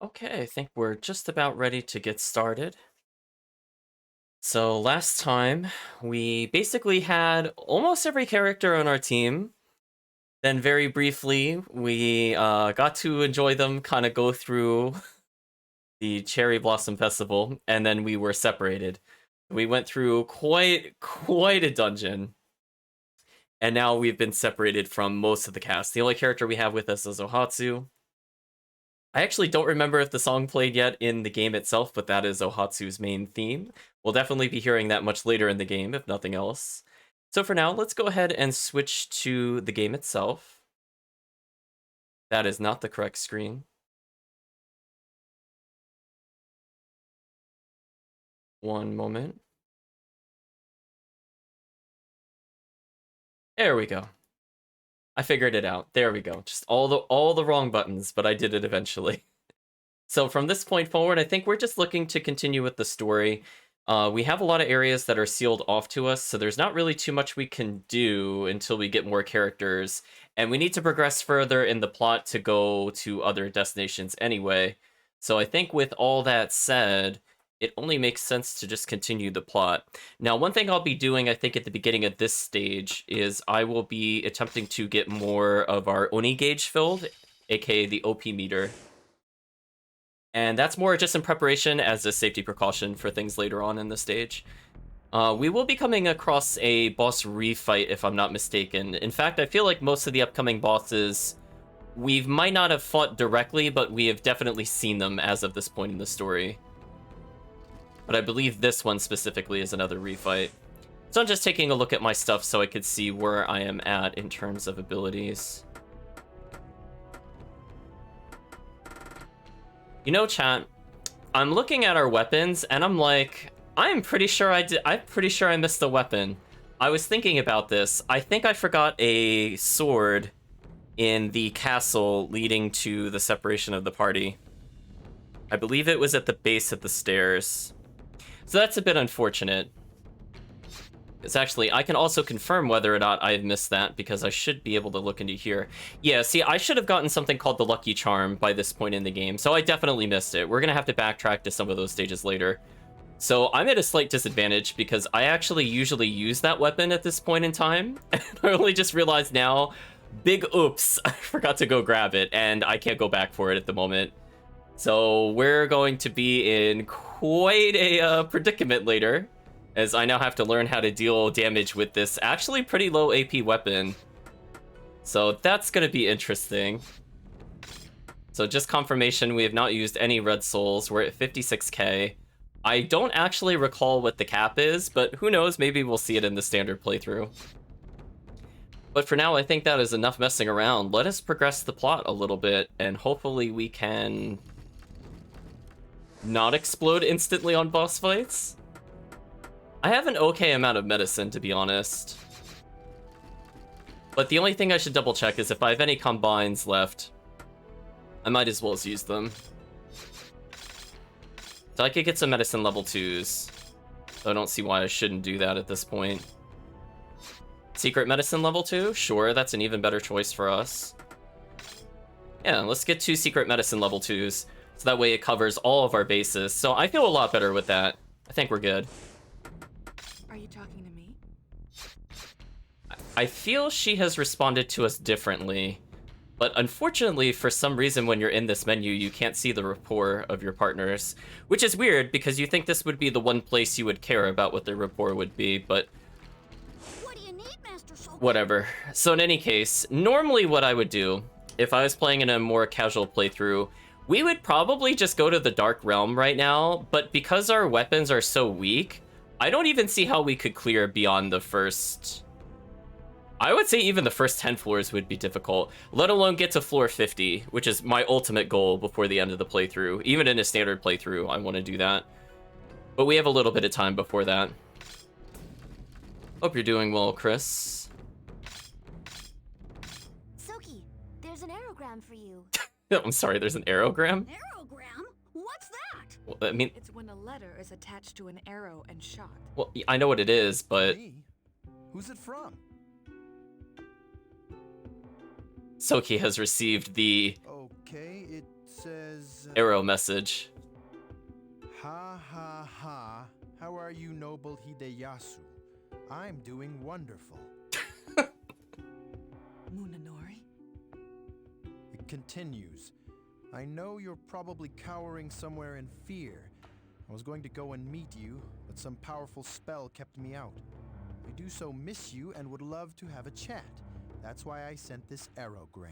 Okay, I think we're just about ready to get started. So last time, we basically had almost every character on our team. Then very briefly, we got to enjoy them kind of go through the Cherry Blossom Festival, and then we were separated. We went through quite a dungeon, and now we've been separated from most of the cast. The only character we have with us is Ohatsu. I actually don't remember if the song played yet in the game itself, but that is Ohatsu's main theme. We'll definitely be hearing that much later in the game, if nothing else. So for now, let's go ahead and switch to the game itself. That is not the correct screen. One moment. There we go. I figured it out. There we go. Just all the wrong buttons, but I did it eventually. So from this point forward, I think we're just looking to continue with the story. We have a lot of areas that are sealed off to us, so there's not really too much we can do until we get more characters. And we need to progress further in the plot to go to other destinations anyway. So I think with all that said, it only makes sense to just continue the plot. Now, one thing I'll be doing, I think, at the beginning of this stage is I will be attempting to get more of our Oni gauge filled, aka the OP meter. And that's more just in preparation as a safety precaution for things later on in the stage. We will be coming across a boss refight, if I'm not mistaken. In fact, I feel like most of the upcoming bosses, we might not have fought directly, but we have definitely seen them as of this point in the story. But I believe this one specifically is another refight. So I'm just taking a look at my stuff so I could see where I am at in terms of abilities. You know, chat, I'm looking at our weapons and I'm like, I'm pretty sure I missed a weapon. I was thinking about this. I think I forgot a sword in the castle leading to the separation of the party. I believe it was at the base of the stairs. So that's a bit unfortunate. It's actually, I can also confirm whether or not I've missed that because I should be able to look into here. Yeah, see, I should have gotten something called the Lucky Charm by this point in the game, so I definitely missed it. We're gonna have to backtrack to some of those stages later. So I'm at a slight disadvantage because I actually usually use that weapon at this point in time. And I only just realized now, big oops, I forgot to go grab it and I can't go back for it at the moment. So we're going to be in quite a predicament later, as I now have to learn how to deal damage with this actually pretty low AP weapon. So that's going to be interesting. So just confirmation, we have not used any red souls. We're at 56k. I don't actually recall what the cap is, but who knows, maybe we'll see it in the standard playthrough. But for now, I think that is enough messing around. Let us progress the plot a little bit, and hopefully we can not explode instantly on boss fights. I have an okay amount of medicine, to be honest. But the only thing I should double check is if I have any combines left, I might as well use them. So I could get some medicine level 2s. So I don't see why I shouldn't do that at this point. Secret medicine level 2? Sure, that's an even better choice for us. Yeah, let's get 2 secret medicine level 2s. So that way it covers all of our bases. So I feel a lot better with that. I think we're good. Are you talking to me? I feel she has responded to us differently. But unfortunately, for some reason, when you're in this menu, you can't see the rapport of your partners. Which is weird, because you think this would be the one place you would care about what their rapport would be, but What do you need, Master Soul? whatever. So in any case, normally what I would do, if I was playing in a more casual playthrough, we would probably just go to the Dark Realm right now, but because our weapons are so weak, I don't even see how we could clear beyond the first... I would say even the first 10 floors would be difficult, let alone get to floor 50, which is my ultimate goal before the end of the playthrough. Even in a standard playthrough, I want to do that. But we have a little bit of time before that. Hope you're doing well, Chris. Soki, there's an aerogram for you. I'm sorry, there's an aerogram? Aerogram? What's that? Well, I mean, It's when a letter is attached to an arrow and shot. well, I know what it is, but... Me? Who's it from? Soki has received the... Okay, it says... Arrow message. Ha ha ha. How are you, noble Hideyasu? I'm doing wonderful. Munenori? It continues. I know you're probably cowering somewhere in fear. I was going to go and meet you, but some powerful spell kept me out. I do so miss you and would love to have a chat. That's why I sent this aerogram.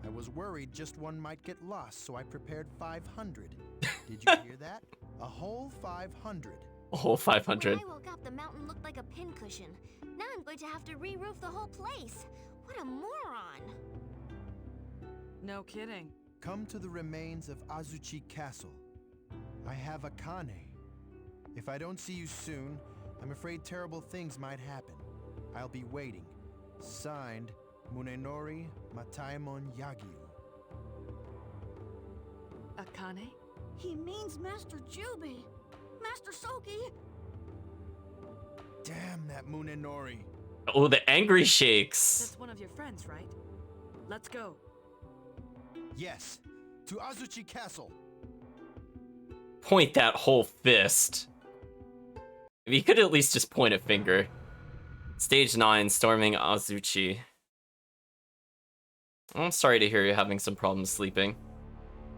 I was worried just one might get lost, so I prepared 500. Did you hear that? A whole 500. A whole 500. When I woke up, the mountain looked like a pincushion. Now I'm going to have to re-roof the whole place. What a moron! No kidding. Come to the remains of Azuchi Castle. I have a Kane. If I don't see you soon, I'm afraid terrible things might happen. I'll be waiting. Signed, Munenori Mataimon Yagyu. Akane? He means Master Jubi! Master Soki! Damn that Munenori. Oh, the angry shakes. That's one of your friends, right? Let's go. Yes, to Azuchi Castle. Point that whole fist. If you could at least just point a finger. Stage 9, storming Azuchi. I'm sorry to hear you're having some problems sleeping.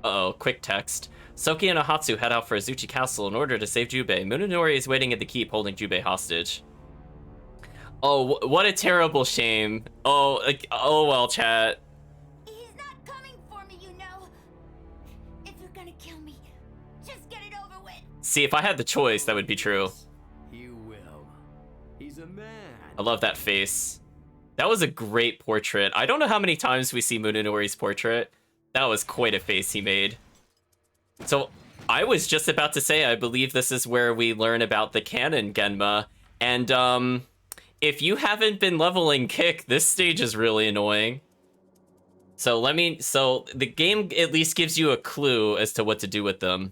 Uh-oh, quick text. Soki and Ahatsu head out for Azuchi Castle in order to save Jubei. Munenori is waiting at the keep holding Jubei hostage. Oh, what a terrible shame. Oh, oh well, chat. He's not coming for me, you know. If you're gonna kill me, just get it over with. See, if I had the choice, that would be true. He will. He's a man. I love that face. That was a great portrait. I don't know how many times we see Munenori's portrait. That was quite a face he made. So, I was just about to say, I believe this is where we learn about the canon Genma. And, if you haven't been leveling Kick, this stage is really annoying. So the game at least gives you a clue as to what to do with them.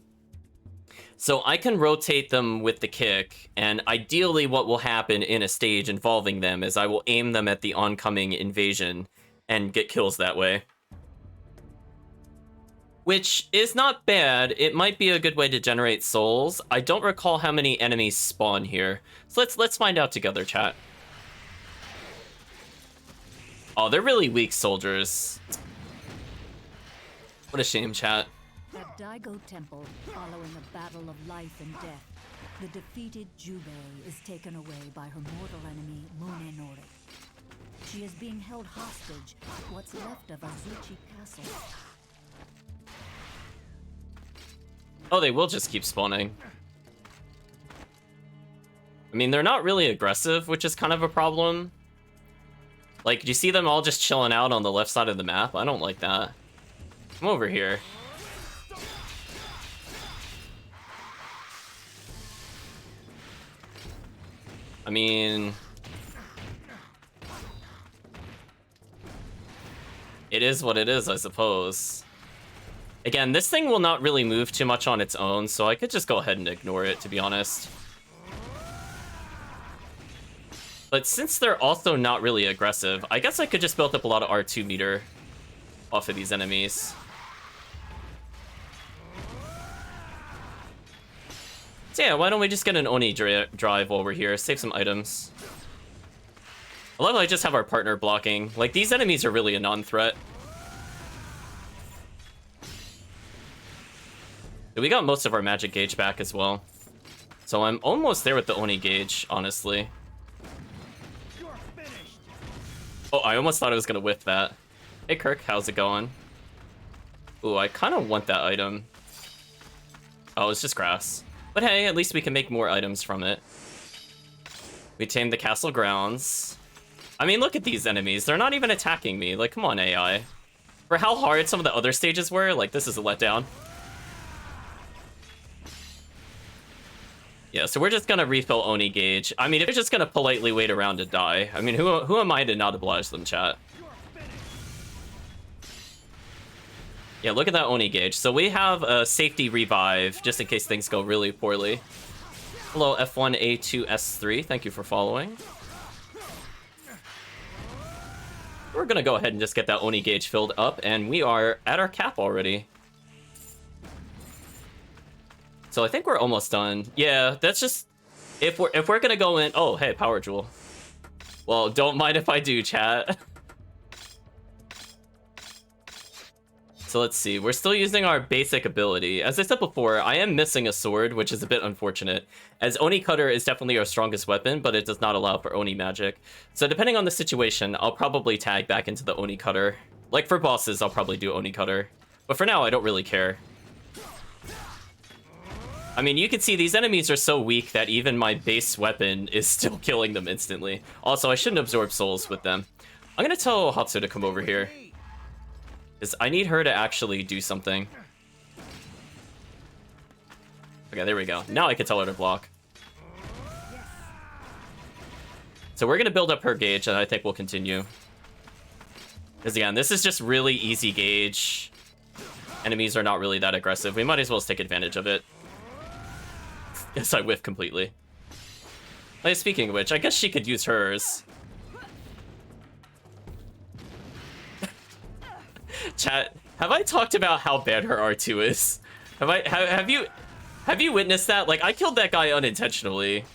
So I can rotate them with the Kick, and ideally what will happen in a stage involving them is I will aim them at the oncoming invasion and get kills that way. Which is not bad. It might be a good way to generate souls. I don't recall how many enemies spawn here. So let's find out together, chat. Oh, they're really weak soldiers. What a shame, chat. At Daigo Temple, following a battle of life and death, the defeated Jubei is taken away by her mortal enemy, Munenori. She is being held hostage at what's left of Azuchi Castle. Oh, they will just keep spawning. I mean, they're not really aggressive, which is kind of a problem. Like, do you see them all just chilling out on the left side of the map? I don't like that. Come over here. I mean... it is what it is, I suppose. Again, this thing will not really move too much on its own, so I could just go ahead and ignore it, to be honest. But since they're also not really aggressive, I guess I could just build up a lot of R2 meter off of these enemies. So yeah, why don't we just get an Oni drive while we're here, save some items. I love how I just have our partner blocking. Like, these enemies are really a non-threat. We got most of our magic gauge back as well. So I'm almost there with the Oni gauge, honestly. Oh, I almost thought I was gonna whiff that. Hey Kirk, how's it going? Ooh, I kind of want that item. Oh, it's just grass. But hey, at least we can make more items from it. We tamed the castle grounds. I mean, look at these enemies. They're not even attacking me. Like, come on, AI. For how hard some of the other stages were, like, this is a letdown. Yeah, so we're just gonna refill Oni gauge. I mean, if they're just gonna politely wait around to die, I mean, who am I to not oblige them, chat? Yeah, look at that Oni gauge. So we have a safety revive, just in case things go really poorly. Hello, F1A2S3, thank you for following. We're gonna go ahead and just get that Oni gauge filled up, and we are at our cap already. So I think we're almost done. Yeah, that's just if we're gonna go in. Oh, hey, power jewel. Well, don't mind if I do, chat. So let's see. We're still using our basic ability. As I said before, I am missing a sword, which is a bit unfortunate, as Oni Cutter is definitely our strongest weapon, but it does not allow for Oni magic. So depending on the situation, I'll probably tag back into the Oni Cutter. Like for bosses, I'll probably do Oni Cutter. But for now, I don't really care. I mean, you can see these enemies are so weak that even my base weapon is still killing them instantly. Also, I shouldn't absorb souls with them. I'm gonna tell Hatsu to come over here, because I need her to actually do something. Okay, there we go. Now I can tell her to block. So we're gonna build up her gauge, and I think we'll continue. Because again, this is just really easy gauge. Enemies are not really that aggressive. We might as well take advantage of it. Yes, I whiffed completely. Like, speaking of which, I guess she could use hers. Chat, have I talked about how bad her R2 is? Have you witnessed that? Like, I killed that guy unintentionally.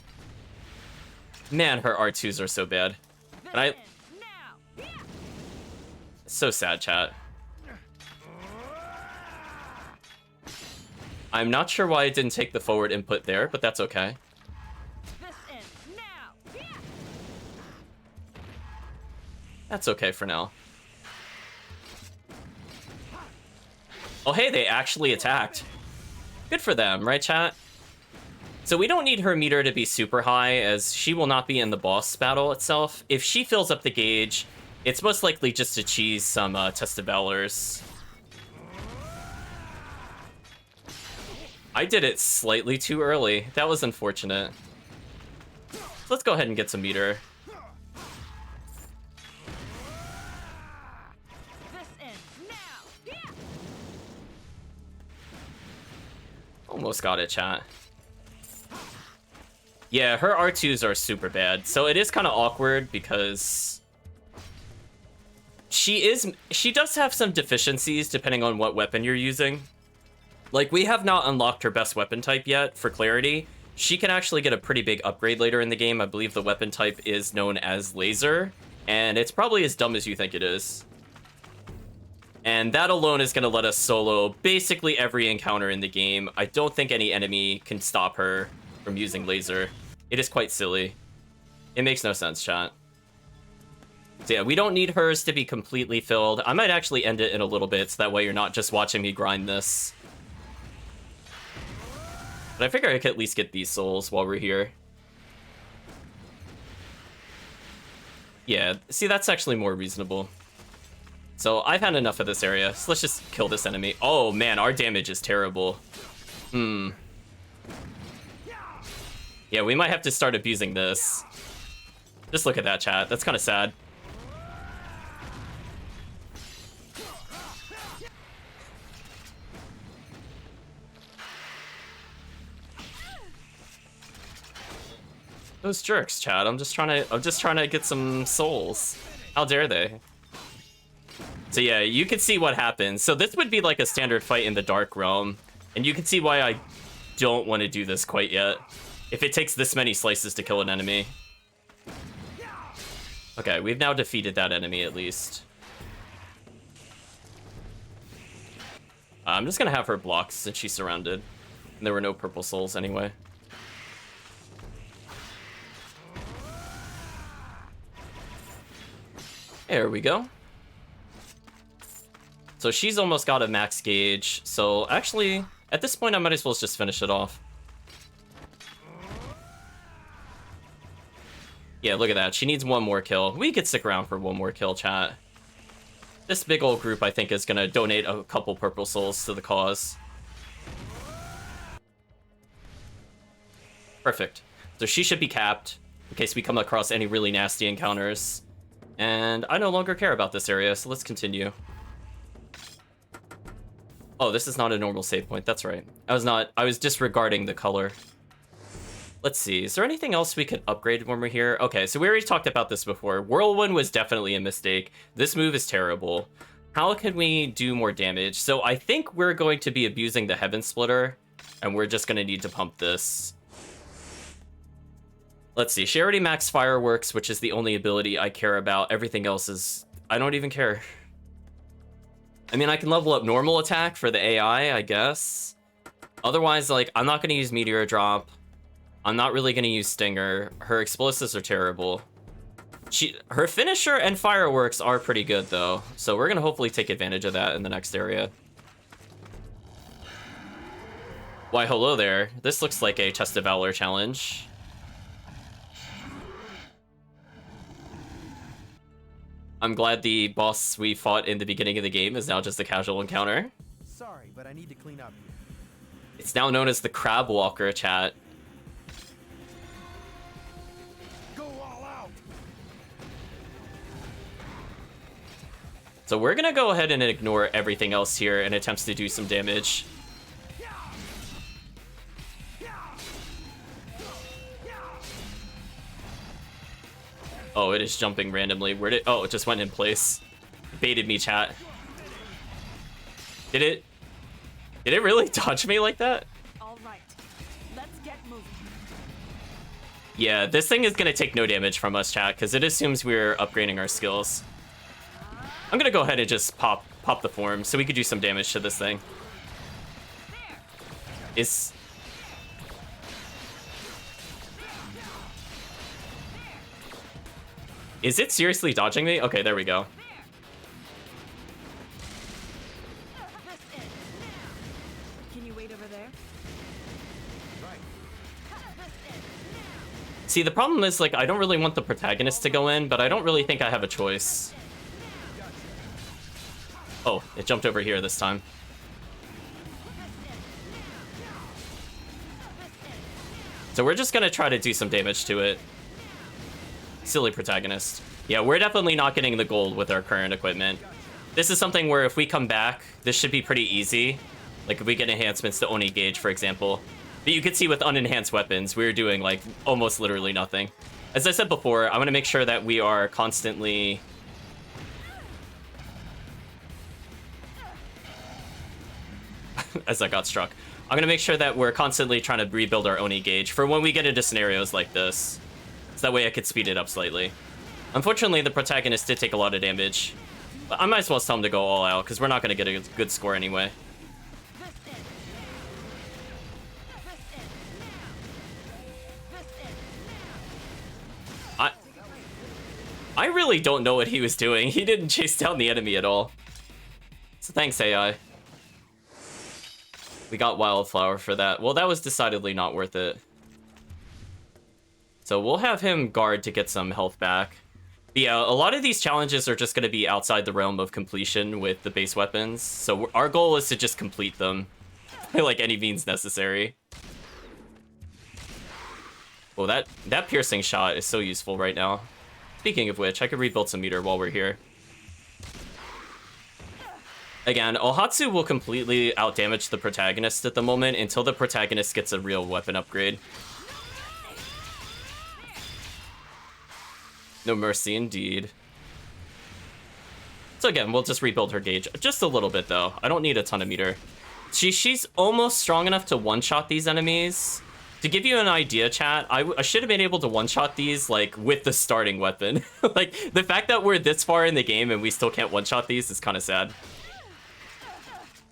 Man, her R2s are so bad. And so sad, chat. I'm not sure why I didn't take the forward input there, but that's okay. That's okay for now. Oh, hey, they actually attacked. Good for them, right, chat? So we don't need her meter to be super high, as she will not be in the boss battle itself. If she fills up the gauge, it's most likely just to cheese some Test of Valors. I did it slightly too early. That was unfortunate. So let's go ahead and get some meter. Almost got it, chat. Yeah, her R2s are super bad. So it is kind of awkward because she does have some deficiencies depending on what weapon you're using. Like, we have not unlocked her best weapon type yet, for clarity. She can actually get a pretty big upgrade later in the game. I believe the weapon type is known as laser, and it's probably as dumb as you think it is. And that alone is going to let us solo basically every encounter in the game. I don't think any enemy can stop her from using laser. It is quite silly. It makes no sense, chat. So yeah, we don't need hers to be completely filled. I might actually end it in a little bit, so that way you're not just watching me grind this. But I figure I could at least get these souls while we're here. Yeah, see, that's actually more reasonable. So I've had enough of this area, so let's just kill this enemy. Oh man, our damage is terrible. Yeah, we might have to start abusing this. Just look at that, chat. That's kind of sad. Those jerks, chat. I'm just trying to get some souls. How dare they? So yeah, you can see what happens. So this would be like a standard fight in the Dark Realm, and you can see why I don't want to do this quite yet. If it takes this many slices to kill an enemy. Okay, we've now defeated that enemy at least. I'm just gonna have her block since she's surrounded. And there were no purple souls anyway. There we go. So she's almost got a max gauge. So actually, at this point, I might as well just finish it off. Yeah, look at that. She needs one more kill. We could stick around for one more kill, chat. This big old group, I think, is going to donate a couple purple souls to the cause. Perfect. So she should be capped in case we come across any really nasty encounters. And I no longer care about this area, so let's continue. Oh, this is not a normal save point. That's right. I was disregarding the color. Let's see. Is there anything else we could upgrade when we're here? Okay, so we already talked about this before. Whirlwind was definitely a mistake. This move is terrible. How can we do more damage? So I think we're going to be abusing the Heaven Splitter And we're just gonna need to pump this. Let's see, she already maxed Fireworks, which is the only ability I care about. Everything else is... I don't even care. I mean, I can level up normal attack for the AI, I guess. Otherwise, like, I'm not gonna use Meteor Drop. I'm not really gonna use Stinger. Her explosives are terrible. Her finisher and Fireworks are pretty good, though. So we're gonna hopefully take advantage of that in the next area. Why, hello there. This looks like a Test of Valor challenge. I'm glad the boss we fought in the beginning of the game is now just a casual encounter. Sorry, but I need to clean up here. It's now known as the Crab Walker, chat. Go all out. So we're gonna go ahead and ignore everything else here in attempts to do some damage. Oh, it is jumping randomly. Where did... Oh, it just went in place. Baited me, chat. Did it really dodge me like that? All right. Let's get moving. Yeah, this thing is gonna take no damage from us, chat, because it assumes we're upgrading our skills. I'm gonna go ahead and just pop the form so we could do some damage to this thing. Is it seriously dodging me? Okay, there we go. Can you wait over there? See, the problem is, like, I don't really want the protagonist to go in, but I don't really think I have a choice. Oh, it jumped over here this time. So we're just gonna try to do some damage to it. Silly protagonist. Yeah, we're definitely not getting the gold with our current equipment. This is something where if we come back, this should be pretty easy. Like if we get enhancements to Oni Gauge, for example. But you can see with unenhanced weapons, we're doing like almost literally nothing. As I said before, I want to make sure that we are constantly... As I got struck. I'm going to make sure that we're constantly trying to rebuild our Oni Gauge for when we get into scenarios like this. So that way I could speed it up slightly. Unfortunately, the protagonist did take a lot of damage. But I might as well tell him to go all out, because we're not going to get a good score anyway. I really don't know what he was doing. He didn't chase down the enemy at all. So thanks, AI. We got Wildflower for that. Well, that was decidedly not worth it. So we'll have him guard to get some health back. But yeah, a lot of these challenges are just going to be outside the realm of completion with the base weapons. So our goal is to just complete them. Like any means necessary. Well, that piercing shot is so useful right now. Speaking of which, I could rebuild some meter while we're here. Again, Ohatsu will completely outdamage the protagonist at the moment until the protagonist gets a real weapon upgrade. No mercy indeed. So again, we'll just rebuild her gauge. Just a little bit, though. I don't need a ton of meter. She's almost strong enough to one-shot these enemies. To give you an idea, chat, I should have been able to one-shot these, like, with the starting weapon. Like, the fact that we're this far in the game and we still can't one-shot these is kind of sad.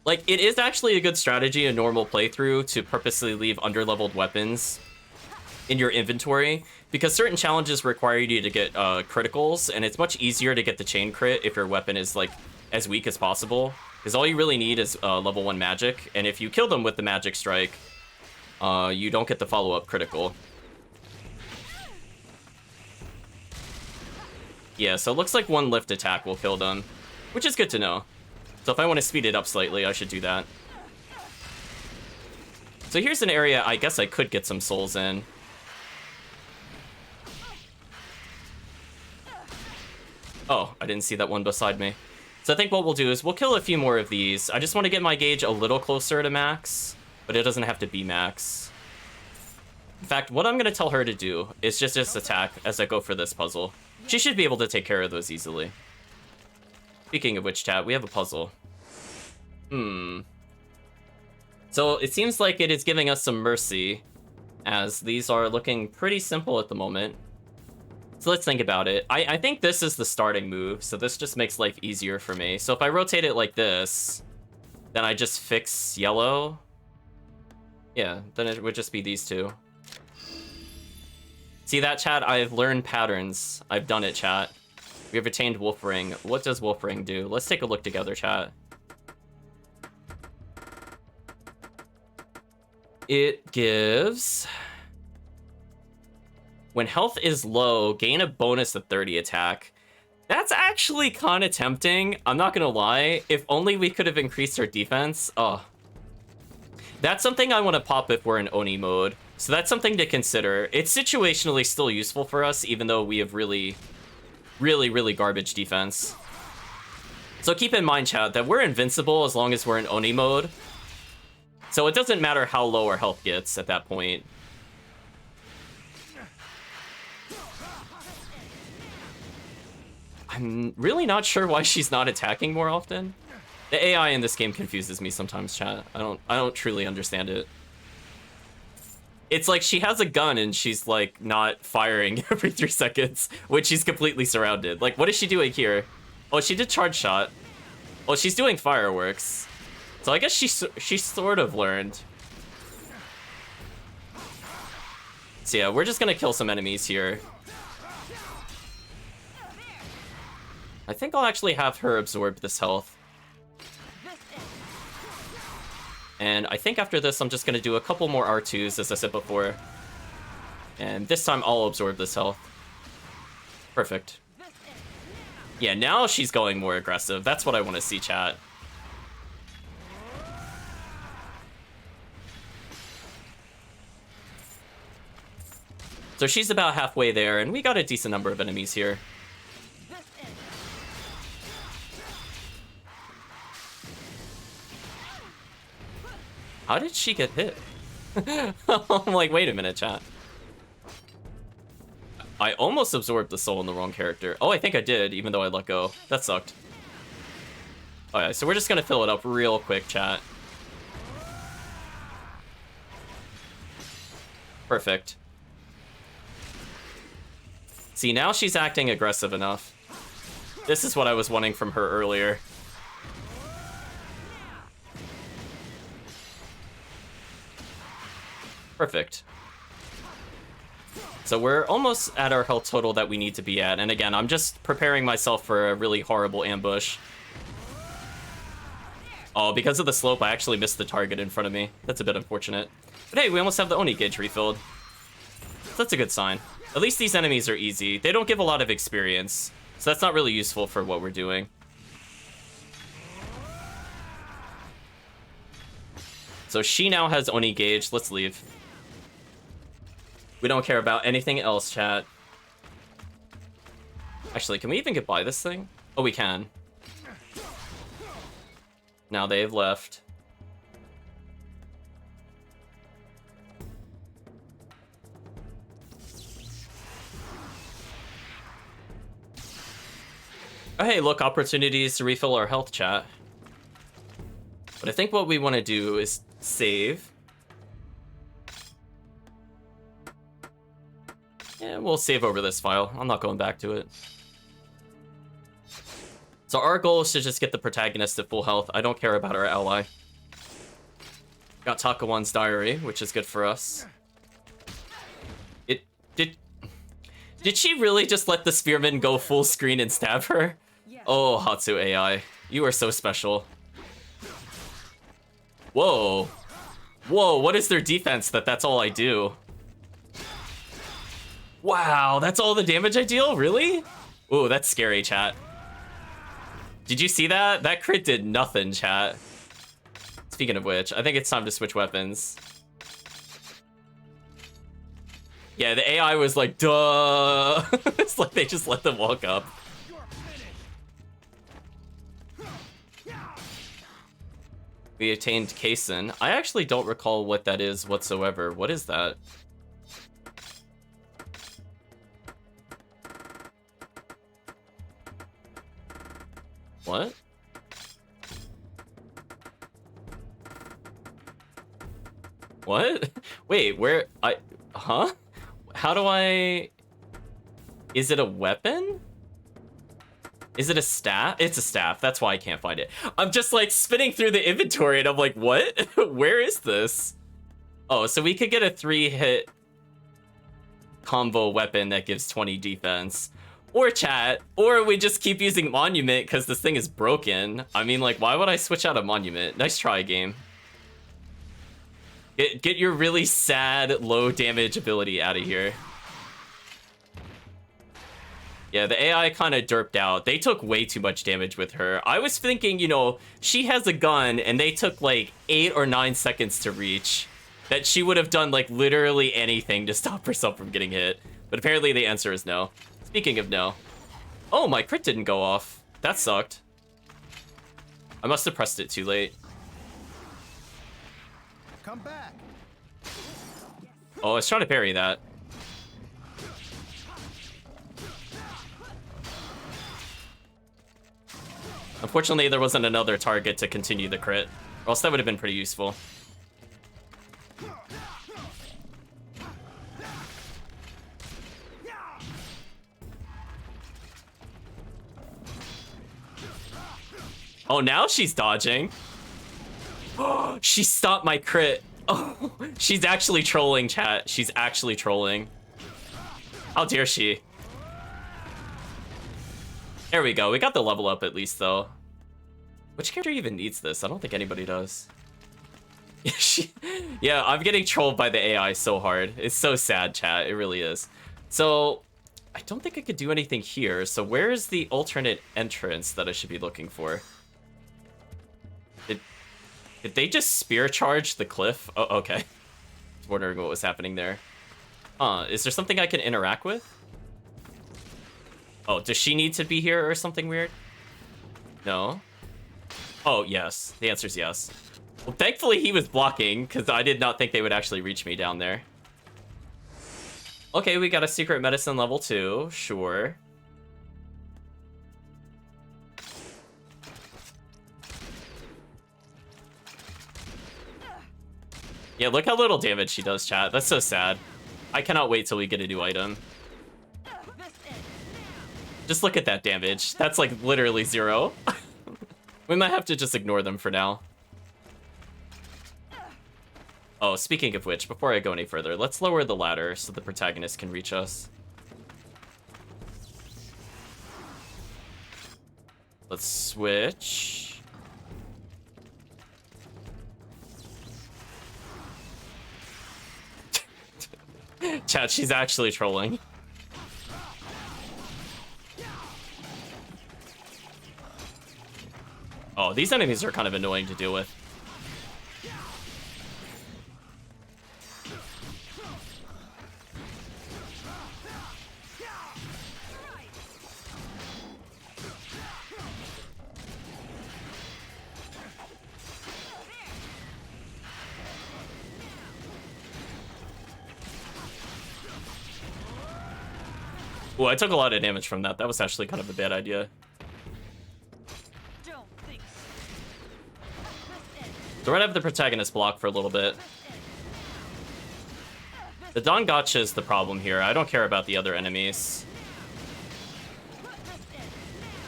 Like, it is actually a good strategy in normal playthrough to purposely leave under-leveled weapons in your inventory, because certain challenges require you to get criticals, and it's much easier to get the chain crit if your weapon is, like, as weak as possible. Because all you really need is level 1 magic, and if you kill them with the magic strike, you don't get the follow-up critical. Yeah, so it looks like one lift attack will kill them, which is good to know. So if I want to speed it up slightly, I should do that. So here's an area I guess I could get some souls in. Oh, I didn't see that one beside me. So I think what we'll do is we'll kill a few more of these. I just want to get my gauge a little closer to max, but it doesn't have to be max. In fact, what I'm going to tell her to do is just attack as I go for this puzzle. She should be able to take care of those easily. Speaking of which, chat, we have a puzzle. So So it seems like it is giving us some mercy, as these are looking pretty simple at the moment. So let's think about it. I think this is the starting move, so this just makes life easier for me. So if I rotate it like this, then I just fix yellow. Yeah, then it would just be these two. See that, chat? I've learned patterns. I've done it, chat. We have attained Wolf Ring. What does Wolf Ring do? Let's take a look together, chat. It gives... When health is low, gain a bonus to 30 attack. That's actually kind of tempting. I'm not gonna lie. If only we could have increased our defense. Oh. That's something I want to pop if we're in Oni mode. So that's something to consider. It's situationally still useful for us, even though we have really garbage defense. So keep in mind, chat, that we're invincible as long as we're in Oni mode. So it doesn't matter how low our health gets at that point. I'm really not sure why she's not attacking more often. The AI in this game confuses me sometimes, chat. I don't truly understand it. It's like she has a gun and she's like not firing every 3 seconds when she's completely surrounded. Like, what is she doing here? Oh, she did charge shot. Oh, she's doing fireworks. So I guess she sort of learned. So yeah, we're just gonna kill some enemies here. I think I'll actually have her absorb this health. And I think after this, I'm just gonna do a couple more R2s, as I said before. And this time, I'll absorb this health. Perfect. Yeah, now she's going more aggressive. That's what I want to see, chat. So she's about halfway there, and we got a decent number of enemies here. How did she get hit? I'm like, wait a minute, chat. I almost absorbed the soul in the wrong character. Oh, I think I did, even though I let go. That sucked. Alright, so we're just gonna fill it up real quick, chat. Perfect. See, now she's acting aggressive enough. This is what I was wanting from her earlier. Perfect. So we're almost at our health total that we need to be at. And again, I'm just preparing myself for a really horrible ambush. Oh, because of the slope, I actually missed the target in front of me. That's a bit unfortunate. But hey, we almost have the Oni gauge refilled. So that's a good sign. At least these enemies are easy. They don't give a lot of experience. So that's not really useful for what we're doing. So she now has Oni gauge. Let's leave. We don't care about anything else, chat. Actually, can we even get by this thing? Oh, we can. Now they've left. Oh, hey, look, opportunities to refill our health, chat. But I think what we want to do is save. Yeah, we'll save over this file. I'm not going back to it. So our goal is to just get the protagonist at full health. I don't care about our ally. Got Takawan's diary, which is good for us. Did she really just let the spearman go full screen and stab her? Oh, Hatsu AI, you are so special. Whoa. Whoa, what is their defense that that's all I do? Wow, that's all the damage I deal? Really? Ooh, that's scary, chat. Did you see that? That crit did nothing, chat. Speaking of which, I think it's time to switch weapons. Yeah, the AI was like, duh. It's like they just let them walk up. We attained Kaisen. I actually don't recall what that is whatsoever. What is that? What? What? Wait, where? Huh? How do I... Is it a weapon? Is it a staff? It's a staff. That's why I can't find it. I'm just like spinning through the inventory and I'm like, what? Where is this? Oh, so we could get a 3-hit combo weapon that gives 20 defense. Or chat. Or we just keep using Monument because this thing is broken. I mean, like, why would I switch out a Monument? Nice try, game. Get your really sad, low damage ability out of here. Yeah, the AI kind of derped out. They took way too much damage with her. I was thinking, you know, she has a gun and they took like 8 or 9 seconds to reach. That she would have done like literally anything to stop herself from getting hit. But apparently the answer is no. Speaking of no. Oh, my crit didn't go off. That sucked. I must have pressed it too late. Come back. Oh, I was trying to parry that. Unfortunately, there wasn't another target to continue the crit, or else that would have been pretty useful. Oh, now she's dodging. Oh, she stopped my crit. Oh, she's actually trolling, chat. She's actually trolling. How dare she? There we go. We got the level up at least, though. Which character even needs this? I don't think anybody does. Yeah, I'm getting trolled by the AI so hard. It's so sad, chat. It really is. So, I don't think I could do anything here. So where is the alternate entrance that I should be looking for? Did they just spear charge the cliff? Oh, okay. I was wondering what was happening there. Is there something I can interact with? Oh, does she need to be here or something weird? No. Oh, yes. The answer is yes. Well, thankfully he was blocking, because I did not think they would actually reach me down there. Okay, we got a secret medicine level 2. Sure. Yeah, look how little damage she does, chat. That's so sad. I cannot wait till we get a new item. Just look at that damage. That's like literally 0. We might have to just ignore them for now. Oh, speaking of which, before I go any further, let's lower the ladder so the protagonist can reach us. Let's switch. Chat, she's actually trolling. Oh, these enemies are kind of annoying to deal with. Oh, I took a lot of damage from that. That was actually kind of a bad idea. So we're gonna have the protagonist block for a little bit. The Don Gotcha is the problem here. I don't care about the other enemies.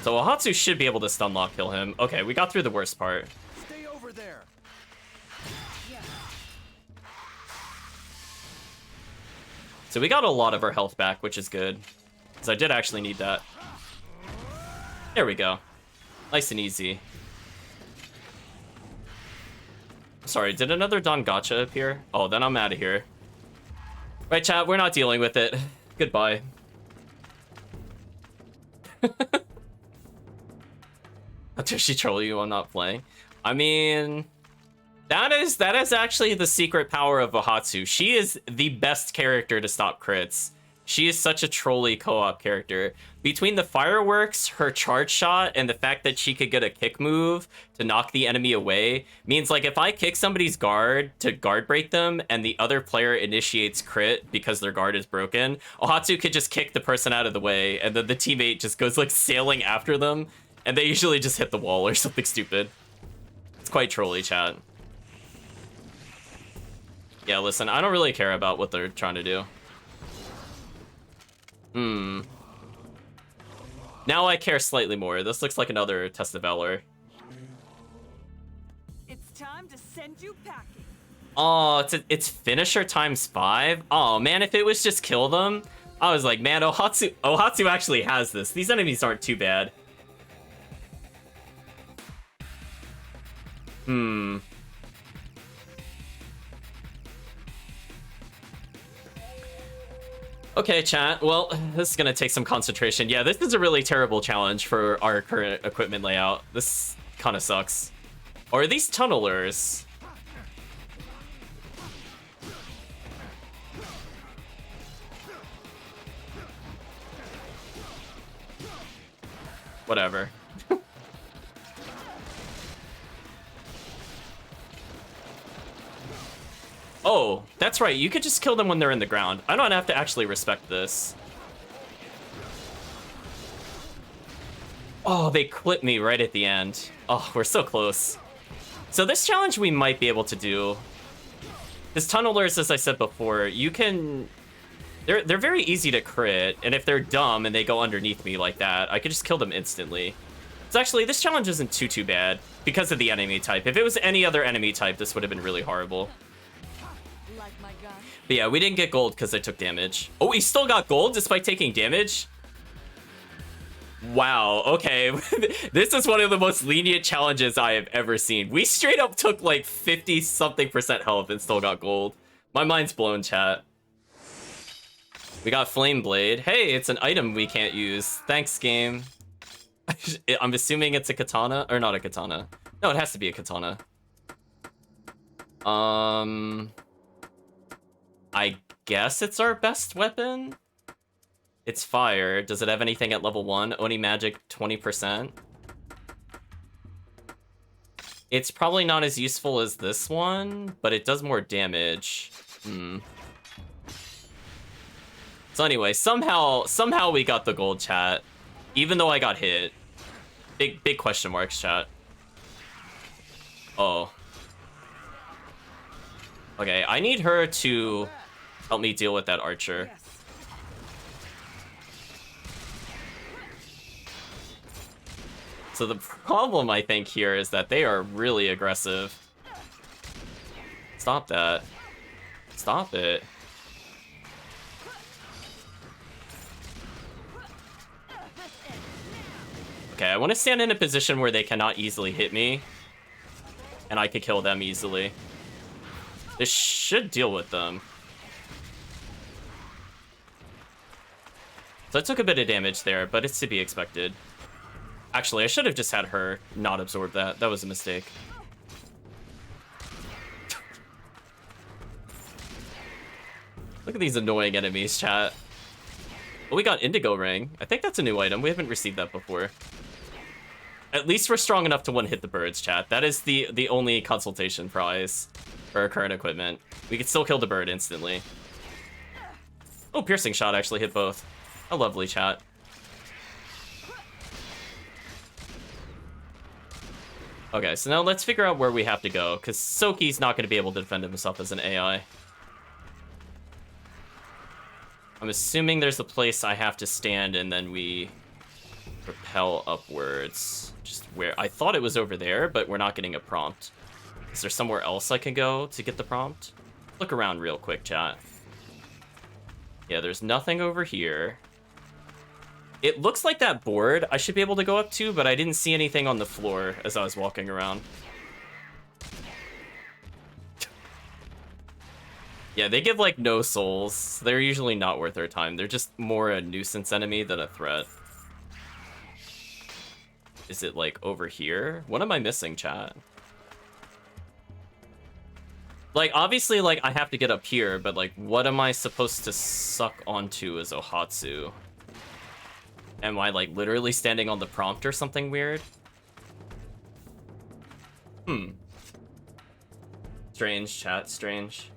So Ohatsu should be able to stun lock kill him. Okay, we got through the worst part. Stay over there. So we got a lot of our health back, which is good. Because I did actually need that. There we go. Nice and easy. Sorry, did another Don Gotcha appear? Oh, then I'm out of here. Right, chat, we're not dealing with it. Goodbye. How dare she troll you on not playing? I mean, that is actually the secret power of Ohatsu. She is the best character to stop crits. She is such a trolly co-op character. Between the fireworks, her charge shot, and the fact that she could get a kick move to knock the enemy away, means like if I kick somebody's guard to guard break them and the other player initiates crit because their guard is broken, Ohatsu could just kick the person out of the way and then the teammate just goes like sailing after them and they usually just hit the wall or something stupid. It's quite trolly, chat. Yeah, listen, I don't really care about what they're trying to do. Now I care slightly more. This looks like another test of valor. It's time to send you packing. Oh, it's finisher times 5? Oh man, if it was just kill them, I was like, man, Ohatsu actually has this. These enemies aren't too bad. Okay, chat. Well, this is gonna take some concentration. Yeah, this is a really terrible challenge for our current equipment layout. This kind of sucks. Or are these tunnelers? Whatever. Oh, that's right. You could just kill them when they're in the ground. I don't have to actually respect this. Oh, they clipped me right at the end. Oh, we're so close. So this challenge we might be able to do. Because tunnelers, as I said before, you can... They're very easy to crit, and if they're dumb and they go underneath me like that, I could just kill them instantly. So actually, this challenge isn't too bad because of the enemy type. If it was any other enemy type, this would have been really horrible. Like my gun. But yeah, we didn't get gold because I took damage. Oh, we still got gold despite taking damage? Wow, okay. This is one of the most lenient challenges I have ever seen. We straight up took like 50-something% health and still got gold. My mind's blown, chat. We got Flame Blade. Hey, it's an item we can't use. Thanks, game. I'm assuming it's a katana, or not a katana. No, it has to be a katana. I guess it's our best weapon? It's fire. Does it have anything at level 1? Oni magic 20%. It's probably not as useful as this one, but it does more damage. So anyway, somehow we got the gold, chat. Even though I got hit. Big question marks, chat. Oh. Okay, I need her to help me deal with that archer. Yes. So the problem, I think, here is that they are really aggressive. Stop that. Stop it. Okay, I want to stand in a position where they cannot easily hit me. And I could kill them easily. This should deal with them. So I took a bit of damage there, but it's to be expected. Actually, I should have just had her not absorb that. That was a mistake. Look at these annoying enemies, chat. Well, we got Indigo Ring. I think that's a new item. We haven't received that before. At least we're strong enough to one-hit the birds, chat. That is the only consultation prize for our current equipment. We could still kill the bird instantly. Oh, piercing shot actually hit both. A lovely, chat. Okay, so now let's figure out where we have to go, because Soki's not going to be able to defend himself as an AI. I'm assuming there's a place I have to stand and then we propel upwards. Just where I thought it was over there, but we're not getting a prompt. Is there somewhere else I can go to get the prompt? Look around real quick, chat. Yeah, there's nothing over here. It looks like that board I should be able to go up to, but I didn't see anything on the floor as I was walking around. Yeah, they give, like, no souls. They're usually not worth their time. They're just more a nuisance enemy than a threat. Is it, like, over here? What am I missing, chat? Like, obviously, like, I have to get up here, but, like, what am I supposed to suck onto as Ohatsu? Am I, like, literally standing on the prompt or something weird? Strange, chat, strange.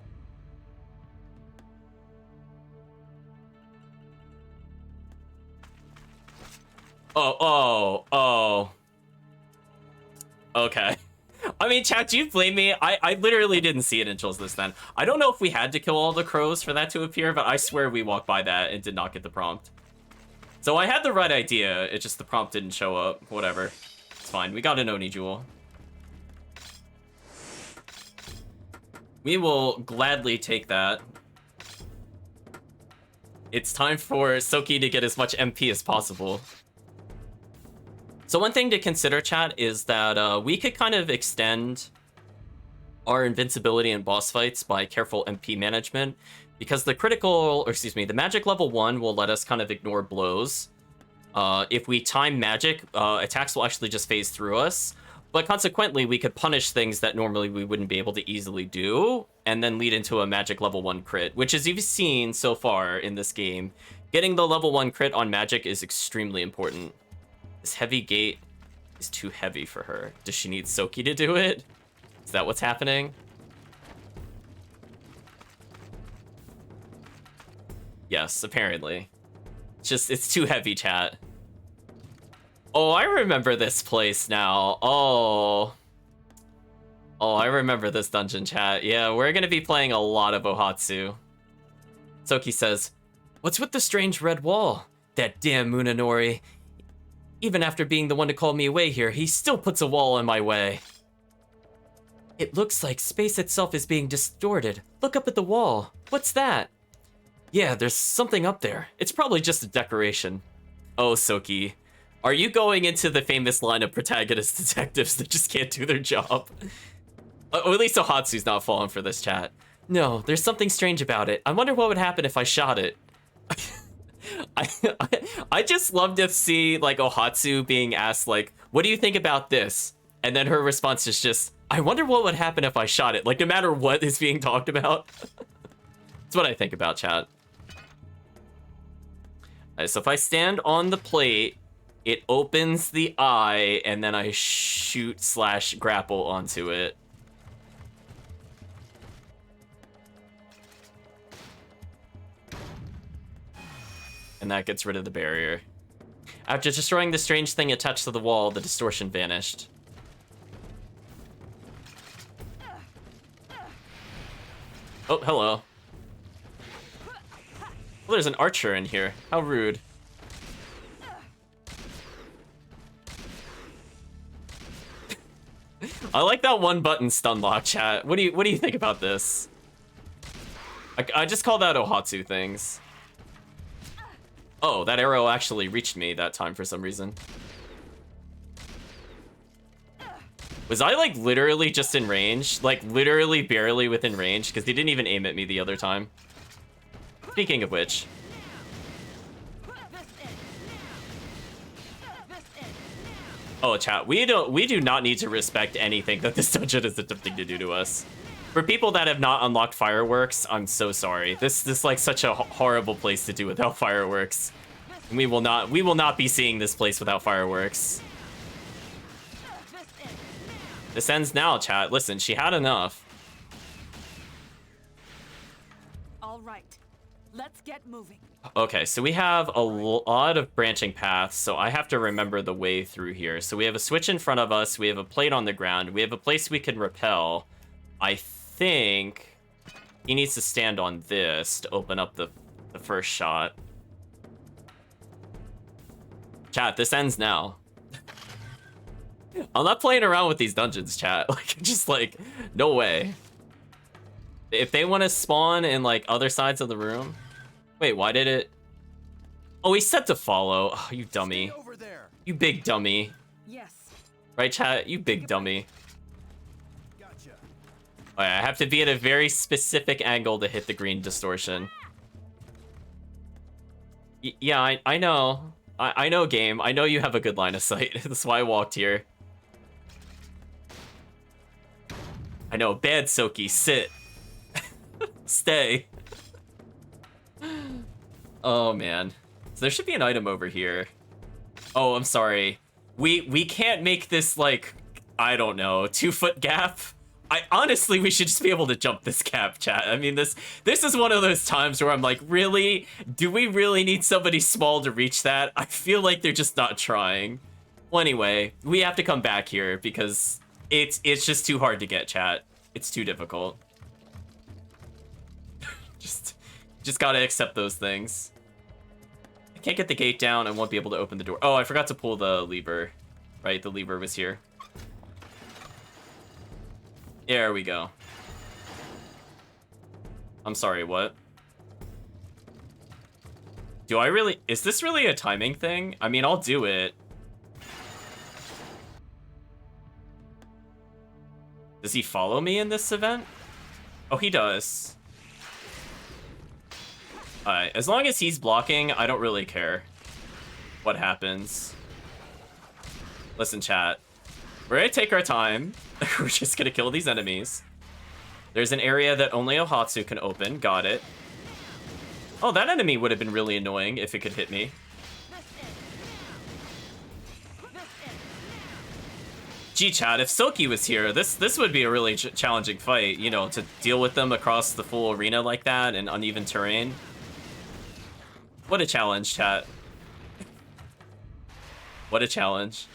Oh. Okay. I mean, chat, do you blame me? I literally didn't see it until this then. I don't know if we had to kill all the crows for that to appear, but I swear we walked by that and did not get the prompt. So I had the right idea, it's just the prompt didn't show up. Whatever. It's fine, we got an Oni Jewel. We will gladly take that. It's time for Soki to get as much MP as possible. So one thing to consider, chat, is that we could kind of extend our invincibility in boss fights by careful MP management, because the the magic level 1 will let us kind of ignore blows. If we time magic, attacks will actually just phase through us, but consequently we could punish things that normally we wouldn't be able to easily do, and then lead into a magic level 1 crit, which, as you've seen so far in this game, getting the level 1 crit on magic is extremely important. This heavy gate is too heavy for her. Does she need Soki to do it? Is that what's happening? Yes, apparently. It's too heavy, chat. Oh, I remember this place now. Oh, I remember this dungeon, chat. Yeah, we're gonna be playing a lot of Ohatsu. Soki says, "What's with the strange red wall? That damn Munenori. Even after being the one to call me away here, he still puts a wall in my way. It looks like space itself is being distorted. Look up at the wall. What's that? Yeah, there's something up there. It's probably just a decoration." Oh, Soki. Are you going into the famous line of protagonist detectives that just can't do their job? Or at least Ohatsu's not falling for this, chat. No, there's something strange about it. I wonder what would happen if I shot it. I just love to see, like, Ohatsu being asked, like, what do you think about this? And then her response is just, I wonder what would happen if I shot it. Like, no matter what is being talked about. That's what I think about, chat. Alright, so if I stand on the plate, it opens the eye, and then I shoot/grapple onto it. And that gets rid of the barrier. After destroying the strange thing attached to the wall, the distortion vanished. Oh, hello. Oh, there's an archer in here. How rude. I like that one button stun lock, chat. What do you think about this? I just call that Ohatsu things. Oh, that arrow actually reached me that time for some reason. Was I, like, literally just in range? Like, literally barely within range? Because he didn't even aim at me the other time. Speaking of which. Oh, chat, we do not need to respect anything that this dungeon is attempting to do to us. For people that have not unlocked fireworks, I'm so sorry. This is like such a horrible place to do without fireworks. And we will not be seeing this place without fireworks. This ends now, chat. Listen, she had enough. All right, let's get moving. Okay, so we have a lot of branching paths, so I have to remember the way through here. So we have a switch in front of us, we have a plate on the ground, we have a place we can rappel. I think he needs to stand on this to open up the first shot. Chat, this ends now. I'm not playing around with these dungeons, chat. Like, just like, no way. If they want to spawn in like other sides of the room. Wait, why did it? Oh, he said to follow. Oh, you dummy. Stay over there. You big dummy. Yes. Right, chat? You big dummy. Gotcha. Alright, I have to be at a very specific angle to hit the green distortion. Yeah, I know. I know, game. I know you have a good line of sight. That's why I walked here. I know. Bad Soki. Sit. Stay. Oh, man. So there should be an item over here. Oh, I'm sorry. We can't make this, like, I don't know, 2-foot gap. Honestly, we should just be able to jump this gap, chat. I mean, this is one of those times where I'm like, really? Do we really need somebody small to reach that? I feel like they're just not trying. Well, anyway, we have to come back here because It's just too hard to get, chat. It's too difficult. just gotta accept those things. I can't get the gate down. I won't be able to open the door. Oh, I forgot to pull the lever. Right, the lever was here. There we go. I'm sorry, what? Do I really... Is this really a timing thing? I mean, I'll do it. Does he follow me in this event? Oh, he does. Alright, as long as he's blocking, I don't really care what happens. Listen, chat. We're gonna take our time. We're just gonna kill these enemies. There's an area that only Ohatsu can open. Got it. Oh, that enemy would have been really annoying if it could hit me. Gee, chat, if Silky was here, this would be a really challenging fight, you know, to deal with them across the full arena like that in uneven terrain. What a challenge, chat. What a challenge.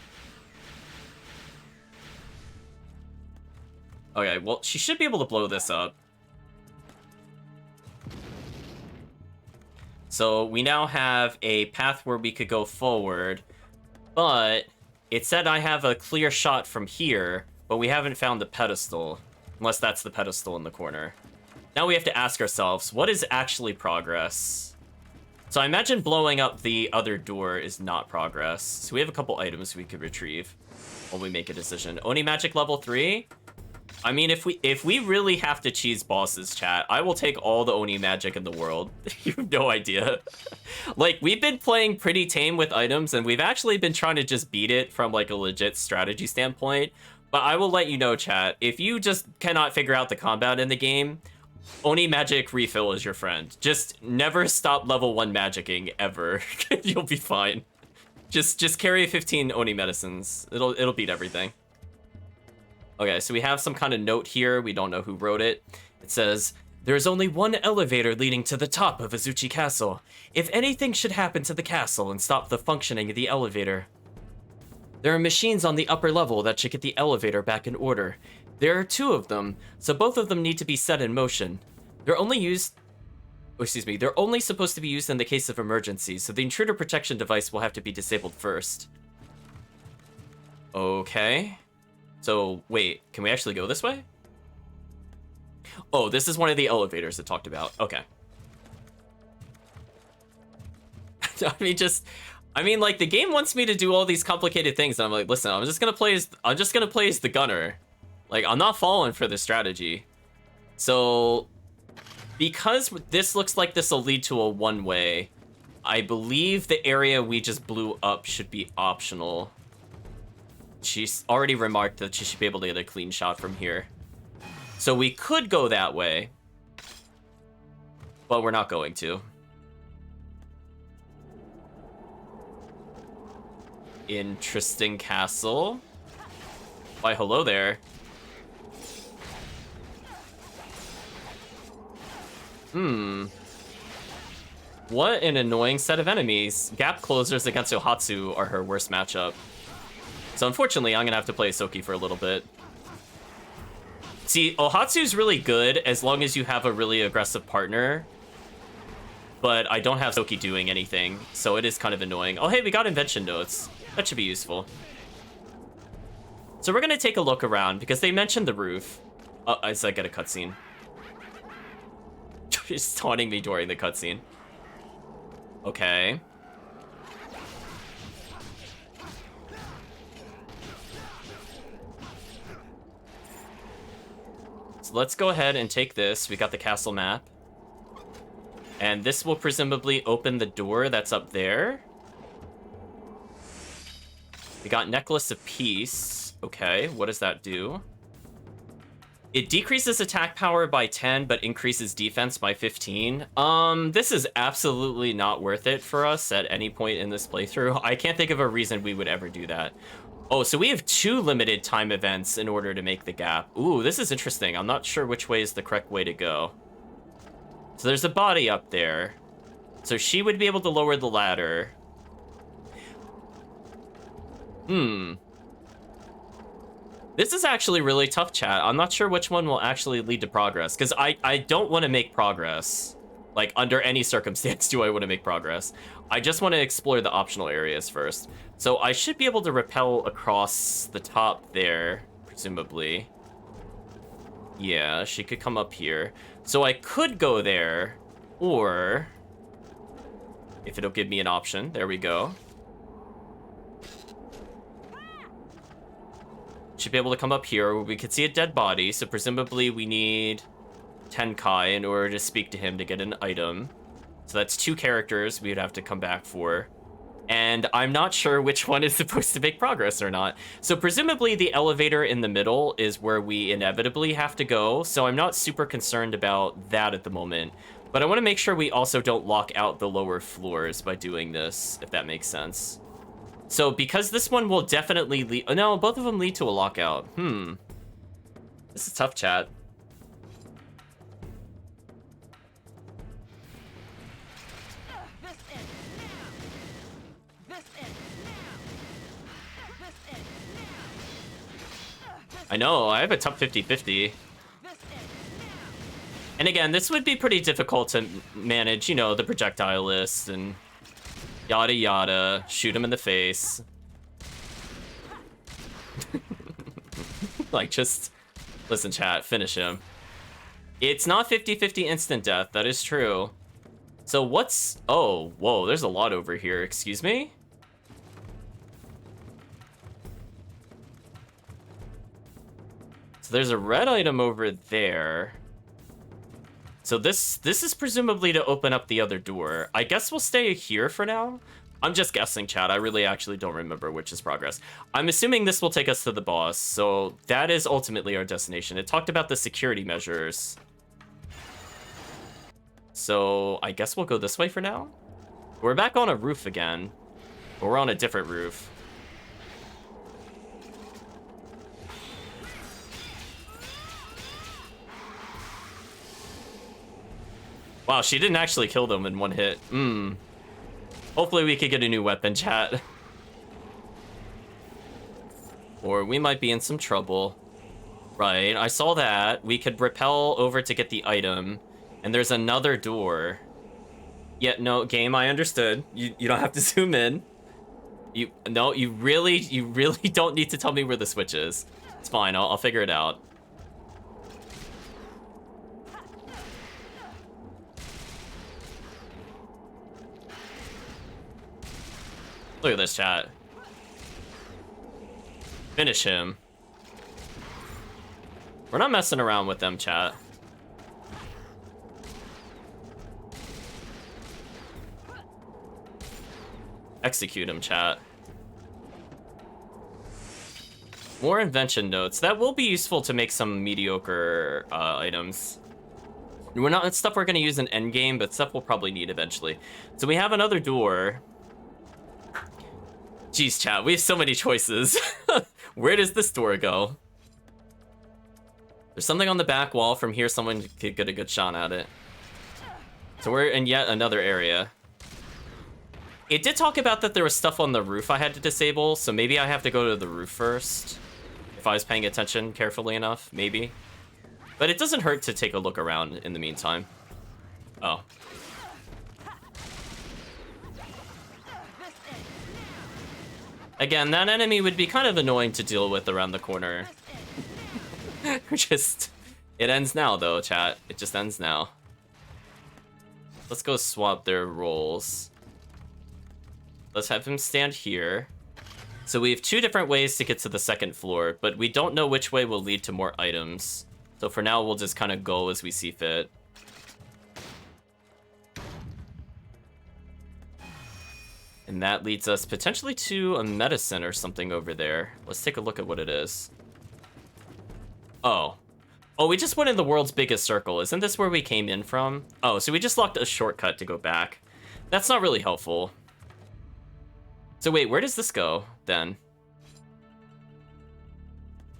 Okay, well, she should be able to blow this up. So we now have a path where we could go forward, but it said I have a clear shot from here, but we haven't found the pedestal, unless that's the pedestal in the corner. Now we have to ask ourselves, what is actually progress? So I imagine blowing up the other door is not progress. So we have a couple items we could retrieve while we make a decision. Oni magic level 3? I mean, if we really have to cheese bosses, chat, I will take all the Oni magic in the world. You have no idea. Like, we've been playing pretty tame with items, and we've actually been trying to just beat it from, like, a legit strategy standpoint. But I will let you know, chat, if you just cannot figure out the combat in the game, Oni magic refill is your friend. Just never stop level 1 magicking, ever. You'll be fine. Just carry 15 Oni medicines. It'll beat everything. Okay, so we have some kind of note here. We don't know who wrote it. It says, "There is only one elevator leading to the top of Azuchi Castle. If anything should happen to the castle and stop the functioning of the elevator, there are machines on the upper level that should get the elevator back in order. There are 2 of them, so both of them need to be set in motion. They're only supposed to be used in the case of emergency, so the intruder protection device will have to be disabled first." Okay. So, wait, can we actually go this way? Oh, this is one of the elevators it talked about. Okay. I mean, like, the game wants me to do all these complicated things, and I'm like, listen, I'm just gonna play as the gunner. Like, I'm not falling for this strategy. So, because this looks like this will lead to a one-way, I believe the area we just blew up should be optional. She's already remarked that she should be able to get a clean shot from here. So we could go that way, but we're not going to. Interesting castle. Why, hello there. What an annoying set of enemies. Gap closers against Ohatsu are her worst matchup. So unfortunately, I'm gonna have to play Soki for a little bit. See, Ohatsu's really good as long as you have a really aggressive partner. But I don't have Soki doing anything, so it is kind of annoying. Oh, hey, we got invention notes. That should be useful. So we're gonna take a look around because they mentioned the roof. Oh, I said get a cutscene. She's taunting me during the cutscene. Okay. So let's go ahead and take this. We got the castle map. And this will presumably open the door that's up there. We got Necklace of Peace. Okay, what does that do? It decreases attack power by 10, but increases defense by 15. This is absolutely not worth it for us at any point in this playthrough. I can't think of a reason we would ever do that. Oh, so we have 2 limited time events in order to make the gap. Ooh, this is interesting. I'm not sure which way is the correct way to go. So there's a body up there. So she would be able to lower the ladder. This is actually really tough, chat. I'm not sure which one will actually lead to progress, because I don't want to make progress. Like, under any circumstance do I want to make progress. I just want to explore the optional areas first. So I should be able to rappel across the top there, presumably. Yeah, she could come up here. So I could go there, or... if it'll give me an option, there we go. Should be able to come up here where we could see a dead body, so presumably we need Tenkai in order to speak to him to get an item. So that's 2 characters we would have to come back for. And I'm not sure which one is supposed to make progress or not. So presumably the elevator in the middle is where we inevitably have to go, so I'm not super concerned about that at the moment. But I want to make sure we also don't lock out the lower floors by doing this, if that makes sense. So because this one will definitely lead... no, both of them lead to a lockout. This is tough, chat. I know, I have a tough 50-50. And again, this would be pretty difficult to manage, you know, the projectile list and yada yada. Shoot him in the face. Like, just... listen, chat, finish him. It's not 50-50 instant death, that is true. So what's... oh, whoa, there's a lot over here, excuse me? So there's a red item over there. So this is presumably to open up the other door. I guess we'll stay here for now. I'm just guessing, chat. I really actually don't remember which is progress. I'm assuming this will take us to the boss, so that is ultimately our destination. It talked about the security measures. So I guess we'll go this way for now. We're back on a roof again. But we're on a different roof. Wow, she didn't actually kill them in one hit. Hopefully we could get a new weapon, chat. Or we might be in some trouble. Right, I saw that. We could rappel over to get the item. And there's another door. Yeah, no, game, I understood. You don't have to zoom in. You really don't need to tell me where the switch is. It's fine, I'll figure it out. Look at this, chat. Finish him. We're not messing around with them, chat. Execute him, chat. More invention notes. That will be useful to make some mediocre items. We're not... it's stuff we're going to use in endgame, but stuff we'll probably need eventually. So we have another door. Jeez, chat, we have so many choices. Where does this door go? There's something on the back wall. From here, someone could get a good shot at it. So we're in yet another area. It did talk about that there was stuff on the roof I had to disable, so maybe I have to go to the roof first. If I was paying attention carefully enough, maybe. But it doesn't hurt to take a look around in the meantime. Oh. Again, that enemy would be kind of annoying to deal with around the corner. Just... it ends now, though, chat. It just ends now. Let's go swap their roles. Let's have him stand here. So we have 2 different ways to get to the 2nd floor, but we don't know which way will lead to more items. So for now, we'll just kind of go as we see fit. And that leads us potentially to a medicine or something over there. Let's take a look at what it is. Oh. Oh, we just went in the world's biggest circle. Isn't this where we came in from? Oh, so we just locked a shortcut to go back. That's not really helpful. So wait, where does this go, then?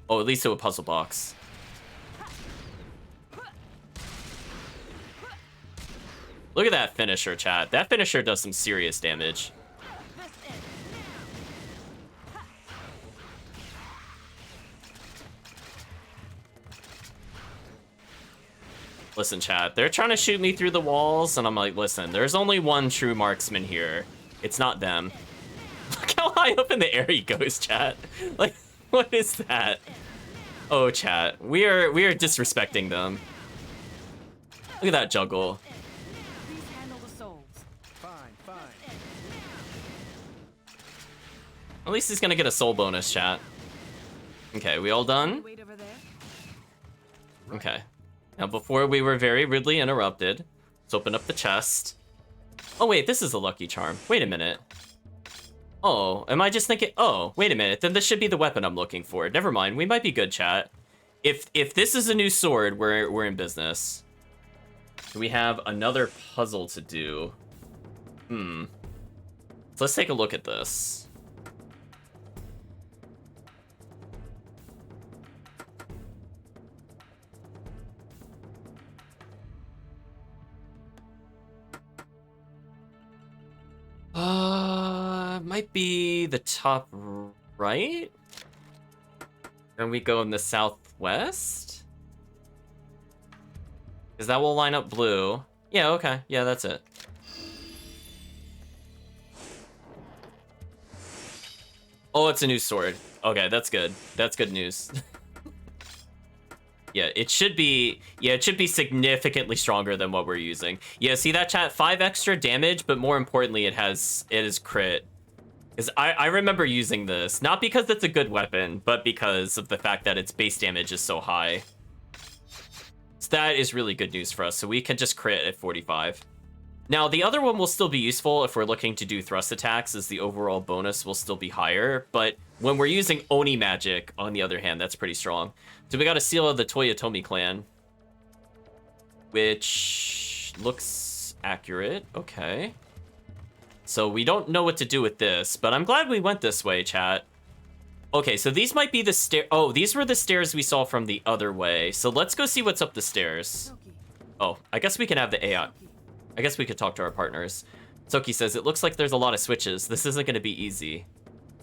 Oh, it leads to a puzzle box. Look at that finisher, chat. That finisher does some serious damage. Listen, chat, they're trying to shoot me through the walls, and I'm like, listen, there's only one true marksman here. It's not them. Look how high up in the air he goes, chat. Like, what is that? Oh, chat, we are disrespecting them. Look at that juggle. Please handle the souls. Fine, fine. At least he's gonna get a soul bonus, chat. Okay, we all done? Wait over there. Okay. Now, before we were very rudely interrupted, let's open up the chest. Oh, wait, this is a lucky charm. Wait a minute. Oh, am I just thinking? Oh, wait a minute. Then this should be the weapon I'm looking for. Never mind. We might be good, chat. If this is a new sword, we're in business. We have another puzzle to do. So let's take a look at this. Might be the top right? And we go in the southwest? Because that will line up blue. Yeah, okay. Yeah, that's it. Oh, it's a new sword. Okay, that's good. That's good news. Yeah, it should be significantly stronger than what we're using. Yeah, see that, chat? 5 extra damage, but more importantly, it is crit. Because I remember using this, not because it's a good weapon, but because of the fact that its base damage is so high. So that is really good news for us, so we can just crit at 45. Now, the other one will still be useful if we're looking to do thrust attacks, as the overall bonus will still be higher, but when we're using Oni magic, on the other hand, that's pretty strong. So we got a seal of the Toyotomi clan, which looks accurate. Okay. So we don't know what to do with this, but I'm glad we went this way, chat. Okay, so these might be the stair. Oh, these were the stairs we saw from the other way. So let's go see what's up the stairs. Oh, I guess we can have the AI. I guess we could talk to our partners. Soki says, it looks like there's a lot of switches. This isn't going to be easy.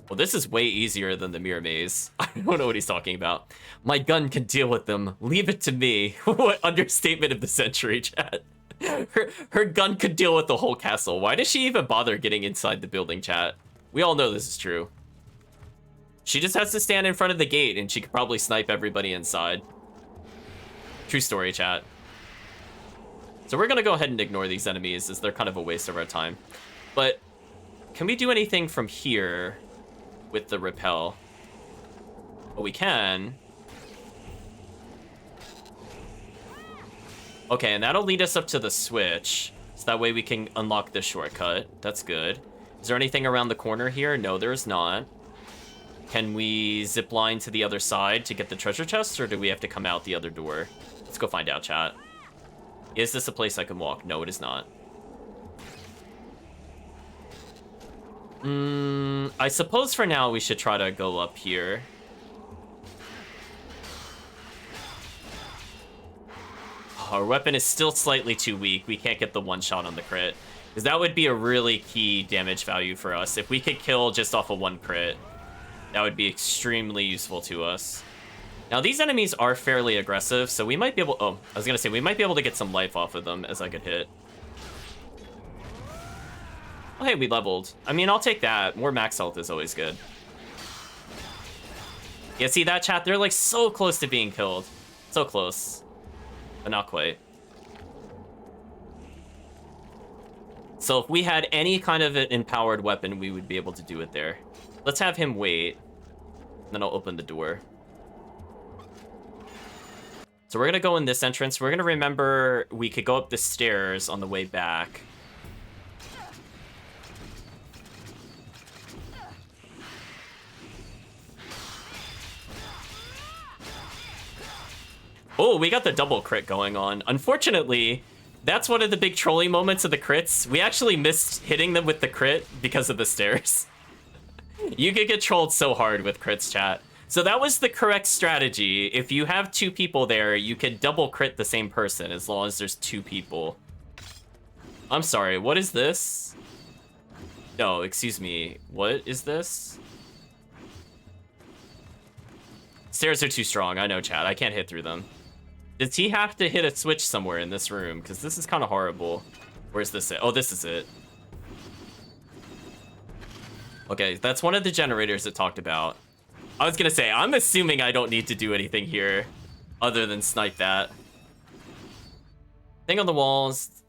Well, this is way easier than the mirror maze. I don't know what he's talking about. My gun can deal with them. Leave it to me. What understatement of the century, chat. Her gun could deal with the whole castle. Why does she even bother getting inside the building, chat? We all know this is true. She just has to stand in front of the gate and she could probably snipe everybody inside. True story, chat. So we're gonna go ahead and ignore these enemies as they're kind of a waste of our time. But can we do anything from here with the repel? Oh, we can. Okay, and that'll lead us up to the switch. So that way we can unlock this shortcut. That's good. Is there anything around the corner here? No, there is not. Can we zip line to the other side to get the treasure chest, or do we have to come out the other door? Let's go find out, chat. Is this a place I can walk? No, it is not. I suppose for now we should try to go up here. Our weapon is still slightly too weak. We can't get the one shot on the crit. Because that would be a really key damage value for us. If we could kill just off of one crit, that would be extremely useful to us. Now, these enemies are fairly aggressive, so we might be able... Oh, I was going to say, we might be able to get some life off of them as I could hit. Oh, hey, we leveled. I mean, I'll take that. More max health is always good. Yeah, see that, chat? They're, like, so close to being killed. So close. But not quite. So if we had any kind of an empowered weapon, we would be able to do it there. Let's have him wait. Then I'll open the door. So we're going to go in this entrance. We're going to remember we could go up the stairs on the way back. Oh, we got the double crit going on. Unfortunately, that's one of the big trolling moments of the crits. We actually missed hitting them with the crit because of the stairs. You could get trolled so hard with crits, chat. So that was the correct strategy. If you have two people there, you can double crit the same person as long as there's two people. I'm sorry, what is this? No, excuse me. What is this? Stairs are too strong. I know, chat. I can't hit through them. Does he have to hit a switch somewhere in this room? Because this is kind of horrible. Where's this at? Oh, this is it. Okay, that's one of the generators it talked about. I was gonna say, I'm assuming I don't need to do anything here other than snipe that. Thing on the walls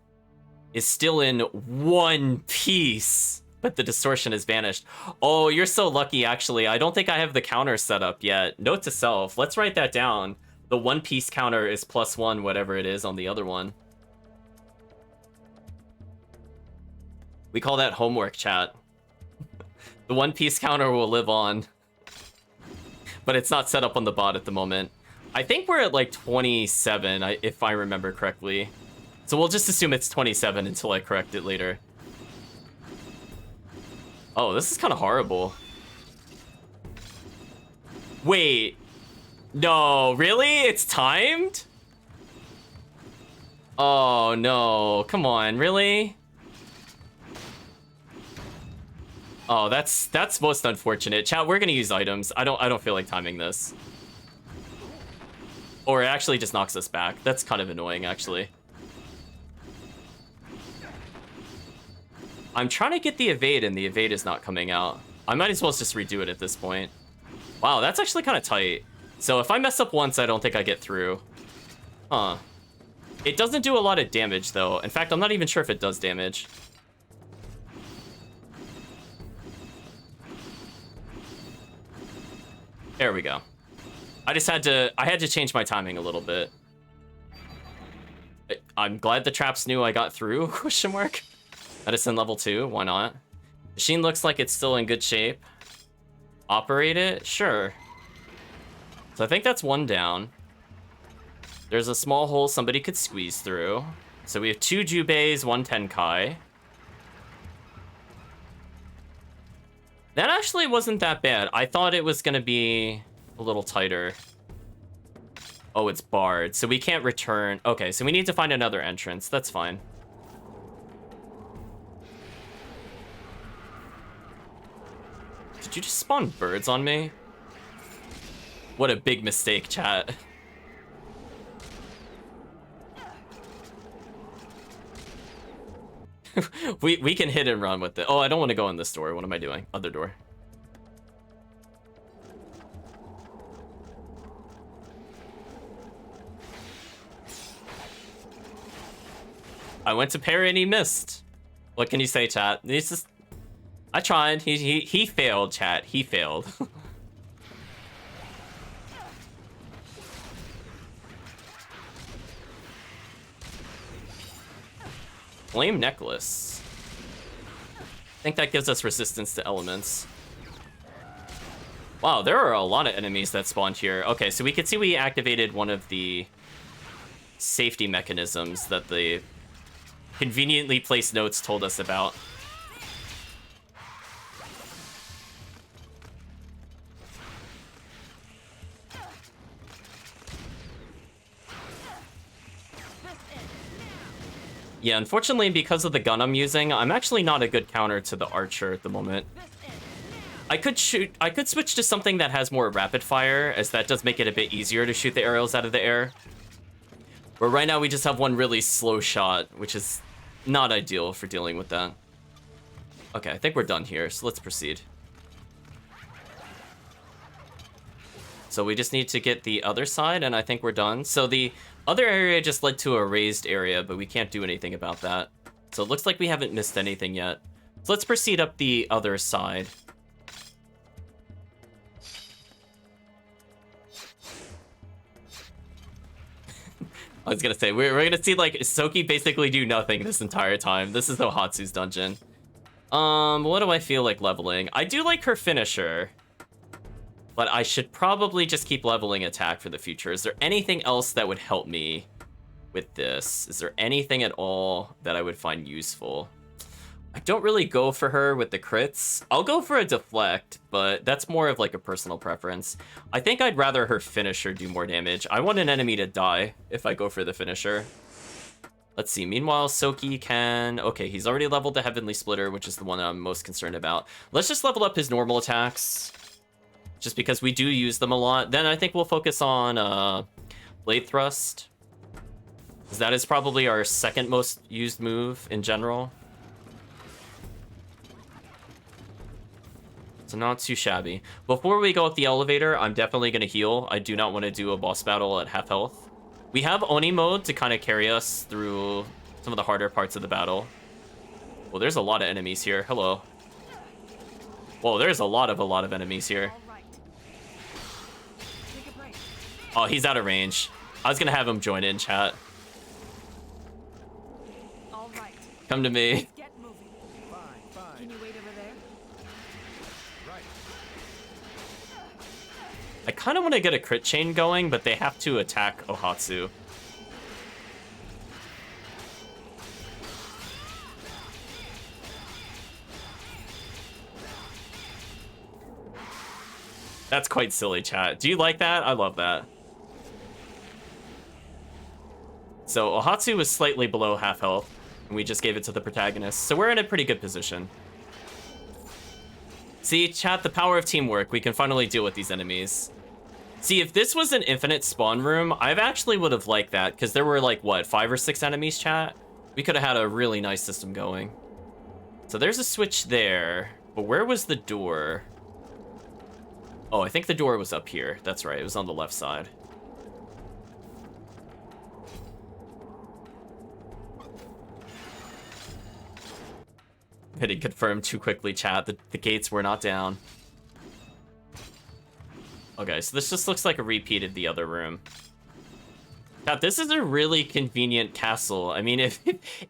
is still in one piece, but the distortion has vanished. Oh, you're so lucky, actually. I don't think I have the counter set up yet. Note to self, let's write that down. The one piece counter is +1, whatever it is on the other one. We call that homework, chat. The one piece counter will live on. But it's not set up on the bot at the moment. I think we're at like 27, if I remember correctly. So we'll just assume it's 27 until I correct it later. Oh, this is kind of horrible. Wait. No, really? It's timed? Oh, no. Come on, really? Oh, that's most unfortunate. Chat, we're gonna use items. I don't feel like timing this. Or it actually just knocks us back. That's kind of annoying, actually. I'm trying to get the evade, and the evade is not coming out. I might as well just redo it at this point. Wow, that's actually kind of tight. So if I mess up once, I don't think I get through. Huh. It doesn't do a lot of damage, though. In fact, I'm not even sure if it does damage. There we go. I had to change my timing a little bit. I'm glad the traps knew I got through, question mark. Medicine level 2, why not? Machine looks like it's still in good shape. Operate it? Sure. So I think that's one down. There's a small hole somebody could squeeze through. So we have 2 Jubeis, 1 Tenkai. That actually wasn't that bad. I thought it was gonna be a little tighter. Oh, it's barred, so we can't return. Okay, so we need to find another entrance. That's fine. Did you just spawn birds on me? What a big mistake, chat. we can hit and run with it. Oh, I don't want to go in this door. What am I doing? Other door. I went to parry and he missed. What can you say, chat? He's just... I tried. He failed, chat. He failed. Flame necklace. I think that gives us resistance to elements. Wow, there are a lot of enemies that spawned here. Okay, so we could see we activated one of the safety mechanisms that the conveniently placed notes told us about. Yeah, unfortunately, because of the gun I'm using, I'm actually not a good counter to the archer at the moment. I could switch to something that has more rapid fire, as that does make it a bit easier to shoot the arrows out of the air. But right now we just have one really slow shot, which is not ideal for dealing with that. Okay, I think we're done here, so let's proceed. So we just need to get the other side, and I think we're done. So the other area just led to a raised area, but we can't do anything about that. So it looks like we haven't missed anything yet. So let's proceed up the other side. I was gonna say, we're gonna see, like, Soki basically do nothing this entire time. This is Ohatsu's dungeon. What do I feel like leveling? I do like her finisher, but I should probably just keep leveling attack for the future. Is there anything else that would help me with this? Is there anything at all that I would find useful? I don't really go for her with the crits. I'll go for a deflect, but that's more of like a personal preference. I think I'd rather her finisher do more damage. I want an enemy to die if I go for the finisher. Let's see. Meanwhile, Soki can... Okay, he's already leveled the Heavenly Splitter, which is the one I'm most concerned about. Let's just level up his normal attacks, just because we do use them a lot. Then I think we'll focus on Blade Thrust. That is probably our second most used move in general. So not too shabby. Before we go up the elevator, I'm definitely going to heal. I do not want to do a boss battle at half health. We have Oni mode to kind of carry us through some of the harder parts of the battle. Well, there's a lot of enemies here. Hello. Whoa, there's a lot of enemies here. All right. Take a break. Oh, he's out of range. I was going to have him join in, chat. All right. Come to me. Let's get moving. Fine, fine. Can you wait over there? Right. I kind of want to get a crit chain going, but they have to attack Ohatsu. That's quite silly, chat. Do you like that? I love that. So Ohatsu was slightly below half health, and we just gave it to the protagonist. So we're in a pretty good position. See, chat, the power of teamwork. We can finally deal with these enemies. See, if this was an infinite spawn room, I actually would have liked that, because there were like, what, 5 or 6 enemies, chat? We could have had a really nice system going. So there's a switch there, but where was the door? Oh, I think the door was up here. That's right, it was on the left side. Hitting confirm too quickly, chat. The gates were not down. Okay, so this just looks like a repeat of the other room. Chat, this is a really convenient castle. I mean,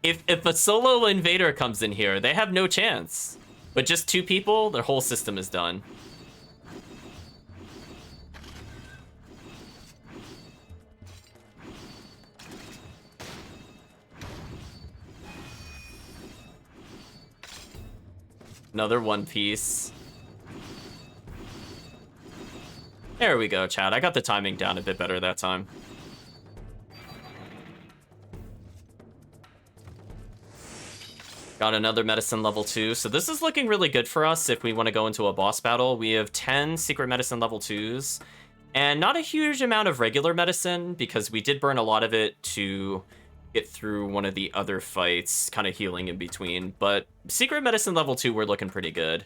if a solo invader comes in here, they have no chance. But just 2 people, their whole system is done. Another one piece. There we go, chat. I got the timing down a bit better that time. Got another medicine level 2. So this is looking really good for us if we want to go into a boss battle. We have 10 secret medicine level 2s. And not a huge amount of regular medicine because we did burn a lot of it to get through one of the other fights, kind of healing in between. But secret medicine level 2, we're looking pretty good.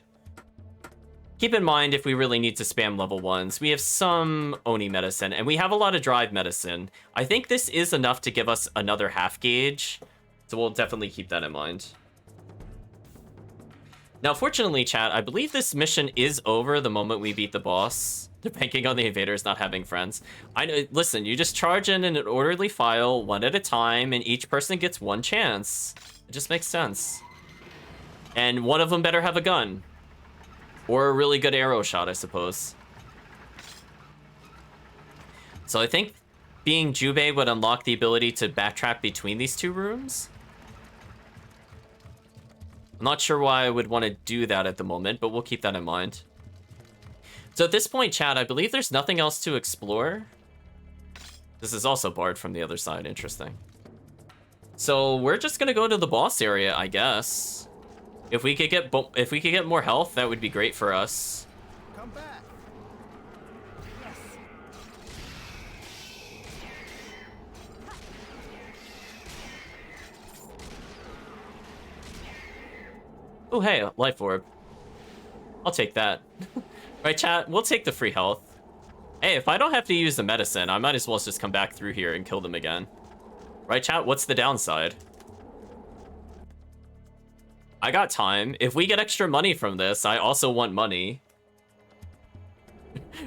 Keep in mind, if we really need to spam level 1s, we have some Oni medicine, and we have a lot of drive medicine. I think this is enough to give us another half gauge, so we'll definitely keep that in mind. Now, fortunately, chat, I believe this mission is over the moment we beat the boss. They're banking on the invaders not having friends. I know. Listen, you just charge in an orderly file, one at a time, and each person gets 1 chance. It just makes sense. And one of them better have a gun. Or a really good arrow shot, I suppose. So I think being Jubei would unlock the ability to backtrack between these 2 rooms. I'm not sure why I would want to do that at the moment, but we'll keep that in mind. So at this point, chat, I believe there's nothing else to explore. This is also barred from the other side. Interesting. So we're just gonna go to the boss area, I guess. If we could get more health, that would be great for us. Come back. Yes. Oh, hey, a life orb. I'll take that. Right, chat? We'll take the free health. Hey, if I don't have to use the medicine, I might as well just come back through here and kill them again. Right, chat? What's the downside? I got time. If we get extra money from this, I also want money.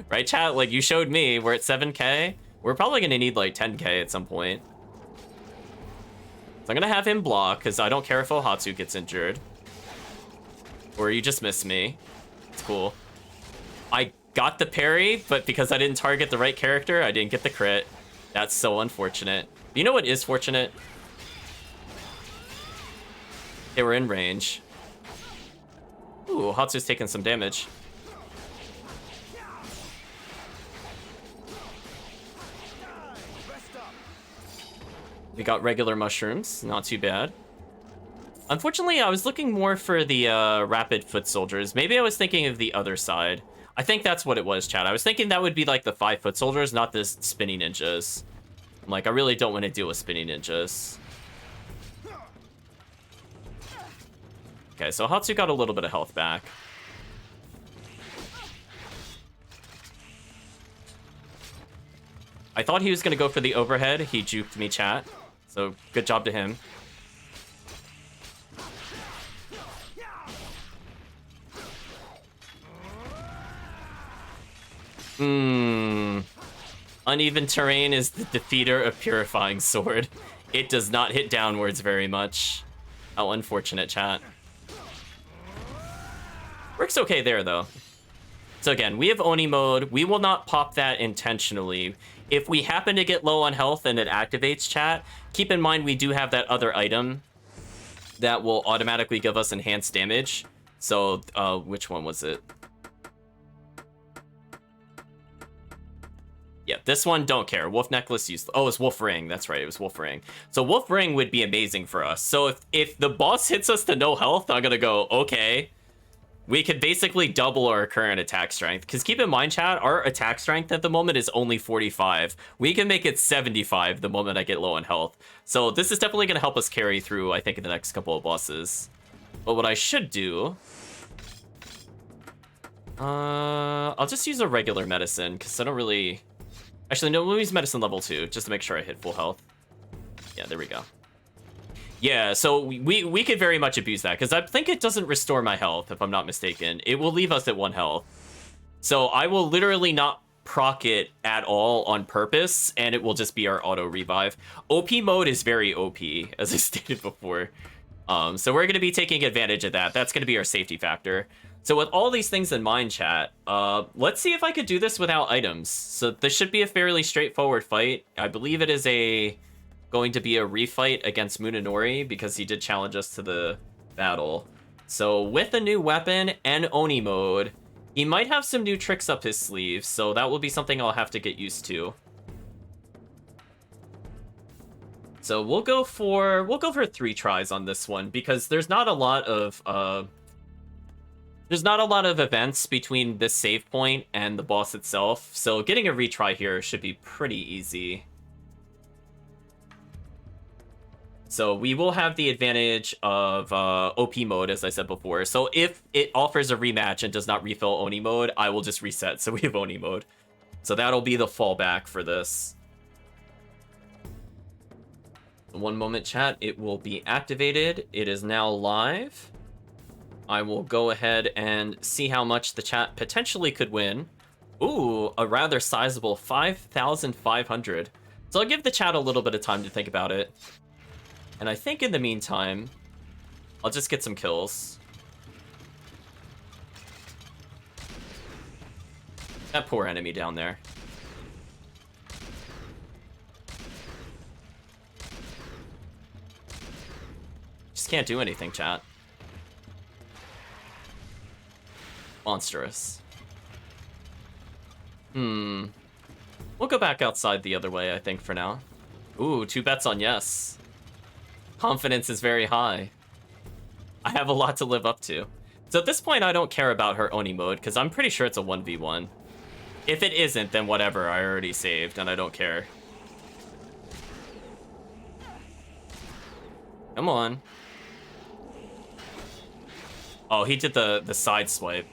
Right, chat? Like, you showed me, we're at 7k. We're probably gonna need, like, 10k at some point. So I'm gonna have him block, because I don't care if Ohatsu gets injured. Or you just missed me. It's cool. I got the parry, but because I didn't target the right character, I didn't get the crit. That's so unfortunate. You know what is fortunate? They were in range. Ooh, Hatsu's taking some damage. We got regular mushrooms, not too bad. Unfortunately, I was looking more for the rapid foot soldiers. Maybe I was thinking of the other side. I think that's what it was, chat. I was thinking that would be like the 5 foot soldiers, not the spinny ninjas. I'm like, I really don't want to deal with spinning ninjas. Okay, so Hatsu got a little bit of health back. I thought he was going to go for the overhead. He juked me, chat. So good job to him. Uneven terrain is the defeater of Purifying Sword. It does not hit downwards very much. How unfortunate, chat. Works okay there, though. So again, we have Oni mode. We will not pop that intentionally. If we happen to get low on health and it activates, chat, keep in mind we do have that other item that will automatically give us enhanced damage. So, which one was it? Yeah, this one, don't care. Wolf Necklace used... Oh, it's Wolf Ring. That's right, it was Wolf Ring. So Wolf Ring would be amazing for us. So if the boss hits us to no health, I'm gonna go, okay. We could basically double our current attack strength. Because keep in mind, chat, our attack strength at the moment is only 45. We can make it 75 the moment I get low on health. So this is definitely going to help us carry through, I think, in the next couple of bosses. But what I should do... I'll just use a regular medicine, because I don't really... Actually, no, we'll use medicine level 2, just to make sure I hit full health. Yeah, there we go. Yeah, so we could very much abuse that, because I think it doesn't restore my health, if I'm not mistaken. It will leave us at 1 health. So I will literally not proc it at all on purpose, and it will just be our auto-revive. OP mode is very OP, as I stated before. So we're going to be taking advantage of that. That's going to be our safety factor. So with all these things in mind, chat, let's see if I could do this without items. So this should be a fairly straightforward fight. I believe it is going to be a refight against Munenori because he did challenge us to the battle. So with a new weapon and Oni mode, he might have some new tricks up his sleeve, so that will be something I'll have to get used to. So we'll go for 3 tries on this one because there's not a lot of events between this save point and the boss itself. So getting a retry here should be pretty easy. So we will have the advantage of OP mode, as I said before. So if it offers a rematch and does not refill Oni mode, I will just reset, so we have Oni mode. So that'll be the fallback for this. One moment, chat. It will be activated. It is now live. I will go ahead and see how much the chat potentially could win. Ooh, a rather sizable 5,500. So I'll give the chat a little bit of time to think about it. And I think in the meantime, I'll just get some kills. That poor enemy down there. Just can't do anything, chat. Monstrous. We'll go back outside the other way, I think, for now. Ooh, 2 bets on yes. Confidence is very high. I have a lot to live up to. So at this point, I don't care about her Oni mode, because I'm pretty sure it's a 1v1. If it isn't, then whatever, I already saved, and I don't care. Come on. Oh, he did the side swipe.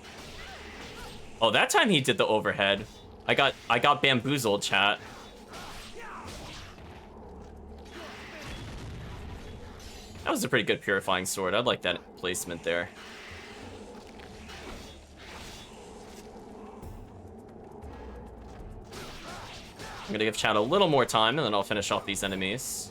Oh, that time he did the overhead. I got bamboozled, chat. That was a pretty good Purifying Sword. I'd like that placement there. I'm gonna give chat a little more time, and then I'll finish off these enemies.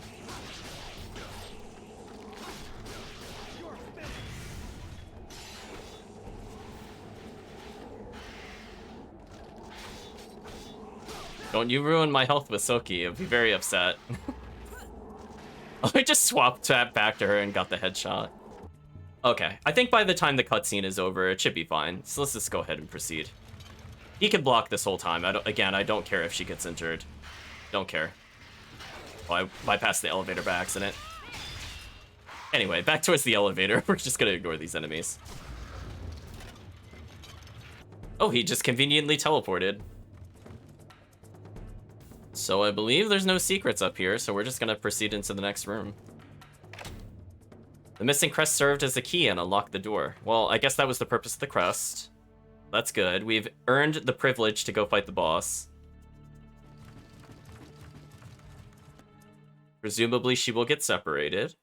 Don't you ruin my health with Soki. I'd be very upset. I just swapped that back to her and got the headshot. Okay, I think by the time the cutscene is over, it should be fine. So let's just go ahead and proceed. He can block this whole time. I don't care if she gets injured. Don't care. Oh, I bypassed the elevator by accident. Anyway, back towards the elevator. We're just gonna ignore these enemies. Oh, he just conveniently teleported. So I believe there's no secrets up here, so we're just gonna proceed into the next room. The missing crest served as a key and unlocked the door. Well, I guess that was the purpose of the crest. That's good. We've earned the privilege to go fight the boss. Presumably she will get separated.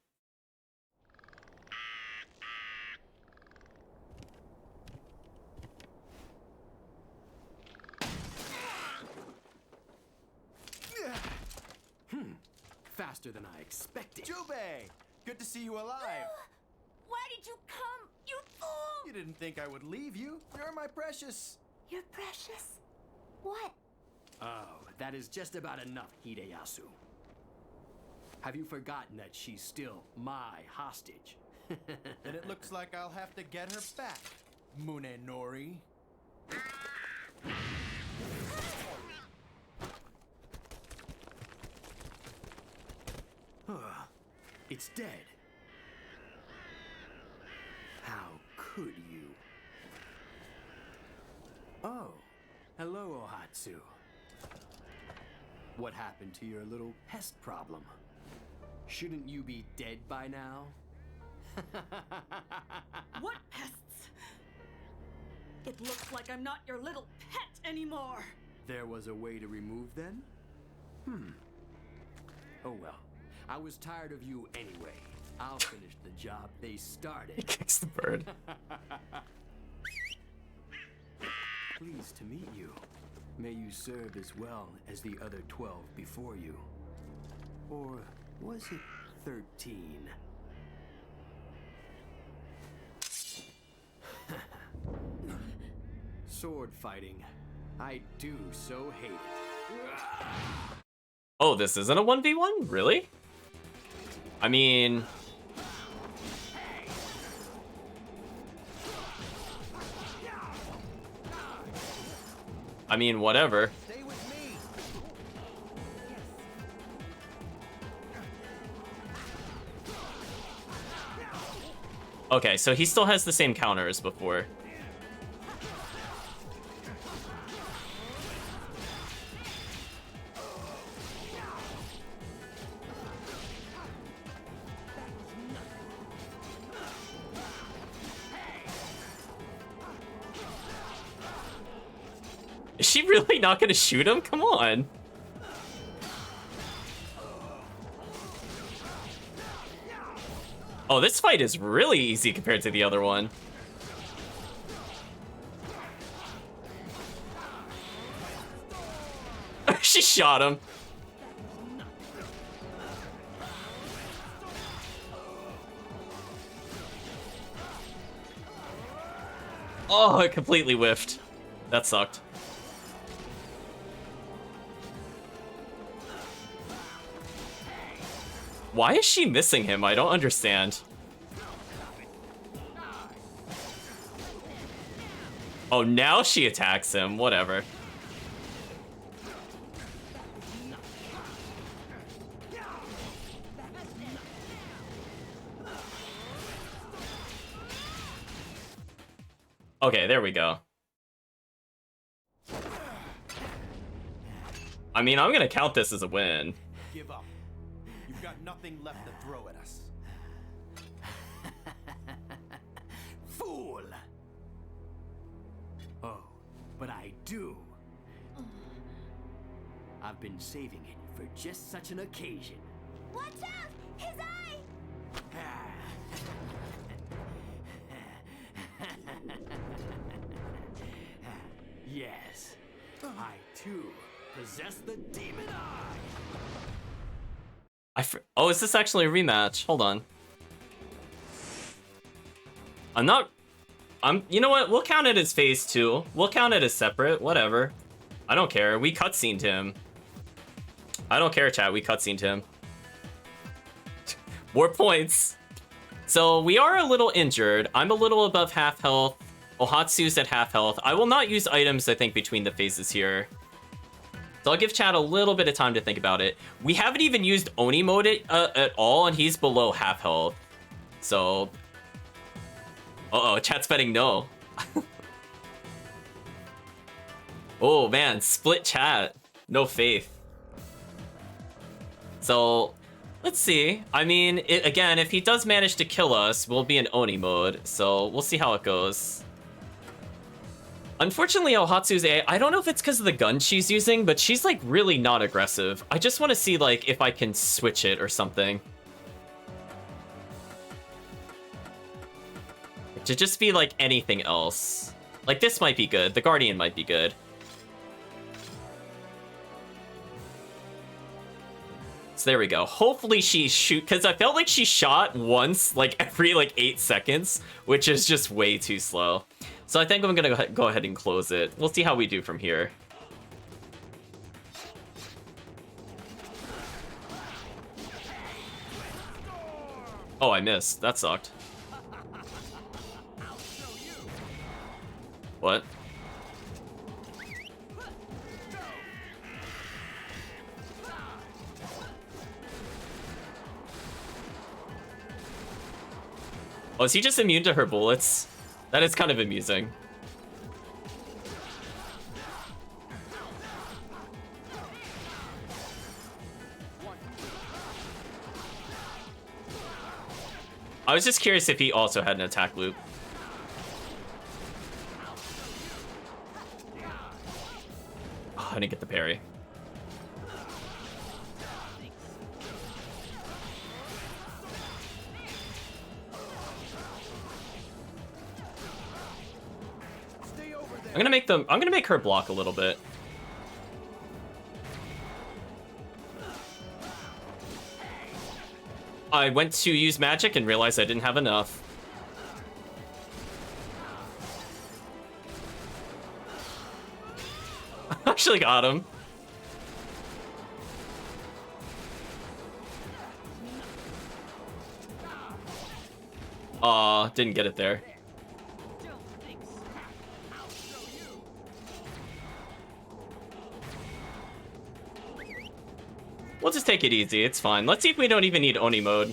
Faster than I expected. Jubei! Good to see you alive. Why did you come, you fool? You didn't think I would leave you. You're my precious. You're precious. What? Oh, that is just about enough, Hideyasu. Have you forgotten that she's still my hostage? Then it looks like I'll have to get her back, Munenori. It's dead. How could you? Oh, hello, Ohatsu. What happened to your little pest problem? Shouldn't you be dead by now? What pests? It looks like I'm not your little pet anymore. There was a way to remove them? Oh well. I was tired of you anyway. I'll finish the job they He started. kicks the bird. Pleased to meet you. May you serve as well as the other 12 before you. Or was it 13? Sword fighting. I do so hate it. Oh, this isn't a 1v1? Really? I mean... whatever. Stay with me. Okay, so he still has the same counter as before. Is she really not gonna shoot him? Come on. Oh, this fight is really easy compared to the other one. She shot him. Oh, it completely whiffed. That sucked. Why is she missing him? I don't understand. Oh, now she attacks him. Whatever. Okay, there we go. I mean, I'm gonna count this as a win. Give up. You've got nothing left to throw at us. Fool! Oh, but I do. I've been saving it for just such an occasion. Watch out! His eye! Yes, I too possess the demon eye. Oh, is this actually a rematch? Hold on. You know what? We'll count it as phase 2. We'll count it as separate. Whatever. I don't care. We cutscened him. I don't care, chat. We cutscened him. More points. So we are a little injured. I'm a little above half health. Ohatsu's at half health. I will not use items, I think, between the phases here. So I'll give chat a little bit of time to think about it. We haven't even used Oni mode at all, and he's below half health. So... Uh-oh, chat's betting no. Oh, man, split chat. No faith. So, let's see. I mean, again, if he does manage to kill us, we'll be in Oni mode. So, we'll see how it goes. Unfortunately, Ohatsu's AI, I don't know if it's because of the gun she's using, but she's, like, really not aggressive. I just want to see, like, if I can switch it or something. To just be, like, anything else. Like, this might be good. The Guardian might be good. So there we go. Hopefully she because I felt like she shot once, like, every, like, 8 seconds, which is just way too slow. So I think I'm gonna go ahead and close it. We'll see how we do from here. Oh, I missed. That sucked. What? Oh, is he just immune to her bullets? That is kind of amusing. I was just curious if he also had an attack loop. Oh, I didn't get the parry. I'm gonna make her block a little bit. I went to use magic and realized I didn't have enough. I actually got him. Aw, didn't get it there. We'll just take it easy, it's fine. Let's see if we don't even need Oni mode.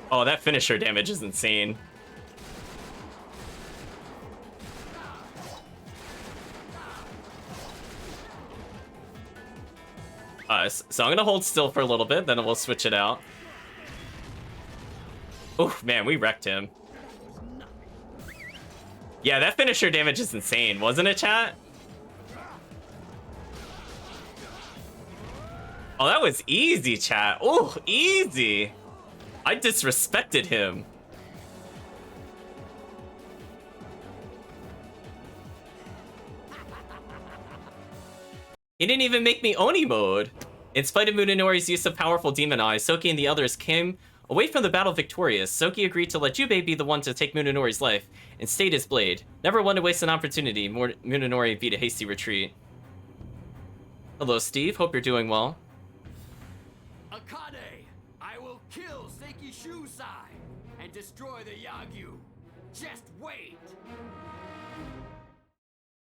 Oh, that finisher damage is insane. So I'm gonna hold still for a little bit, then we'll switch it out. Oh man, we wrecked him. Yeah, that finisher damage is insane, wasn't it, chat? Oh, that was easy, chat. Oh, easy. I disrespected him. He didn't even make me Oni mode. In spite of Munenori's use of powerful demon eyes, Soki and the others came away from the battle victorious. Soki agreed to let Jubei be the one to take Munenori's life and stayed his blade. Never one to waste an opportunity. Munenori beat a hasty retreat. Hello, Steve. Hope you're doing well. Akane, I will kill Seiki Shusai and destroy the Yagyu. Just wait.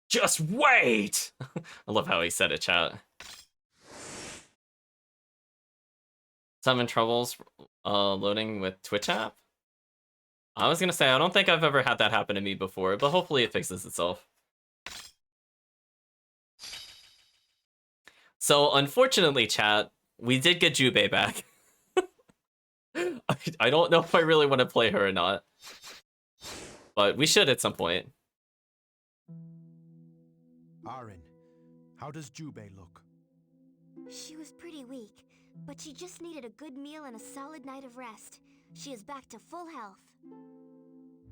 Just wait! I love how he said it, chat. Having troubles loading with Twitch app? I was gonna say, I don't think I've ever had that happen to me before, but hopefully it fixes itself. So, unfortunately, chat, we did get Jubei back. I don't know if I really want to play her or not. But we should at some point. Arin, how does Jubei look? She was pretty weak, but she just needed a good meal and a solid night of rest. She is back to full health.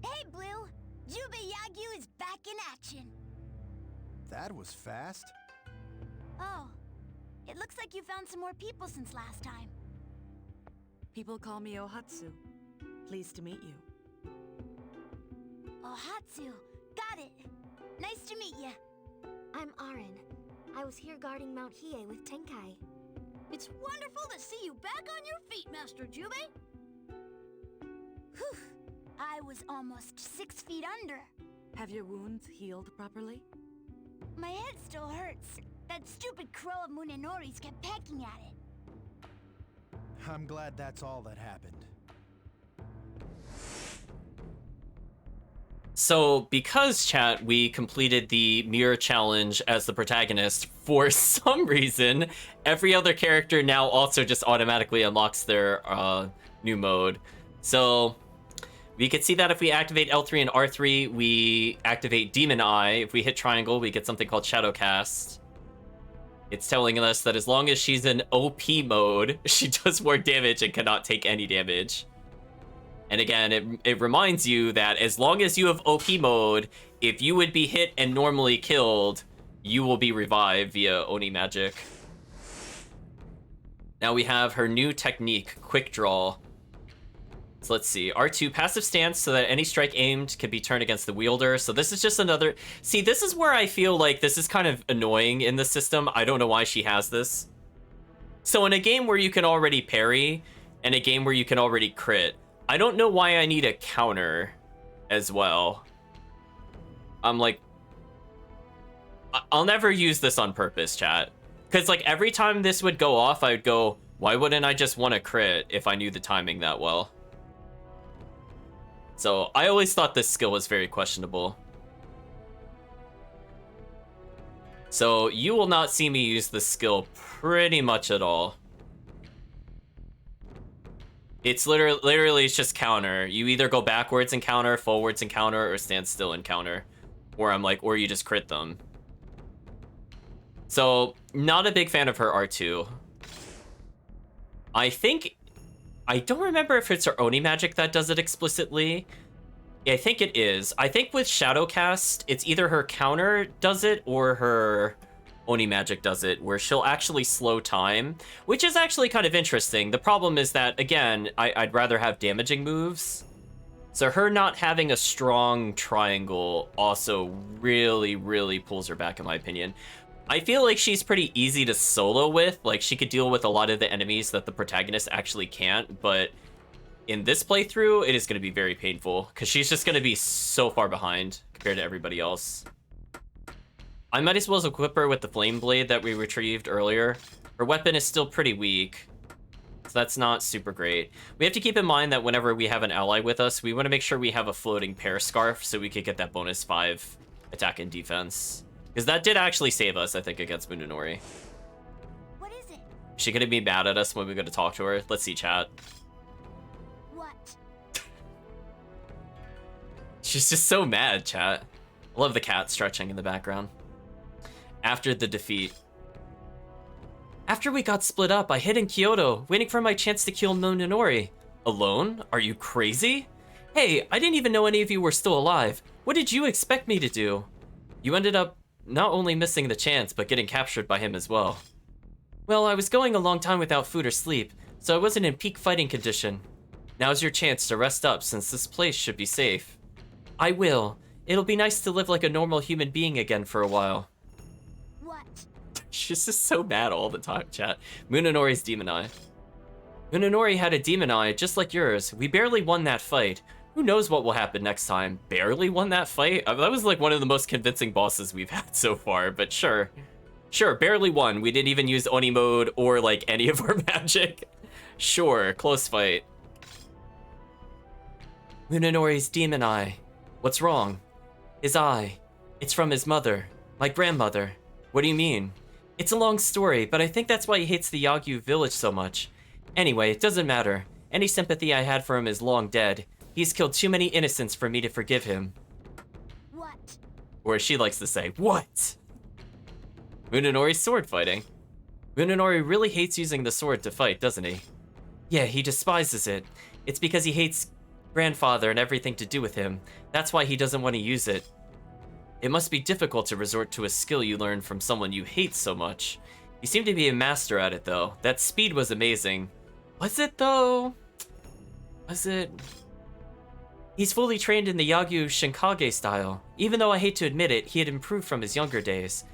Hey, Blue! Jubei Yagyu is back in action! That was fast. Oh, it looks like you found some more people since last time. People call me Ohatsu. Pleased to meet you. Ohatsu, got it! Nice to meet you. I'm Arin. I was here guarding Mount Hiei with Tenkai. It's wonderful to see you back on your feet, Master Jubei! Whew! I was almost 6 feet under. Have your wounds healed properly? My head still hurts. That stupid crow of Munenori's kept pecking at it. I'm glad that's all that happened. So, because, chat, we completed the mirror challenge as the protagonist, for some reason, every other character now also just automatically unlocks their new mode. So, we can see that if we activate L3 and R3, we activate Demon Eye. If we hit triangle, we get something called Shadow Cast. It's telling us that as long as she's in OP mode, she does more damage and cannot take any damage. And again, it reminds you that as long as you have OP mode, if you would be hit and normally killed, you will be revived via Oni magic. Now we have her new technique, Quick Draw. So let's see, R2, passive stance so that any strike aimed can be turned against the wielder. So this is just another... See, this is where I feel like this is kind of annoying in the system. I don't know why she has this. So in a game where you can already parry, and a game where you can already crit, I don't know why I need a counter as well. I'm like... I'll never use this on purpose, chat. Because like every time this would go off, I would go, why wouldn't I just want to crit if I knew the timing that well? So I always thought this skill was very questionable. So you will not see me use this skill pretty much at all. It's literally it's just counter. You either go backwards and counter, forwards and counter, or stand still and counter. Or I'm like, or you just crit them. So, not a big fan of her R2. I don't remember if it's her Oni magic that does it explicitly. Yeah, I think it is. I think with Shadow Cast, it's either her counter does it or her Oni magic does it, where she'll actually slow time, which is actually kind of interesting. The problem is that, again, I'd rather have damaging moves. So her not having a strong triangle also really, really pulls her back, in my opinion. I feel like she's pretty easy to solo with. Like, she could deal with a lot of the enemies that the protagonist actually can't, but in this playthrough, it is going to be very painful, because she's just going to be so far behind compared to everybody else. I might as well equip her with the Flame Blade that we retrieved earlier. Her weapon is still pretty weak, so that's not super great. We have to keep in mind that whenever we have an ally with us, we want to make sure we have a floating Pear Scarf so we could get that bonus 5 attack and defense. Because that did actually save us, I think, against Munenori. What is it? Is she gonna be mad at us when we go to talk to her? Let's see, chat. What? She's just so mad, chat. I love the cat stretching in the background. After the defeat. After we got split up, I hid in Kyoto, waiting for my chance to kill Munenori. Alone? Are you crazy? Hey, I didn't even know any of you were still alive. What did you expect me to do? You ended up not only missing the chance, but getting captured by him as well. Well, I was going a long time without food or sleep, so I wasn't in peak fighting condition. Now's your chance to rest up, since this place should be safe. I will. It'll be nice to live like a normal human being again for a while. What? She's just so mad all the time, chat. Munenori's Demon Eye. Munenori had a Demon Eye just like yours. We barely won that fight. Who knows what will happen next time? Barely won that fight? That was like one of the most convincing bosses we've had so far, but sure. Sure, barely won. We didn't even use Oni mode or like any of our magic. Sure, close fight. Munenori's Demon Eye. What's wrong? His eye. It's from his mother. My grandmother. What do you mean? It's a long story, but I think that's why he hates the Yagyu village so much. Anyway, it doesn't matter. Any sympathy I had for him is long dead. He's killed too many innocents for me to forgive him. What? Or as she likes to say, what? Munenori's sword fighting. Munenori really hates using the sword to fight, doesn't he? Yeah, he despises it. It's because he hates grandfather and everything to do with him. That's why he doesn't want to use it. It must be difficult to resort to a skill you learn from someone you hate so much. You seem to be a master at it, though. That speed was amazing. Was it, though? Was it? He's fully trained in the Yagyu Shinkage style. Even though I hate to admit it, he had improved from his younger days.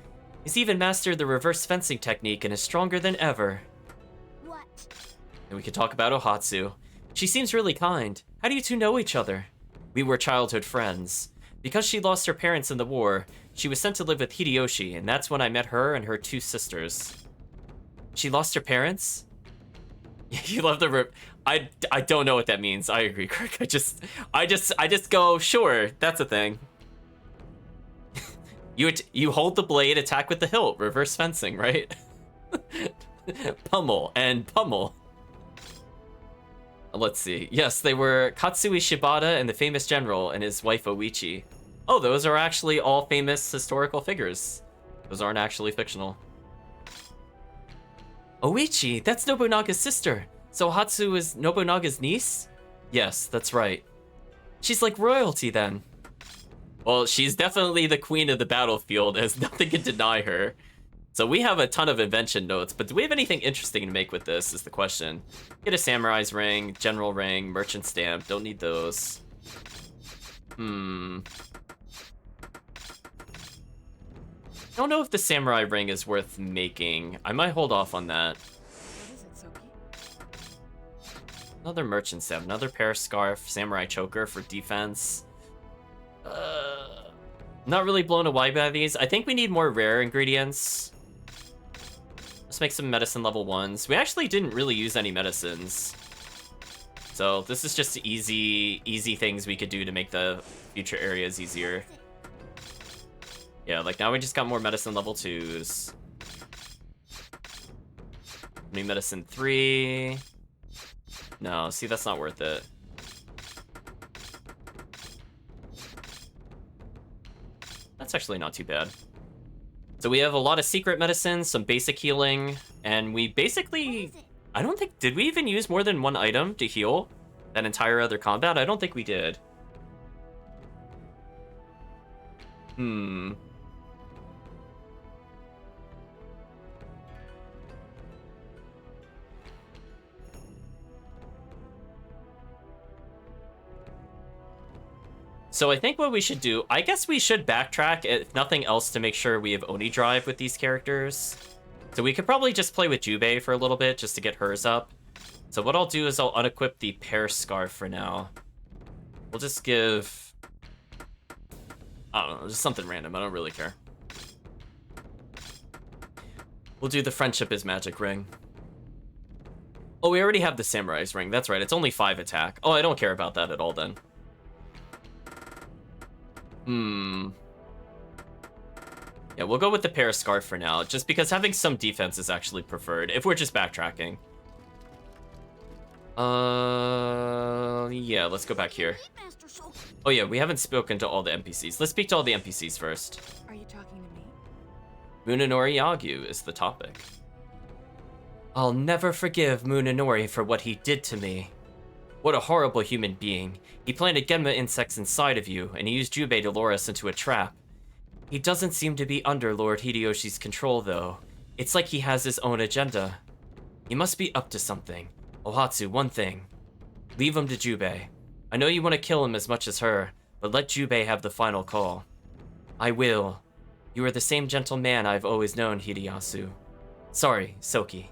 He's even mastered the reverse fencing technique and is stronger than ever. What? And we can talk about Ohatsu. She seems really kind. How do you two know each other? We were childhood friends. Because she lost her parents in the war, She was sent to live with Hideyoshi, and that's when I met her and her 2 sisters. She lost her parents? You love the I don't know what that means. I agree, Kirk. I just go, sure, that's a thing. You hold the blade, attack with the hilt, reverse fencing, right? Pummel and pummel. Let's see. Yes, they were Katsui Shibata and the famous general and his wife Oichi. Oh, those are actually all famous historical figures. Those aren't actually fictional. Oichi, that's Nobunaga's sister. So Hatsu is Nobunaga's niece? Yes, that's right. She's like royalty then. Well, she's definitely the queen of the battlefield, as nothing can deny her. So we have a ton of invention notes, but do we have anything interesting to make with this is the question. Get a samurai's ring, general ring, merchant stamp. Don't need those. Don't know if the samurai ring is worth making. I might hold off on that. What is it, Soki? Another merchant stamp, another pair scarf, samurai choker for defense. Not really blown away by these. I think we need more rare ingredients. Let's make some medicine level 1s. We actually didn't really use any medicines. So this is just easy things we could do to make the future areas easier. Yeah, like now we just got more medicine level 2s. New medicine 3. No, see, that's not worth it. That's actually not too bad. So we have a lot of secret medicine, some basic healing, and we basically... I don't think... Did we even use more than 1 item to heal that entire other combat? I don't think we did. So I think what we should do, I guess we should backtrack, if nothing else, to make sure we have Oni Drive with these characters. So we could probably just play with Jubei for a little bit, just to get hers up. So what I'll do is I'll unequip the Pear Scarf for now. We'll just give... I don't know, just something random, I don't really care. We'll do the Friendship is Magic ring. Oh, we already have the Samurai's ring, that's right, it's only 5 attack. Oh, I don't care about that at all then. Yeah, we'll go with the Pear Scarf for now, just because having some defense is actually preferred, if we're just backtracking. Yeah, let's go back here. Oh yeah, we haven't spoken to all the NPCs. Let's speak to all the NPCs first. Are you talking to me? Munenori Yagyu is the topic. I'll never forgive Munenori for what he did to me. What a horrible human being. He planted Genma insects inside of you, and he used Jubei to lure us into a trap. He doesn't seem to be under Lord Hideyoshi's control, though. It's like he has his own agenda. He must be up to something. Ohatsu, one thing. Leave him to Jubei. I know you want to kill him as much as her, but let Jubei have the final call. I will. You are the same gentle man I've always known, Hideyasu. Sorry, Soki.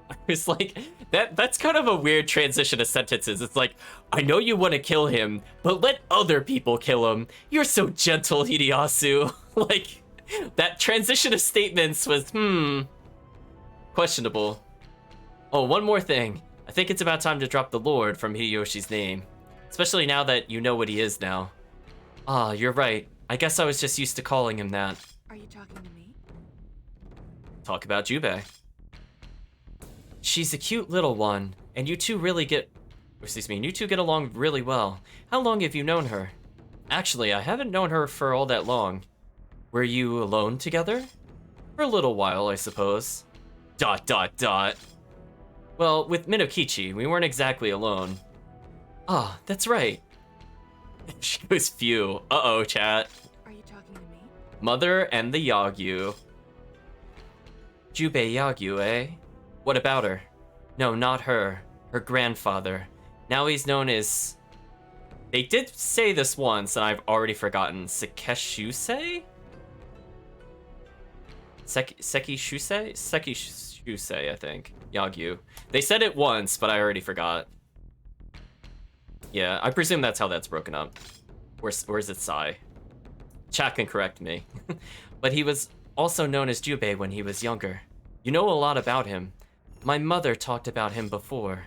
I was like, that's kind of a weird transition of sentences. It's like, I know you want to kill him, but let other people kill him. You're so gentle, Hideyasu. Like, that transition of statements was, questionable. Oh, one more thing. I think it's about time to drop the Lord from Hideyoshi's name. Especially now that you know what he is now. Ah, you're right. I guess I was just used to calling him that. Are you talking to me? Talk about Jubei. She's a cute little one, and you two get along really well. How long have you known her? Actually, I haven't known her for all that long. Were you alone together? For a little while, I suppose. ... Well, with Minokichi, we weren't exactly alone. Ah, that's right. She goes phew. Uh-oh, chat. Are you talking to me? Mother and the Yagyu. Jubei Yagyu, eh? What about her? No, not her. Her grandfather. Now he's known as... They did say this once, and I've already forgotten. Sekishusei? Sekishusei? Sekishusei, I think. Yagyu. They said it once, but I already forgot. Yeah, I presume that's how that's broken up. Or is it Sai? Chat can correct me. But he was also known as Jubei when he was younger. You know a lot about him. My mother talked about him before.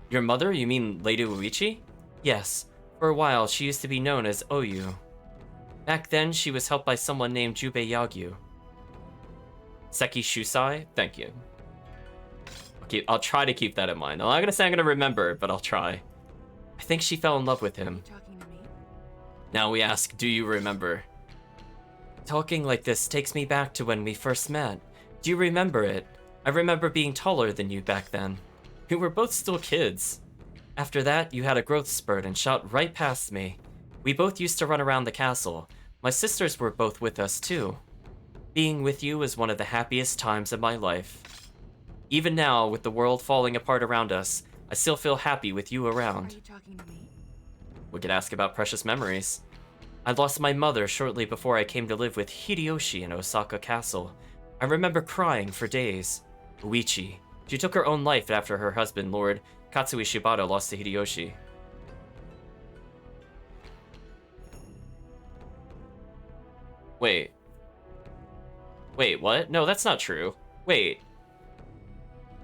Your mother? You mean Lady Uichi? Yes. For a while, she used to be known as Oyu. Back then, she was helped by someone named Jubei Yagyu. Seki Shusai? Thank you. Okay, I'll try to keep that in mind. I'm not gonna say I'm gonna remember, but I'll try. I think she fell in love with him. Talking to me? Now we ask, do you remember? Talking like this takes me back to when we first met. Do you remember it? I remember being taller than you back then. We were both still kids. After that, you had a growth spurt and shot right past me. We both used to run around the castle. My sisters were both with us too. Being with you was one of the happiest times of my life. Even now, with the world falling apart around us, I still feel happy with you around. Are you talking to me? We could ask about precious memories. I lost my mother shortly before I came to live with Hideyoshi in Osaka Castle. I remember crying for days. Uichi. She took her own life after her husband, Lord Katsui Shibata, lost to Hideyoshi. Wait. Wait, what? No, that's not true. Wait.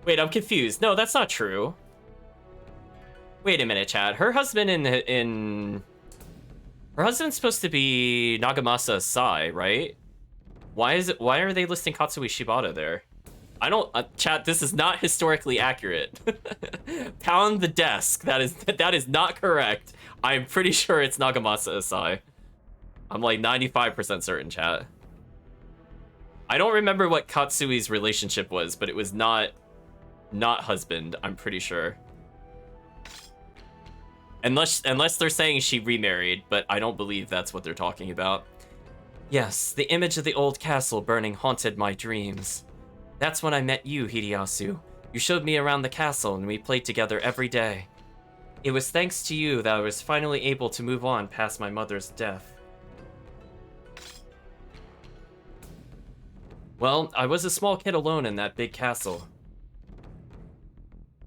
Wait, I'm confused. No, that's not true. Wait a minute, Chad. Her husband Her husband's supposed to be Nagamasa Sai, right? Why are they listing Katsui Shibata there? I don't chat, this is not historically accurate. Pound the desk. That is not correct. I'm pretty sure it's Nagamasa Sai. I'm like 95% certain, chat. I don't remember what Katsui's relationship was, but it was not husband, I'm pretty sure. Unless they're saying she remarried, but I don't believe that's what they're talking about. Yes, the image of the old castle burning haunted my dreams. That's when I met you, Hideyasu. You showed me around the castle and we played together every day. It was thanks to you that I was finally able to move on past my mother's death. Well, I was a small kid alone in that big castle.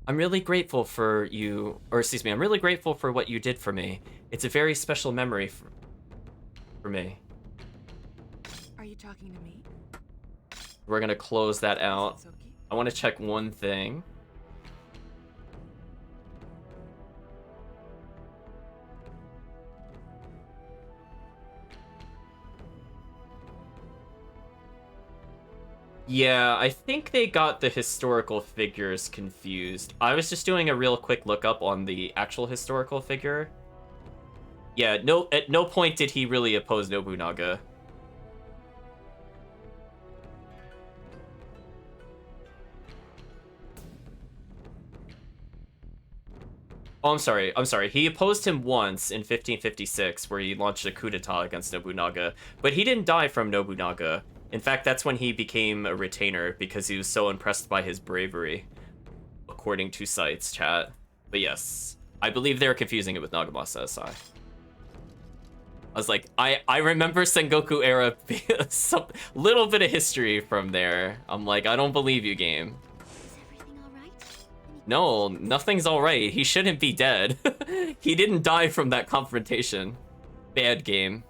I'm really grateful for you, or excuse me, I'm really grateful for what you did for me. It's a very special memory for me. Are you talking to me? We're gonna close that out. Satsuki? I want to check one thing. Yeah, I think they got the historical figures confused. I was just doing a real quick lookup on the actual historical figure. Yeah, at no point did he really oppose Nobunaga. Oh, I'm sorry. He opposed him once in 1556, where he launched a coup d'etat against Nobunaga, but he didn't die from Nobunaga. In fact, that's when he became a retainer, because he was so impressed by his bravery, according to sites, chat. But yes, I believe they're confusing it with Nagamasa Sai. I was like, I remember Sengoku era, some little bit of history from there. I'm like, I don't believe you, game. Is everything alright? No, nothing's alright. He shouldn't be dead. He didn't die from that confrontation. Bad game.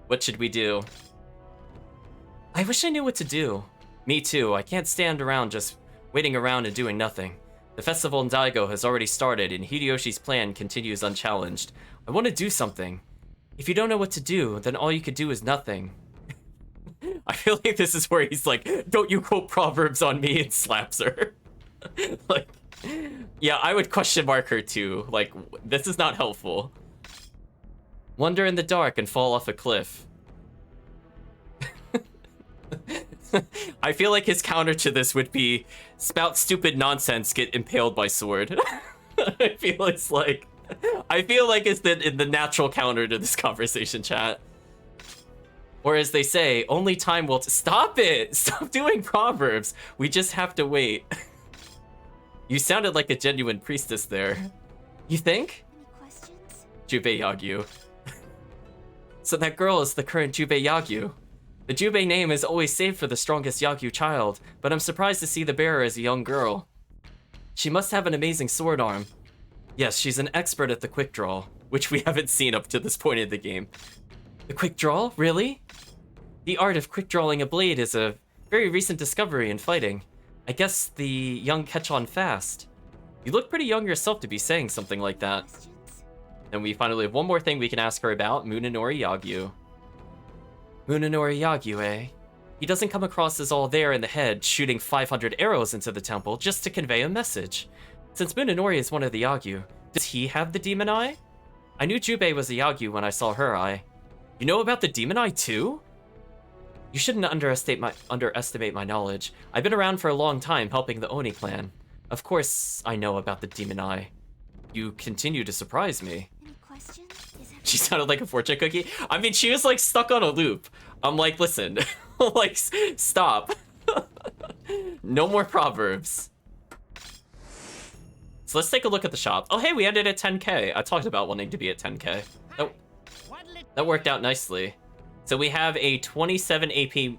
What should we do? I wish I knew what to do. Me too. I can't stand around just waiting around and doing nothing. The festival in Daigo has already started and Hideyoshi's plan continues unchallenged. I want to do something. If you don't know what to do, then all you could do is nothing. I feel like this is where he's like, don't you quote proverbs on me, and slaps her. Like, yeah, I would question mark her too. Like, this is not helpful. Wander in the dark and fall off a cliff. I feel like his counter to this would be spout stupid nonsense, get impaled by sword. I feel it's the natural counter to this conversation, chat. Or as they say, only time will stop it. Stop doing proverbs. We just have to wait. You sounded like a genuine priestess there. You think? Any questions? Jubei Yagyu. So that girl is the current Jubei Yagyu. The Jubei name is always saved for the strongest Yagyu child, but I'm surprised to see the bearer as a young girl. She must have an amazing sword arm. Yes, she's an expert at the quick draw, which we haven't seen up to this point in the game. The quick draw? Really? The art of quick drawing a blade is a very recent discovery in fighting. I guess the young catch on fast. You look pretty young yourself to be saying something like that. Questions? And we finally have one more thing we can ask her about, Munenori Yagyu. Munenori Yagyu, eh? He doesn't come across as all there in the head, shooting 500 arrows into the temple just to convey a message. Since Munenori is one of the Yagyu, does he have the demon eye? I knew Jubei was a Yagyu when I saw her eye. You know about the demon eye too? You shouldn't underestimate my knowledge. I've been around for a long time helping the Oni clan. Of course, I know about the demon eye. You continue to surprise me. Any questions? Is She sounded like a fortune cookie. I mean, she was like stuck on a loop. I'm like, listen, like, stop. No more proverbs. So let's take a look at the shop. Oh, hey, we ended at 10k. I talked about wanting to be at 10k. That worked out nicely. So we have a 27 AP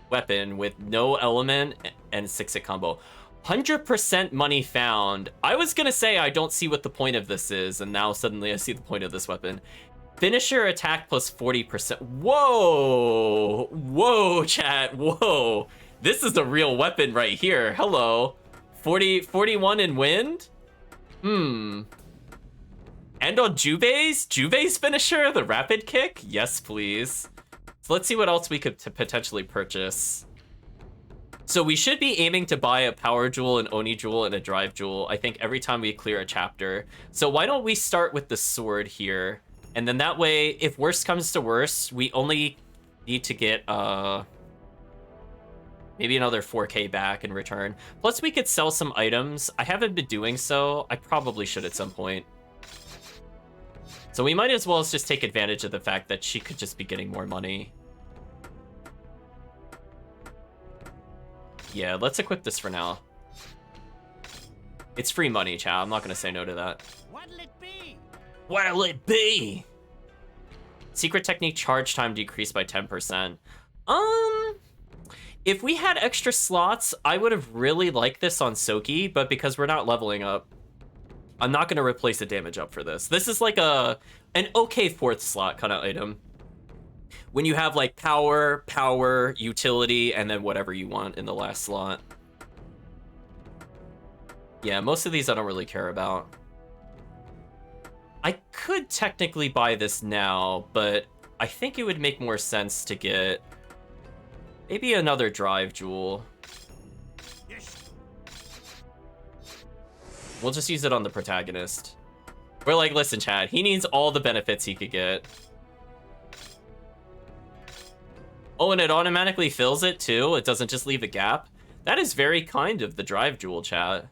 weapon with no element and 6-hit combo. 100% money found. I was gonna say I don't see what the point of this is, and now suddenly I see the point of this weapon. Finisher attack plus 40%. Whoa! Whoa, chat, whoa. This is the real weapon right here. Hello. 41 in wind? And on Jubei's finisher, the rapid kick? Yes, please. So let's see what else we could potentially purchase. So we should be aiming to buy a power jewel, an Oni jewel, and a drive jewel, I think, every time we clear a chapter. So why don't we start with the sword here? And then that way, if worst comes to worst, we only need to get maybe another 4k back in return. Plus we could sell some items. I haven't been doing so. I probably should at some point. So we might as well just take advantage of the fact that she could just be getting more money. Yeah, let's equip this for now. It's free money, chat. I'm not gonna say no to that. What'll it be? What'll it be? Secret technique charge time decreased by 10%. If we had extra slots, I would have really liked this on Soki, but because we're not leveling up, I'm not gonna replace the damage up for this. This is like an okay 4th slot kind of item. When you have like power, utility, and then whatever you want in the last slot. Yeah, most of these I don't really care about. I could technically buy this now, but I think it would make more sense to get maybe another drive jewel. We'll just use it on the protagonist. We're like, listen, Chad, he needs all the benefits he could get. Oh, and it automatically fills it too. It doesn't just leave a gap. That is very kind of the drive jewel, chat.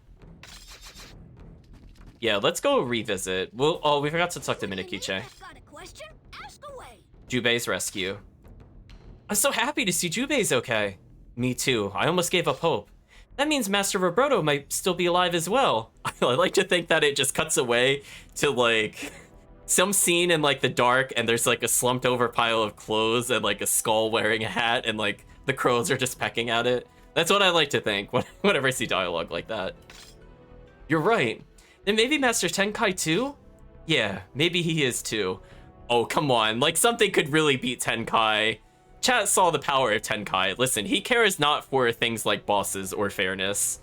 Yeah, let's go revisit. Oh, we forgot to talk to Minakiche. Got a question? Ask away. Jubei's rescue. I'm so happy to see Jubei's okay. Me too. I almost gave up hope. That means Master Roberto might still be alive as well. I like to think that it just cuts away to like some scene in like the dark, and there's like a slumped over pile of clothes and like a skull wearing a hat, and like the crows are just pecking at it. That's what I like to think whenever I see dialogue like that. You're right. Then maybe Master Tenkai too? Yeah, maybe he is too. Oh, come on. Like, something could really beat Tenkai. Chat saw the power of Tenkai. Listen, he cares not for things like bosses or fairness.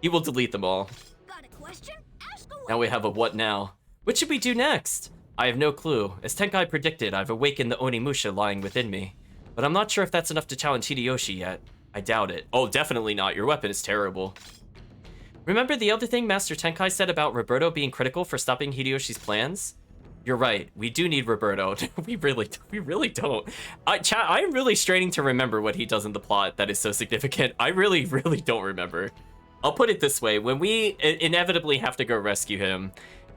He will delete them all. Got a question? Ask away. Now we have a what now? What should we do next? I have no clue. As Tenkai predicted, I've awakened the Onimusha lying within me. But I'm not sure if that's enough to challenge Hideyoshi yet. I doubt it. Oh, definitely not. Your weapon is terrible. Remember the other thing Master Tenkai said about Roberto being critical for stopping Hideyoshi's plans? You're right. We do need Roberto. we really don't. Chat, I'm really straining to remember what he does in the plot that is so significant. I really don't remember. I'll put it this way. When we inevitably have to go rescue him,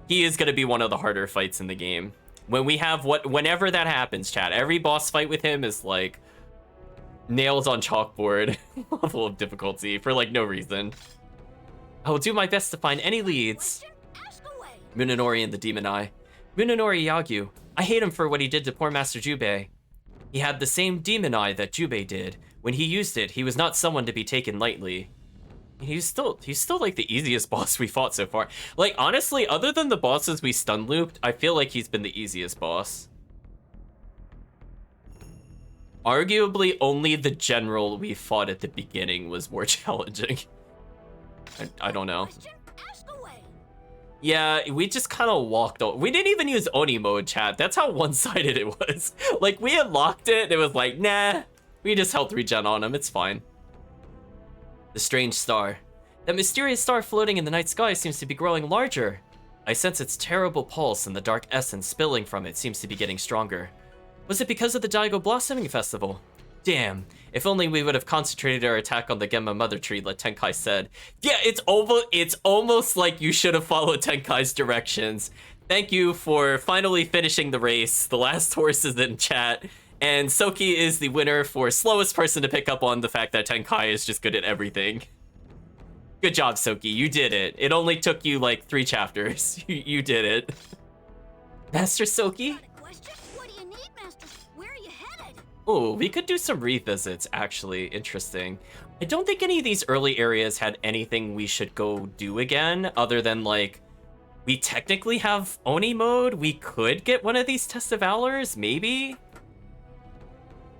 he is going to be one of the harder fights in the game. Whenever that happens, chat, every boss fight with him is like nails on chalkboard level of difficulty for like no reason. I will do my best to find any leads. Ask away. Munenori and the Demon Eye. Munenori Yagyu. I hate him for what he did to poor Master Jubei. He had the same Demon Eye that Jubei did. When he used it, he was not someone to be taken lightly. He's still like the easiest boss we fought so far. Like, honestly, other than the bosses we stun looped, I feel like he's been the easiest boss. Arguably, only the general we fought at the beginning was more challenging. I don't know. Question? Ask away. Yeah, we just kind of walked over. We didn't even use Oni mode, chat. That's how one-sided it was. Like, we unlocked it, and it was like, nah. We just health regen on him, it's fine. The strange star. That mysterious star floating in the night sky seems to be growing larger. I sense its terrible pulse, and the dark essence spilling from it seems to be getting stronger. Was it because of the Daigo Blossoming Festival? Damn, if only we would have concentrated our attack on the Gemma Mother Tree, like Tenkai said. Yeah, it's almost like you should have followed Tenkai's directions. Thank you for finally finishing the race. The last horse is in chat. And Soki is the winner for slowest person to pick up on the fact that Tenkai is just good at everything. Good job, Soki. You did it. It only took you like 3 chapters. You did it. Master Soki? Got a question? What do you need, Master? Where are you headed? Oh, we could do some revisits, actually. Interesting. I don't think any of these early areas had anything we should go do again, other than, like, we technically have Oni mode. We could get one of these Test of Valors, maybe?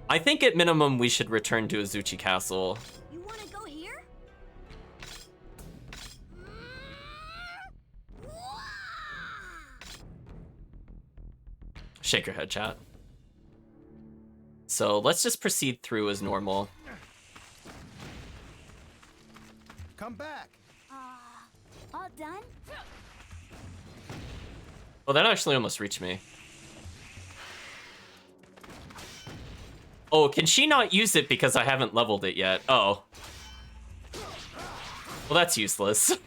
I think at minimum we should return to Azuchi Castle. You want to go here? Shake your head, chat. So let's just proceed through as normal. Come back. All done? Oh, that actually almost reached me. Oh, can she not use it because I haven't leveled it yet? Oh. Well, that's useless.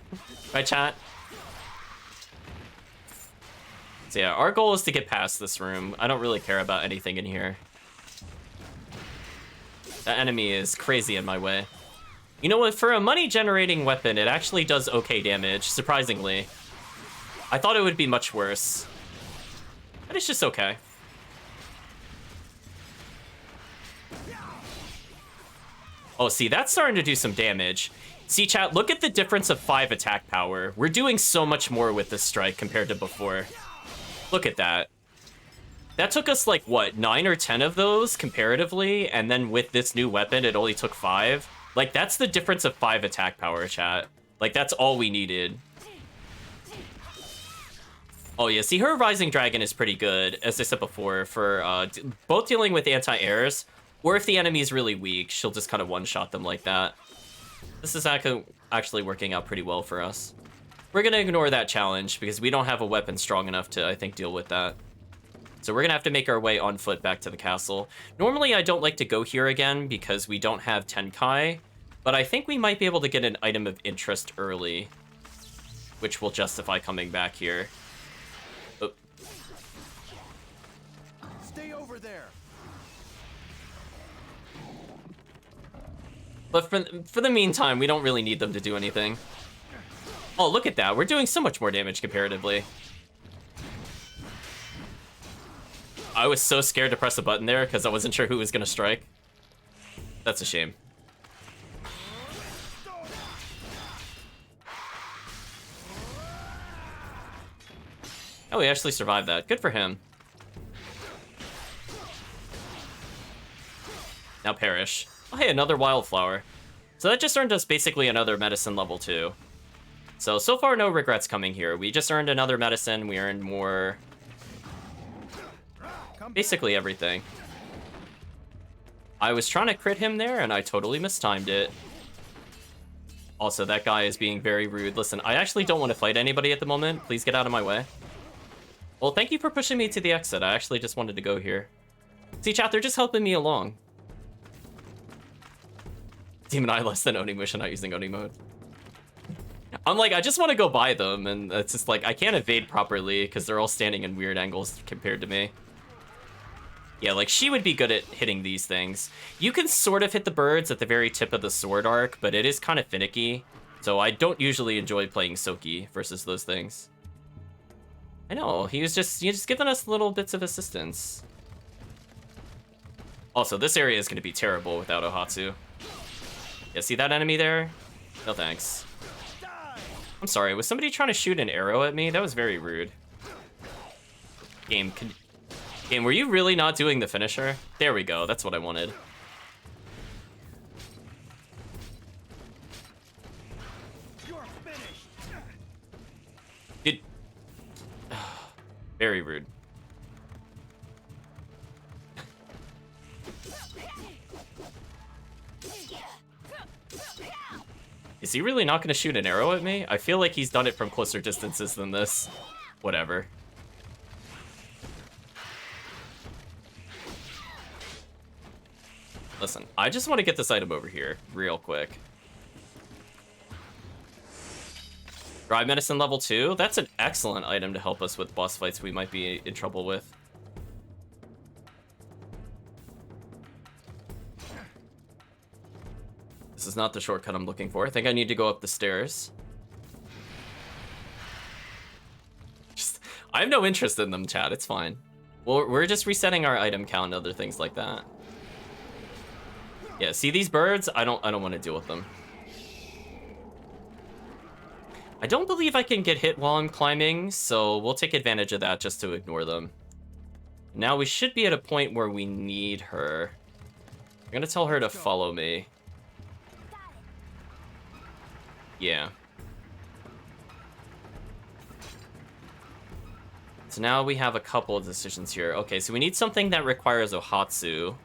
Right, chat? So yeah, our goal is to get past this room. I don't really care about anything in here. That enemy is crazy in my way. You know what? For a money-generating weapon, it actually does okay damage, surprisingly. I thought it would be much worse. But it's just okay. Oh, see, that's starting to do some damage. See, chat, look at the difference of 5 attack power. We're doing so much more with this strike compared to before. Look at that. That took us, like, what, 9 or 10 of those, comparatively? And then with this new weapon, it only took 5? Like, that's the difference of 5 attack power, chat. Like, that's all we needed. Oh, yeah, see, her Rising Dragon is pretty good, as I said before, for both dealing with anti-airs, or if the enemy is really weak, she'll just kind of one-shot them like that. This is actually working out pretty well for us. We're going to ignore that challenge, because we don't have a weapon strong enough to, I think, deal with that. So we're going to have to make our way on foot back to the castle. Normally, I don't like to go here again, because we don't have Tenkai, but I think we might be able to get an item of interest early, which will justify coming back here. Oh. Stay over there. But for the meantime, we don't really need them to do anything. Oh, look at that. We're doing so much more damage comparatively. I was so scared to press a button there because I wasn't sure who was going to strike. That's a shame. Oh, he actually survived that. Good for him. Now perish. Oh, hey, another wildflower. So that just earned us basically another medicine level 2. So far no regrets coming here. We just earned another medicine. We earned more... basically everything. I was trying to crit him there, and I totally mistimed it. Also, that guy is being very rude. Listen, I actually don't want to fight anybody at the moment. Please get out of my way. Well, thank you for pushing me to the exit. I actually just wanted to go here. See, chat, they're just helping me along. Demon Eye less than Onimusha, not using Oni mode. I'm like, I just want to go by them, and it's just like, I can't evade properly because they're all standing in weird angles compared to me. Yeah, like, she would be good at hitting these things. You can sort of hit the birds at the very tip of the sword arc, but it is kind of finicky. So I don't usually enjoy playing Soki versus those things. I know, he's just giving us little bits of assistance. Also, this area is going to be terrible without Ohatsu. Yeah, see that enemy there? No thanks. I'm sorry, was somebody trying to shoot an arrow at me? That was very rude. Game, Game, were you really not doing the finisher? There we go. That's what I wanted. You're finished. It... Very rude. Is he really not going to shoot an arrow at me? I feel like he's done it from closer distances than this. Whatever. Listen, I just want to get this item over here real quick. Dry Medicine level 2? That's an excellent item to help us with boss fights we might be in trouble with. This is not the shortcut I'm looking for. I think I need to go up the stairs. I have no interest in them, chat. It's fine. Well, we're just resetting our item count and other things like that. Yeah, see these birds? I don't want to deal with them. I don't believe I can get hit while I'm climbing, so we'll take advantage of that just to ignore them. Now we should be at a point where we need her. I'm gonna tell her to follow me. Yeah. So now we have a couple of decisions here. Okay, so we need something that requires Ohatsu.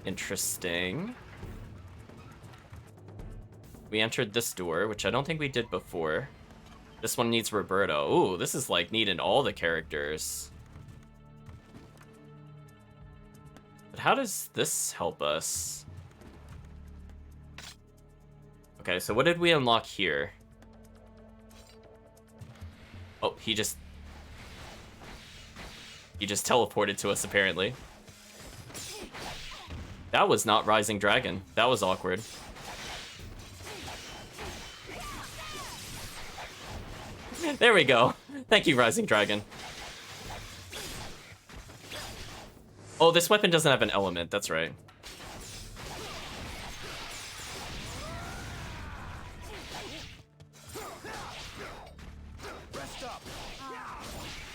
Interesting. We entered this door, which I don't think we did before. This one needs Roberto. Ooh, this is like needing all the characters. But how does this help us? Okay, so what did we unlock here? Oh, he just teleported to us, apparently. That was not Rising Dragon. That was awkward. There we go. Thank you, Rising Dragon. Oh, this weapon doesn't have an element. That's right. Rest up.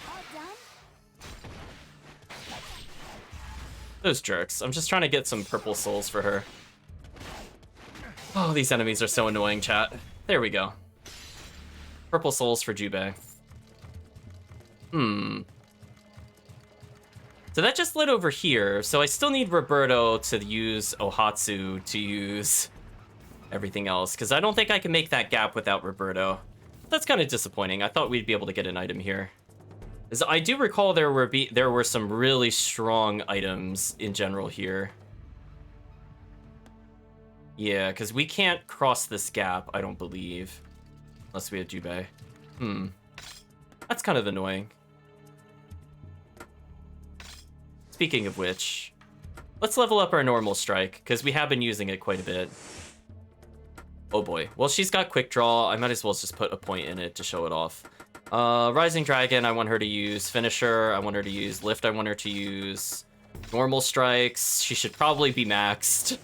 All done? Those jerks. I'm just trying to get some purple souls for her. Oh, these enemies are so annoying, chat. There we go. Purple souls for Jubei. So that just led over here. So I still need Roberto to use Ohatsu to use everything else, because I don't think I can make that gap without Roberto. That's kind of disappointing. I thought we'd be able to get an item here. As I do recall there were some really strong items in general here. Yeah, because we can't cross this gap, I don't believe. Unless we have Jubei. That's kind of annoying. Speaking of which, let's level up our normal strike, because we have been using it quite a bit. Oh boy. Well, she's got quick draw. I might as well just put a point in it to show it off. Rising Dragon, I want her to use Finisher. I want her to use Lift. I want her to use normal strikes. She should probably be maxed.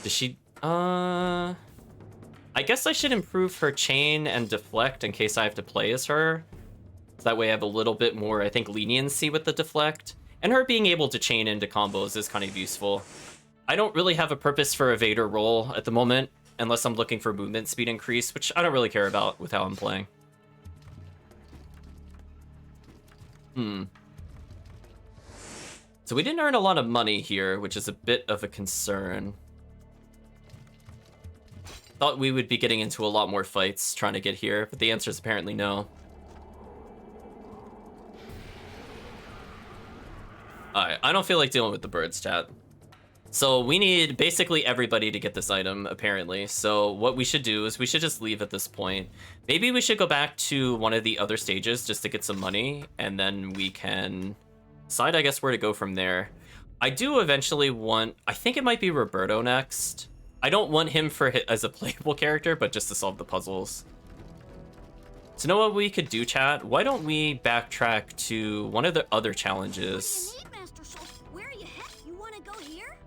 Does she... I guess I should improve her chain and deflect in case I have to play as her. So that way I have a little bit more, I think, leniency with the deflect. And her being able to chain into combos is kind of useful. I don't really have a purpose for Evader role at the moment, unless I'm looking for movement speed increase, which I don't really care about with how I'm playing. So we didn't earn a lot of money here, which is a bit of a concern. Thought we would be getting into a lot more fights trying to get here, but the answer is apparently no. Alright, I don't feel like dealing with the birds, chat. So we need basically everybody to get this item, apparently. So what we should do is we should just leave at this point. Maybe we should go back to one of the other stages just to get some money, and then we can decide, I guess, where to go from there. I do eventually want... I think it might be Roberto next. I don't want him as a playable character, but just to solve the puzzles. So know what we could do, chat? Why don't we backtrack to one of the other challenges? What do you need, Master Soul? Where are you headed? You want to go here?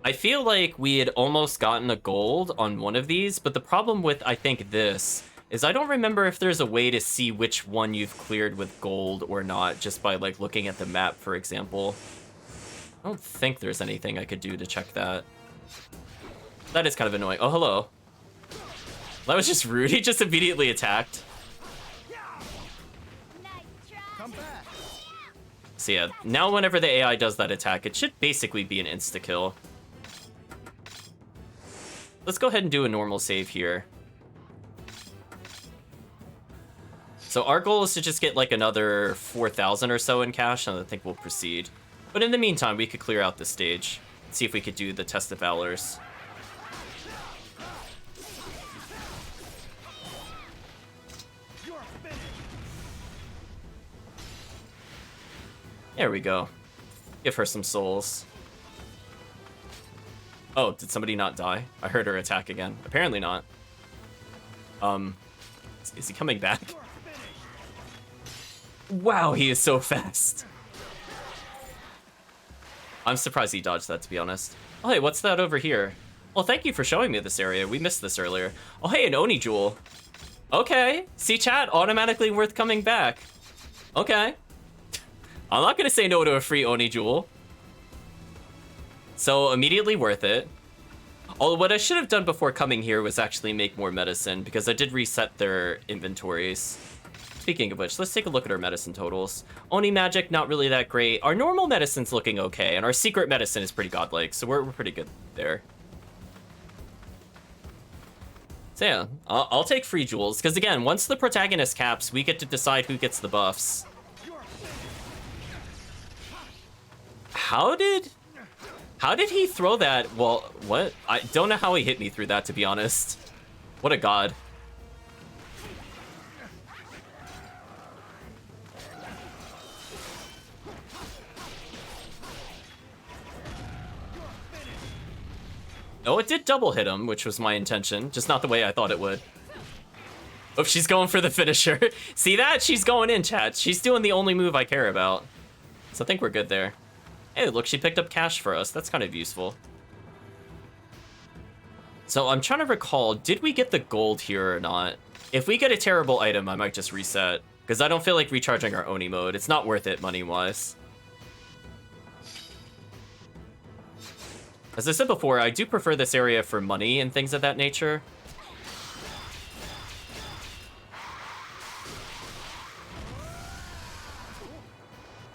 I feel like we had almost gotten a gold on one of these, but the problem with, I think, this is I don't remember if there's a way to see which one you've cleared with gold or not, just by, like, looking at the map, for example. I don't think there's anything I could do to check that. That is kind of annoying. Oh, hello. That was just rude. He just immediately attacked. Come back. So yeah, now whenever the AI does that attack, it should basically be an insta-kill. Let's go ahead and do a normal save here. So our goal is to just get like another 4,000 or so in cash, and I think we'll proceed. But in the meantime, we could clear out this stage. See if we could do the Test of Valors. There we go. Give her some souls. Oh, did somebody not die? I heard her attack again. Apparently not. Is he coming back? Wow, he is so fast. I'm surprised he dodged that, to be honest. Oh, hey, what's that over here? Well, thank you for showing me this area. We missed this earlier. Oh, hey, an Oni Jewel. Okay. See, chat, automatically worth coming back. Okay. I'm not gonna say no to a free Oni Jewel. So, immediately worth it. Although what I should have done before coming here was actually make more medicine, because I did reset their inventories. Speaking of which, let's take a look at our medicine totals. Oni magic, not really that great. Our normal medicine's looking okay, and our secret medicine is pretty godlike, so we're pretty good there. So yeah, I'll take free jewels, because again, once the protagonist caps, we get to decide who gets the buffs. How did he throw that? Well, what? I don't know how he hit me through that, to be honest. What a god. Oh, it did double hit him, which was my intention, just not the way I thought it would. Oh, she's going for the finisher. See that? She's going in, chat. She's doing the only move I care about. So I think we're good there. Hey, look, she picked up cash for us. That's kind of useful. So I'm trying to recall, did we get the gold here or not? If we get a terrible item, I might just reset, because I don't feel like recharging our Oni mode. It's not worth it money-wise. As I said before, I do prefer this area for money and things of that nature.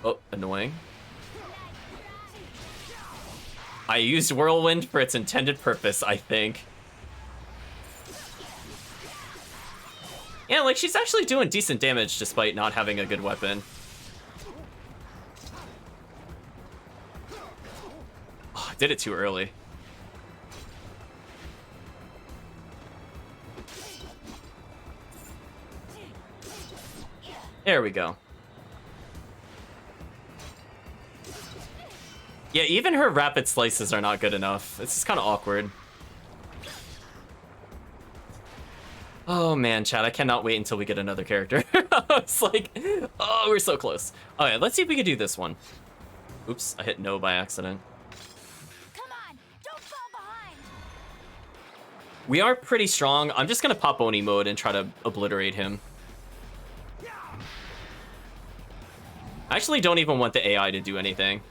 Oh, annoying. I used Whirlwind for its intended purpose, I think. Yeah, like, she's actually doing decent damage despite not having a good weapon. Oh, I did it too early. There we go. Yeah, even her rapid slices are not good enough. It's just kind of awkward. Oh man, chat, I cannot wait until we get another character. It's like, oh, we're so close. All right, let's see if we can do this one. Oops, I hit no by accident. Come on, don't fall behind. We are pretty strong. I'm just gonna pop Oni mode and try to obliterate him. I actually don't even want the AI to do anything.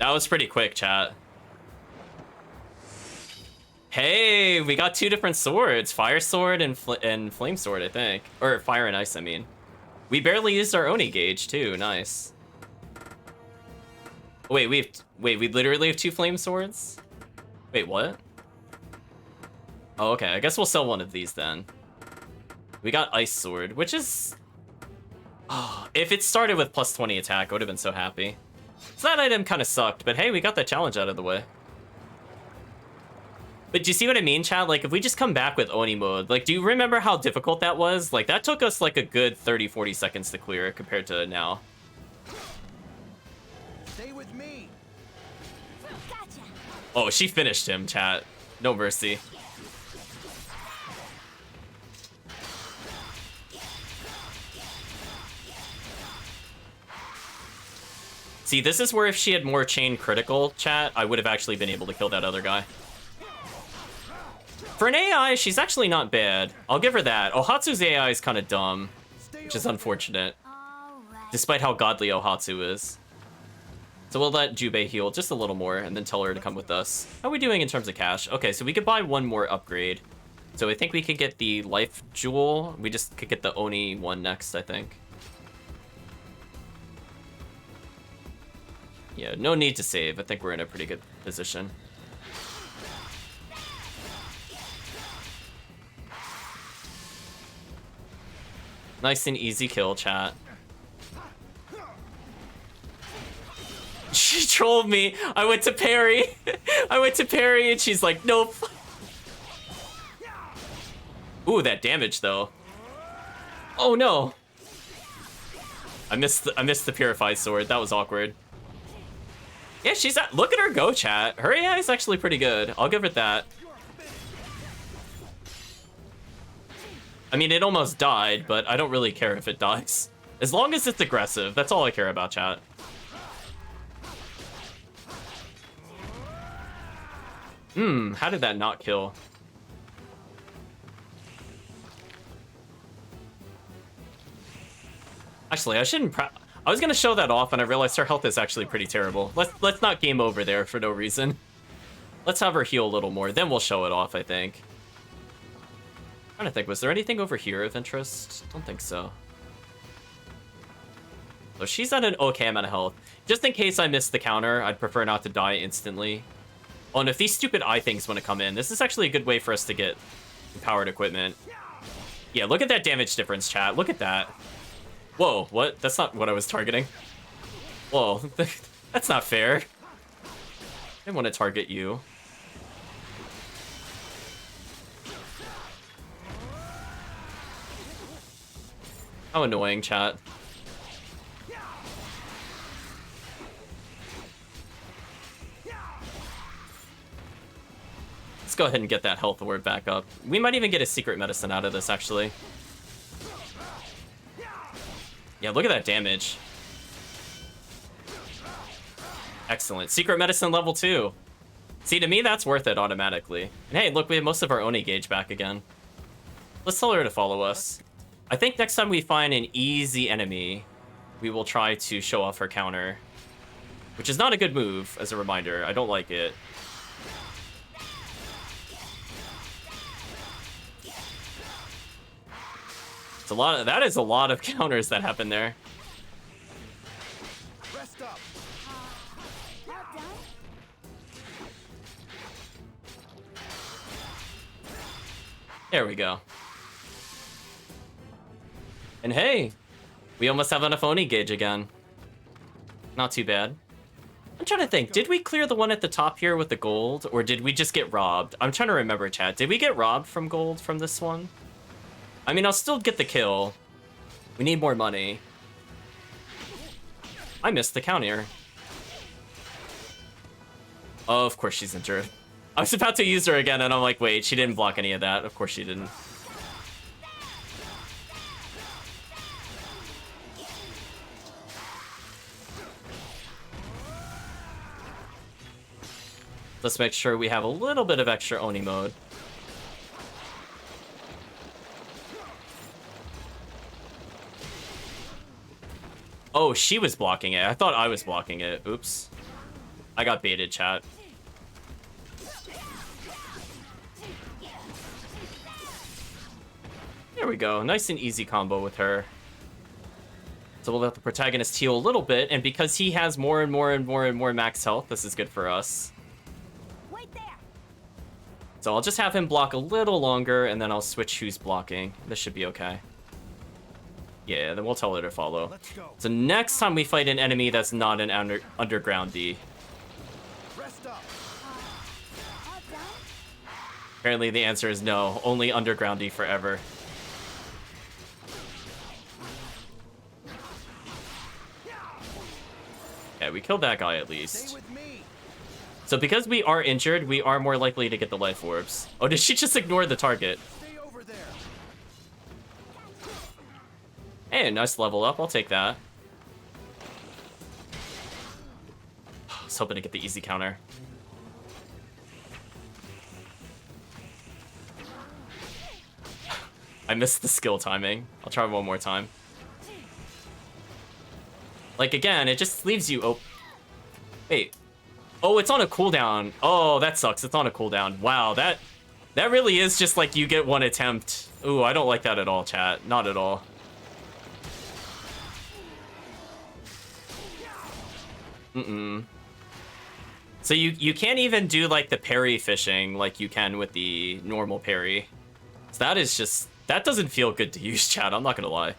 That was pretty quick, chat. Hey, we got two different swords. Fire sword and flame sword, I think. Or fire and ice, I mean. We barely used our Oni gauge, too. Nice. Wait, we literally have two flame swords? Wait, what? Oh, okay. I guess we'll sell one of these, then. We got ice sword, which is... Oh, if it started with plus 20 attack, I would have been so happy. So that item kind of sucked, but hey, we got that challenge out of the way. But do you see what I mean, chat? Like, if we just come back with Oni mode, like, do you remember how difficult that was? Like, that took us, like, a good 30-40 seconds to clear compared to now. Stay with me. Gotcha. Oh, she finished him, chat. No mercy. See, this is where if she had more chain critical, chat, I would have actually been able to kill that other guy. For an AI, she's actually not bad. I'll give her that. Ohatsu's AI is kind of dumb, which is unfortunate, Alright. despite how godly Ohatsu is. So we'll let Jubei heal just a little more and then tell her to come with us. How are we doing in terms of cash? Okay, so we could buy one more upgrade. So I think we could get the life jewel. We just could get the Oni one next, I think. Yeah, no need to save. I think we're in a pretty good position. Nice and easy kill, chat. She trolled me. I went to parry. I went to parry and she's like, nope. Ooh, that damage though. Oh no. I missed the purified sword. That was awkward. Yeah, she's at, look at her go, chat. Her AI is actually pretty good. I'll give her that. I mean, it almost died, but I don't really care if it dies. As long as it's aggressive, that's all I care about, chat. How did that not kill? Actually, I shouldn't I was gonna show that off and I realized her health is actually pretty terrible. Let's not game over there for no reason. Let's have her heal a little more, then we'll show it off, I think. I'm trying to think, was there anything over here of interest? Don't think so. So she's at an okay amount of health. Just in case I miss the counter, I'd prefer not to die instantly. Oh, and if these stupid eye things want to come in, this is actually a good way for us to get powered equipment. Yeah, look at that damage difference, chat. Look at that. Whoa, what? That's not what I was targeting. Whoa, that's not fair. I didn't want to target you. How annoying, chat. Let's go ahead and get that health word back up. We might even get a secret medicine out of this, actually. Yeah, look at that damage. Excellent. Secret medicine level 2. See, to me, that's worth it automatically. And hey, look, we have most of our Oni gauge back again. Let's tell her to follow us. I think next time we find an easy enemy, we will try to show off her counter. Which is not a good move, as a reminder. I don't like it. It's a lot of, that is a lot of counters that happen there. Rest up. Well done. There we go. And hey, we almost have enough Oni gauge again. Not too bad. I'm trying to think, did we clear the one at the top here with the gold, or did we just get robbed? I'm trying to remember, chat. Did we get robbed from gold from this one? I mean, I'll still get the kill. We need more money. I missed the counter. Oh, of course she's injured. I was about to use her again, and I'm like, wait, she didn't block any of that. Of course she didn't. Let's make sure we have a little bit of extra Oni mode. Oh, she was blocking it. I thought I was blocking it. Oops. I got baited, chat. There we go. Nice and easy combo with her. So we'll let the protagonist heal a little bit, and because he has more and more and more and more max health, this is good for us. Wait there. So I'll just have him block a little longer, and then I'll switch who's blocking. This should be okay. Yeah, then we'll tell her to follow. Let's go. So next time we fight an enemy that's not an undergroundy. Rest up. All done. Apparently the answer is no, only undergroundy forever. Yeah, we killed that guy at Stay least. with me. So because we are injured, we are more likely to get the life orbs. Oh, did she just ignore the target? Stay over there. Hey, nice level up. I'll take that. was hoping to get the easy counter. I missed the skill timing. I'll try one more time. Like, again, it just leaves you... Oh, wait. Oh, it's on a cooldown. Oh, that sucks. It's on a cooldown. Wow, that really is just like you get one attempt. Ooh, I don't like that at all, chat. Not at all. So you can't even do like the parry fishing like you can with the normal parry. So that is just... That doesn't feel good to use, chat. I'm not gonna lie.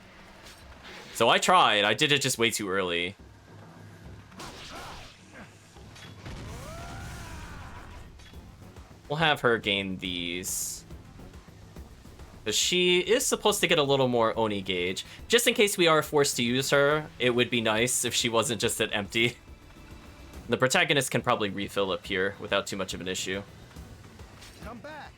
So I tried. I did it just way too early. We'll have her gain these. Because she is supposed to get a little more Oni gauge. Just in case we are forced to use her, it would be nice if she wasn't just at empty. The protagonist can probably refill up here without too much of an issue. Come back.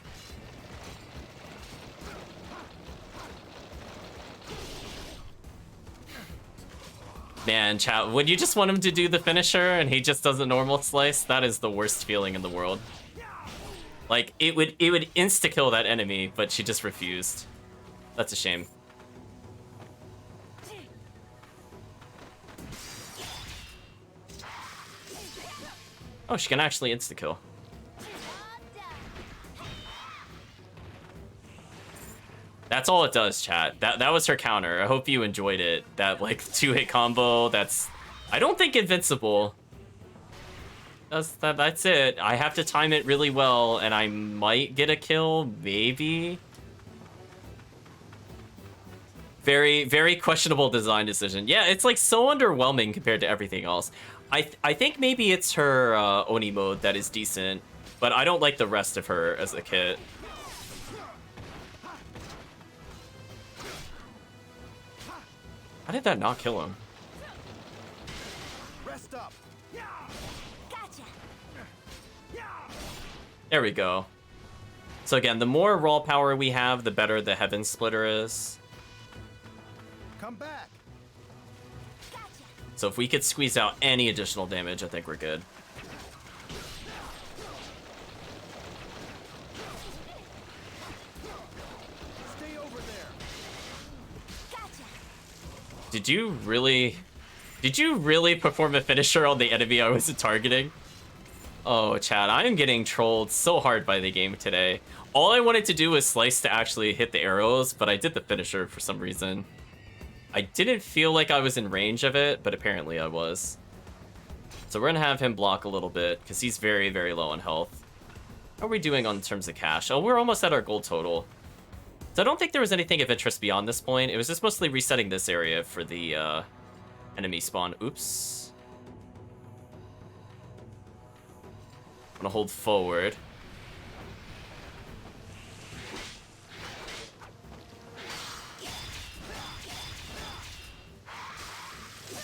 Man, chat, when you just want him to do the finisher and he just does a normal slice, that is the worst feeling in the world. Like, it would insta-kill that enemy, but she just refused. That's a shame. Oh, she can actually insta-kill. That's all it does, chat. That was her counter. I hope you enjoyed it. That, like, 2-hit combo, that's... I don't think invincible. That's it. I have to time it really well, and I might get a kill, maybe? Very, very questionable design decision. Yeah, it's, like, so underwhelming compared to everything else. I think maybe it's her Oni mode that is decent, but I don't like the rest of her as a kit. How did that not kill him? Rest up. Gotcha. There we go. So again, the more raw power we have, the better the Heaven Splitter is. Come back. Gotcha. So if we could squeeze out any additional damage, I think we're good. Stay over there. Gotcha. Did you really perform a finisher on the enemy I wasn't targeting? Oh, chat, I am getting trolled so hard by the game today. All I wanted to do was slice to actually hit the arrows, but I did the finisher for some reason. I didn't feel like I was in range of it, but apparently I was. So we're gonna have him block a little bit, because he's very, very low on health. How are we doing on terms of cash? Oh, we're almost at our gold total. So I don't think there was anything of interest beyond this point. It was just mostly resetting this area for the enemy spawn. Oops. I'm gonna hold forward.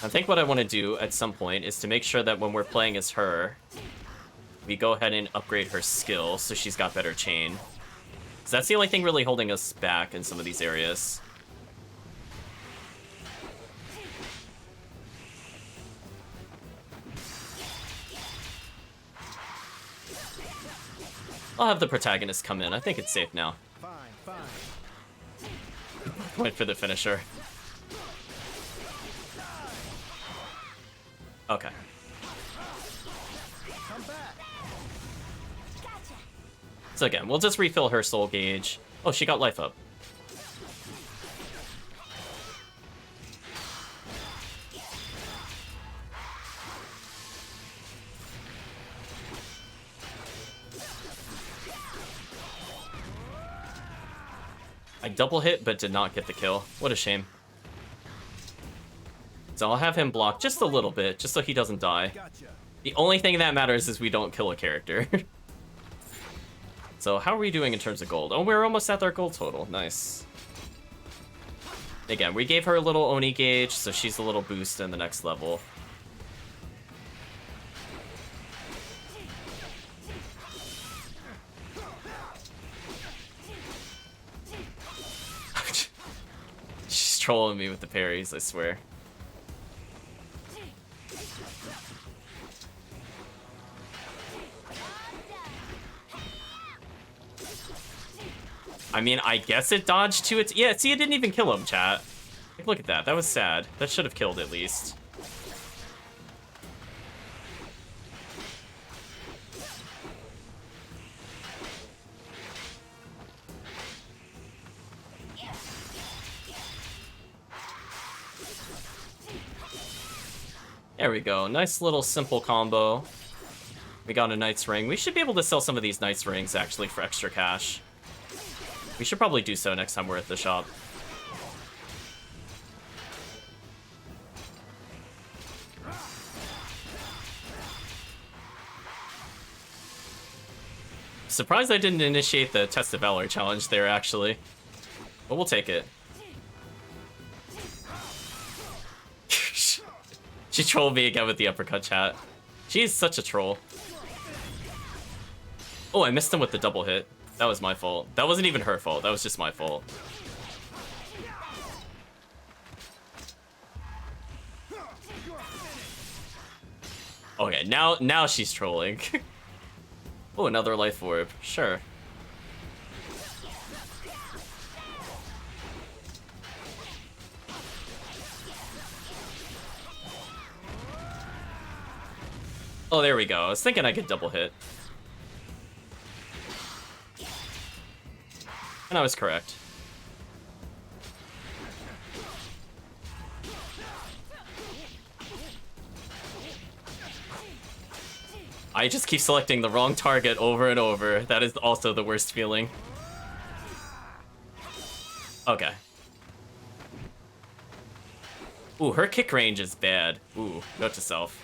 I think what I want to do at some point is to make sure that when we're playing as her, we go ahead and upgrade her skill so she's got better chain. So that's the only thing really holding us back in some of these areas. I'll have the protagonist come in. I think it's safe now. Fine. Went for the finisher. Okay. Come back. Gotcha. So again, we'll just refill her soul gauge. Oh, she got life up. I double hit, but did not get the kill. What a shame. So I'll have him block just a little bit, just so he doesn't die. Gotcha. The only thing that matters is we don't kill a character. So how are we doing in terms of gold? Oh, we're almost at our gold total. Nice. Again, we gave her a little Oni gauge, so she's a little boost in the next level. She's trolling me with the parries, I swear. I mean, I guess it dodged to its... Yeah, see, it didn't even kill him, chat. Like, look at that. That was sad. That should have killed at least. There we go. Nice little simple combo. We got a Knight's Ring. We should be able to sell some of these Knight's Rings, actually, for extra cash. We should probably do so next time we're at the shop. Surprised I didn't initiate the Test of Valor challenge there, actually. But we'll take it. She trolled me again with the uppercut, chat. She's such a troll. Oh, I missed him with the double hit. That was my fault. That wasn't even her fault. That was just my fault. Okay, now she's trolling. Oh, another life orb. Sure. Oh, there we go. I was thinking I could double hit. And I was correct. I just keep selecting the wrong target over and over. That is also the worst feeling. Okay. Ooh, her kick range is bad. Ooh, note to self.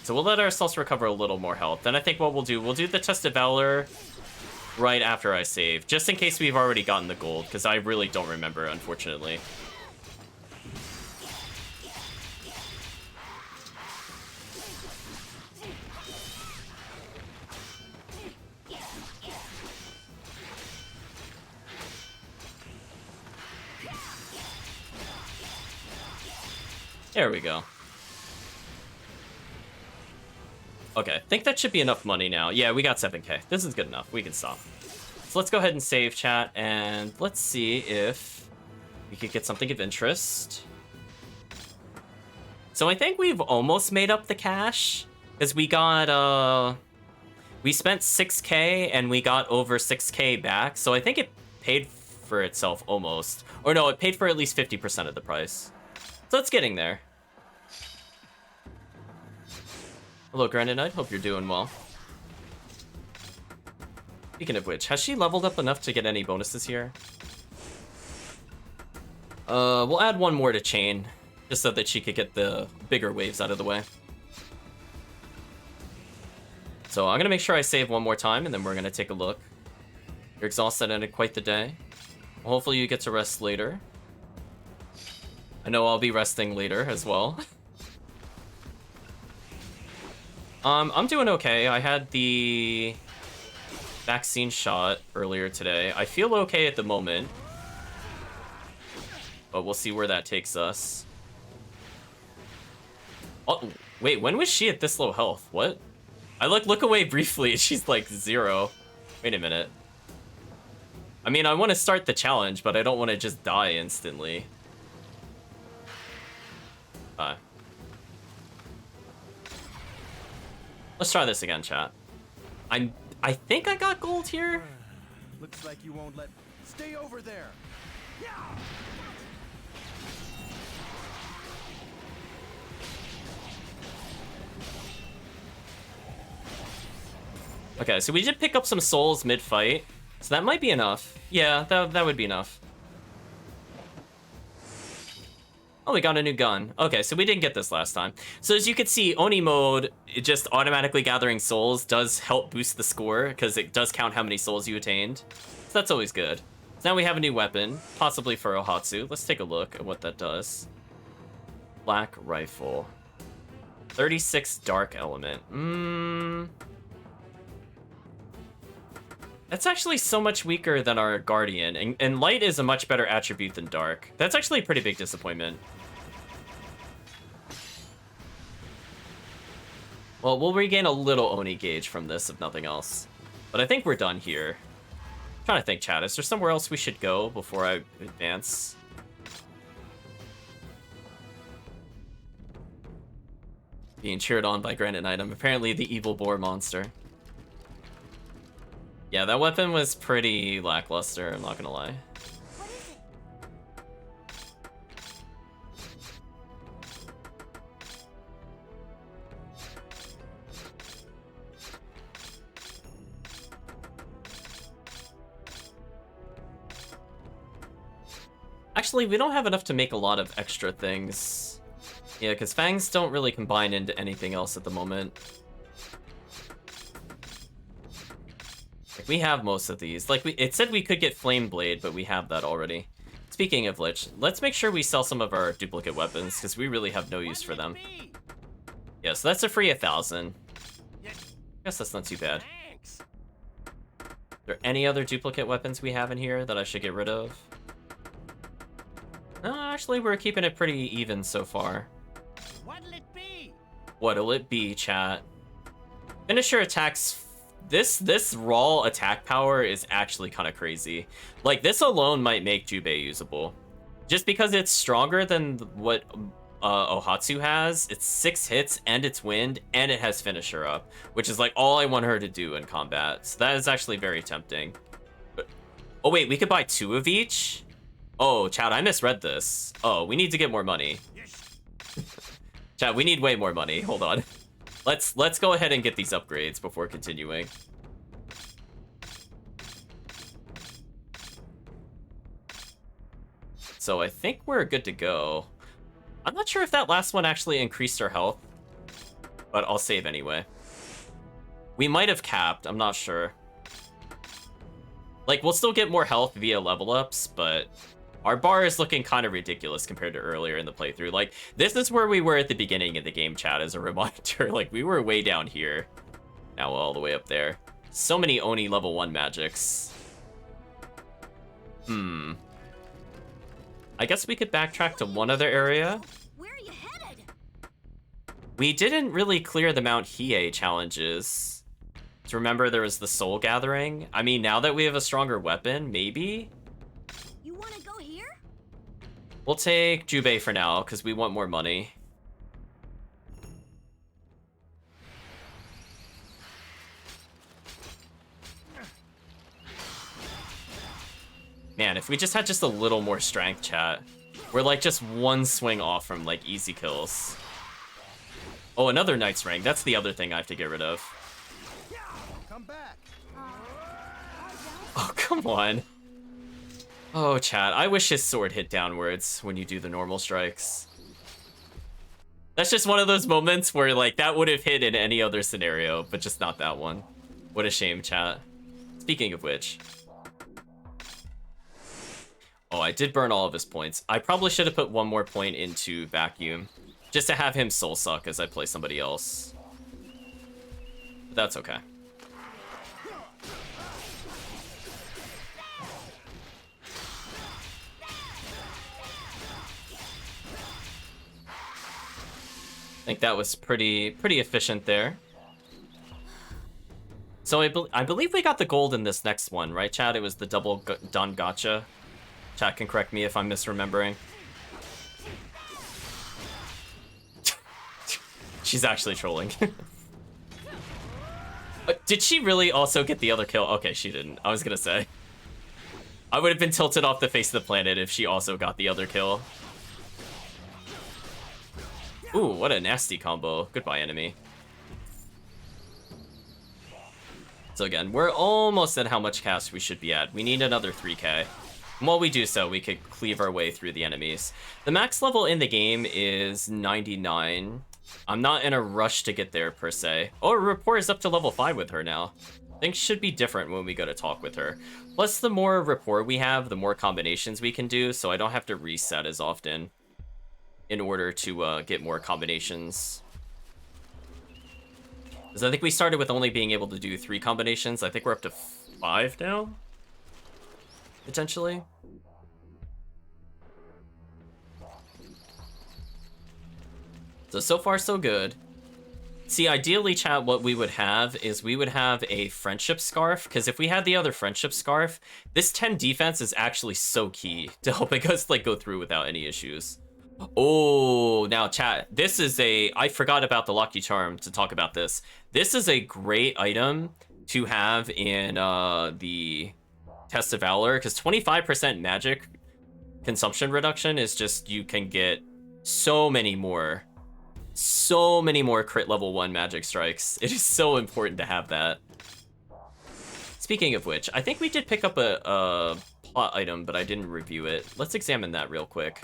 So we'll let ourselves recover a little more health. Then I think what we'll do the Test of Valor right after I save. Just in case we've already gotten the gold, because I really don't remember, unfortunately. There we go. Okay, I think that should be enough money now. Yeah, we got 7k. This is good enough. We can stop. So let's go ahead and save, chat, and let's see if we could get something of interest. So I think we've almost made up the cash, because we got, we spent 6k and we got over 6k back, so I think it paid for itself almost. Or no, it paid for at least 50% of the price. So it's getting there. Hello, Granite Knight. Hope you're doing well. Speaking of which, has she leveled up enough to get any bonuses here? We'll add one more to Chain, just so that she could get the bigger waves out of the way. So I'm gonna make sure I save one more time, and then we're gonna take a look. You're exhausted and had quite the day. Well, hopefully you get to rest later. I know I'll be resting later as well. I'm doing okay. I had the vaccine shot earlier today. I feel okay at the moment, but we'll see where that takes us. Oh, wait, when was she at this low health? What? I look away briefly and she's like 0. Wait a minute. I mean, I want to start the challenge, but I don't want to just die instantly. Let's try this again, chat. I think I got gold here. Looks like you won't let... Stay over there! Okay, so we did pick up some souls mid-fight, so that might be enough. Yeah, that would be enough. Oh, we got a new gun. Okay, so we didn't get this last time. So as you can see, Oni mode, it just automatically gathering souls does help boost the score, because it does count how many souls you attained. So that's always good. So now we have a new weapon, possibly for Ohatsu. Let's take a look at what that does. Black Rifle. 36 Dark Element. That's actually so much weaker than our Guardian, and Light is a much better attribute than Dark. That's actually a pretty big disappointment. Well, we'll regain a little Oni gauge from this, if nothing else. But I think we're done here. I'm trying to think, chat. Is there somewhere else we should go before I advance? Being cheered on by Granite Item. Apparently the evil boar monster. Yeah, that weapon was pretty lackluster, I'm not gonna lie. What is it? Actually, we don't have enough to make a lot of extra things. Yeah, because fangs don't really combine into anything else at the moment. Like, we have most of these. Like, it said we could get Flame Blade, but we have that already. Speaking of which, let's make sure we sell some of our duplicate weapons, because we really have no use for them. Yeah, so that's a free 1,000. Guess that's not too bad. Are there any other duplicate weapons we have in here that I should get rid of? No, actually, we're keeping it pretty even so far. What'll it be? What'll it be, chat? Finisher attacks. This raw attack power is actually kind of crazy. Like, this alone might make Jubei usable. Just because it's stronger than what Ohatsu has. It's 6 hits, and it's wind, and it has finisher up. Which is, like, all I want her to do in combat. So that is actually very tempting. But, oh, wait, we could buy 2 of each? Oh, chat, I misread this. Oh, we need to get more money. Chat, we need way more money. Hold on. Let's go ahead and get these upgrades before continuing. So I think we're good to go. I'm not sure if that last one actually increased our health, but I'll save anyway. We might have capped, I'm not sure. Like, we'll still get more health via level ups, but our bar is looking kind of ridiculous compared to earlier in the playthrough. Like, this is where we were at the beginning of the game, chat, as a reminder. Like, we were way down here. Now all the way up there. So many Oni level 1 magics. I guess we could backtrack to one other area. Where are you headed? We didn't really clear the Mount Hiei challenges. To remember, there was the Soul Gathering. I mean, now that we have a stronger weapon, maybe? You want to go here? We'll take Jubei for now, because we want more money. Man, if we just had just a little more strength, chat. We're like just one swing off from like easy kills. Oh, another Knight's Ring. That's the other thing I have to get rid of. Come back. Oh, come on. Oh, chat. I wish his sword hit downwards when you do the normal strikes. That's just one of those moments where like that would have hit in any other scenario, but just not that one. What a shame, chat. Speaking of which. Oh, I did burn all of his points. I probably should have put one more point into Vacuum, just to have him soul suck as I play somebody else. But that's okay. I think that was pretty efficient there. So I believe we got the gold in this next one, right, Chad? It was the double done gotcha. Chat can correct me if I'm misremembering. She's actually trolling. Did she really also get the other kill? Okay, she didn't. I was gonna say. I would have been tilted off the face of the planet if she also got the other kill. Ooh, what a nasty combo. Goodbye, enemy. So again, we're almost at how much cast we should be at. We need another 3k. And while we do so, we could cleave our way through the enemies. The max level in the game is 99. I'm not in a rush to get there, per se. Oh, Rapport is up to level 5 with her now. Things should be different when we go to talk with her. Plus, the more rapport we have, the more combinations we can do, so I don't have to reset as often in order to get more combinations. Because I think we started with only being able to do 3 combinations. I think we're up to 5 now, potentially. So far, so good. See, ideally, chat, what we would have is we would have a friendship scarf, because if we had the other friendship scarf, this 10 defense is actually so key to helping us like go through without any issues. Oh, now chat, this is I forgot about the Lucky Charm to talk about this. This is a great item to have in the Test of Valor, because 25% magic consumption reduction is just, you can get so many more crit level 1 magic strikes. It is so important to have that. Speaking of which, I think we did pick up a plot item, but I didn't review it. Let's examine that real quick.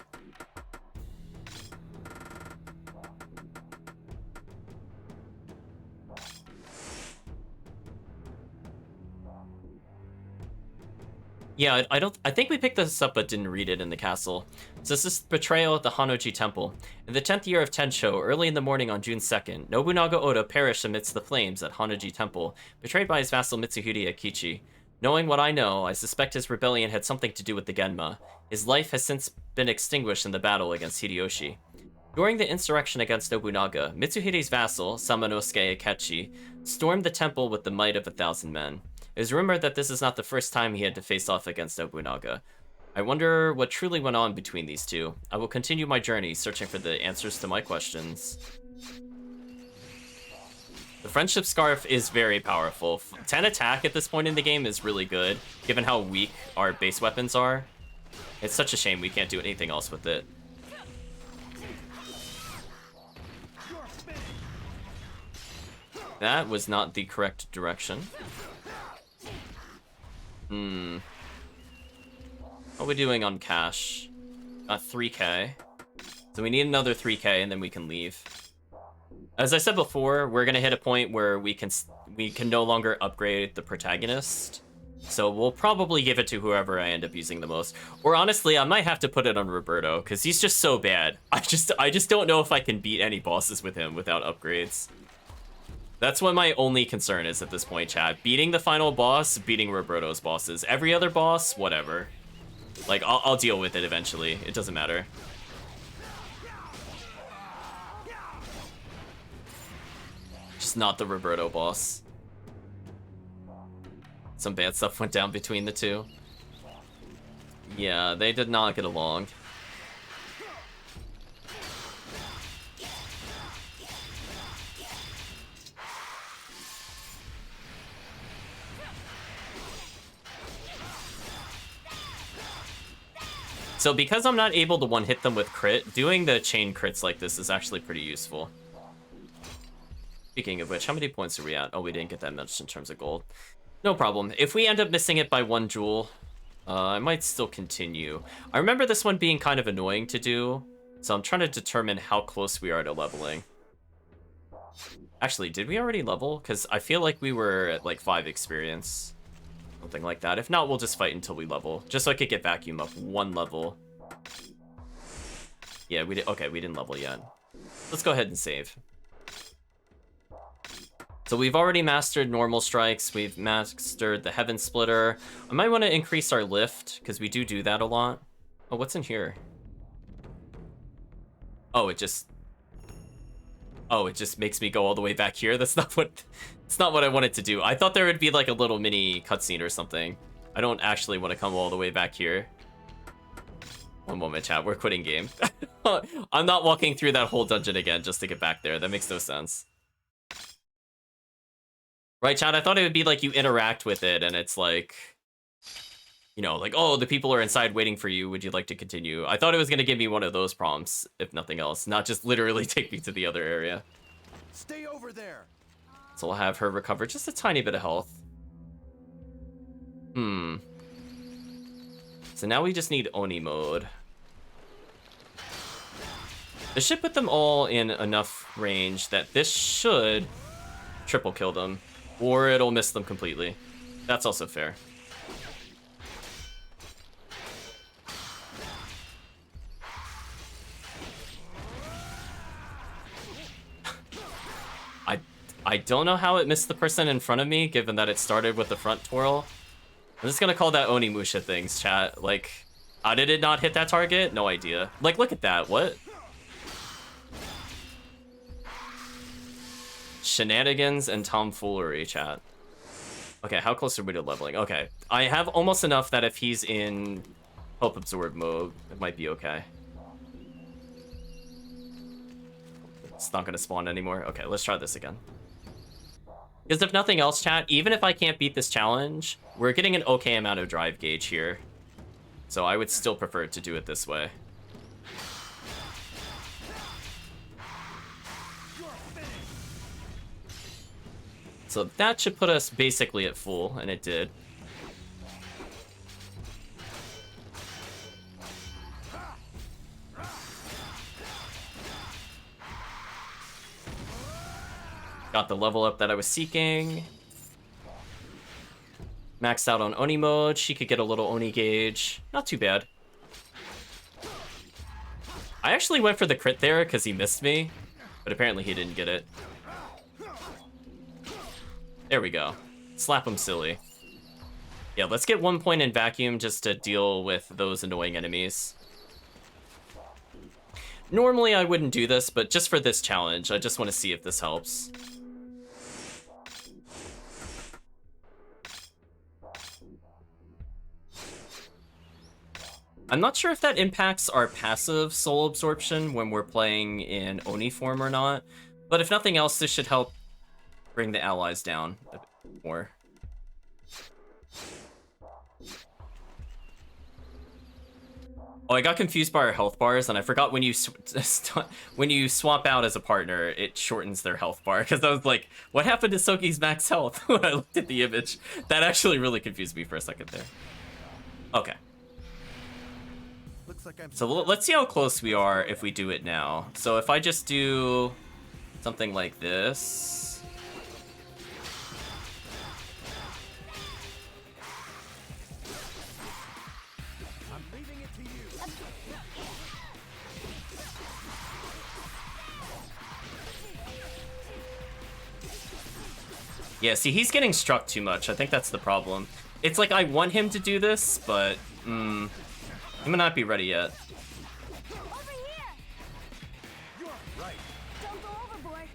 Yeah, I think we picked this up but didn't read it in the castle. So this is betrayal at the Hanoji Temple. In the 10th year of Tensho, early in the morning on June 2nd, Nobunaga Oda perished amidst the flames at Hanoji Temple, betrayed by his vassal Mitsuhide Akichi. Knowing what I know, I suspect his rebellion had something to do with the Genma. His life has since been extinguished in the battle against Hideyoshi. During the insurrection against Nobunaga, Mitsuhide's vassal, Samanosuke Akechi, stormed the temple with the might of 1,000 men. It is rumored that this is not the first time he had to face off against Nobunaga. I wonder what truly went on between these two. I will continue my journey, searching for the answers to my questions. The Friendship Scarf is very powerful. 10 attack at this point in the game is really good, given how weak our base weapons are. It's such a shame we can't do anything else with it. That was not the correct direction. What are we doing on cash? 3k. So we need another 3k and then we can leave. As I said before, we're gonna hit a point where we can no longer upgrade the protagonist. So we'll probably give it to whoever I end up using the most. Or honestly, I might have to put it on Roberto, because he's just so bad. I just don't know if I can beat any bosses with him without upgrades. That's what my only concern is at this point, chat. Beating the final boss, beating Roberto's bosses. Every other boss, whatever. Like, I'll deal with it eventually. It doesn't matter. Just not the Roberto boss. Some bad stuff went down between the two. Yeah, they did not get along. So because I'm not able to one-hit them with crit, doing the chain crits like this is actually pretty useful. Speaking of which, how many points are we at? Oh, we didn't get that much in terms of gold. No problem. If we end up missing it by 1 jewel, I might still continue. I remember this one being kind of annoying to do, so I'm trying to determine how close we are to leveling. Actually, did we already level? Because I feel like we were at like 5 experience. Something like that. If not, we'll just fight until we level. Just so I could get Vacuum up 1 level. Yeah, we did. Okay, we didn't level yet. Let's go ahead and save. So we've already mastered normal strikes. We've mastered the Heaven Splitter. I might want to increase our lift, because we do that a lot. Oh, what's in here? Oh, it just makes me go all the way back here. That's not what I wanted to do. I thought there would be like a little mini cutscene or something. I don't actually want to come all the way back here. One moment, chat. We're quitting game. I'm not walking through that whole dungeon again just to get back there. That makes no sense. Right, chat? I thought it would be like you interact with it and it's like, you know, like, oh, the people are inside waiting for you. Would you like to continue? I thought it was going to give me one of those prompts, if nothing else. Not just literally take me to the other area. Stay over there. So we'll have her recover just a tiny bit of health. So now we just need Oni mode. This should put them all in enough range that this should triple kill them. Or it'll miss them completely. That's also fair. I don't know how it missed the person in front of me, given that it started with the front twirl. I'm just gonna call that Onimusha things, chat. Like, how did it not hit that target? No idea. Like, look at that. What? shenanigans and tomfoolery, chat. Okay, how close are we to leveling? Okay, I have almost enough that if he's in Hope Absorb mode, it might be okay. It's not gonna spawn anymore. Okay, let's try this again. Because if nothing else, chat, even if I can't beat this challenge, we're getting an okay amount of drive gauge here. So I would still prefer to do it this way. So that should put us basically at full, and it did. Got the level up that I was seeking. Maxed out on Oni mode. She could get a little Oni gauge. Not too bad. I actually went for the crit there because he missed me, but apparently he didn't get it. There we go. Slap him silly. Yeah, let's get 1 point in vacuum just to deal with those annoying enemies. Normally I wouldn't do this, but just for this challenge, I just want to see if this helps. I'm not sure if that impacts our passive soul absorption when we're playing in Oni form or not, but if nothing else, this should help bring the allies down a bit more. Oh, I got confused by our health bars, and I forgot when you when you swap out as a partner, it shortens their health bar. Because I was like, what happened to Soki's max health when I looked at the image? That actually really confused me for a second there. Okay. Looks like I'm So let's see how close we are if we do it now. So if I just do something like this. I'm leaving it to you. Yeah, see, he's getting struck too much. I think that's the problem. It's like I want him to do this, but he may not be ready yet. Over here! You're right. Don't go overboard.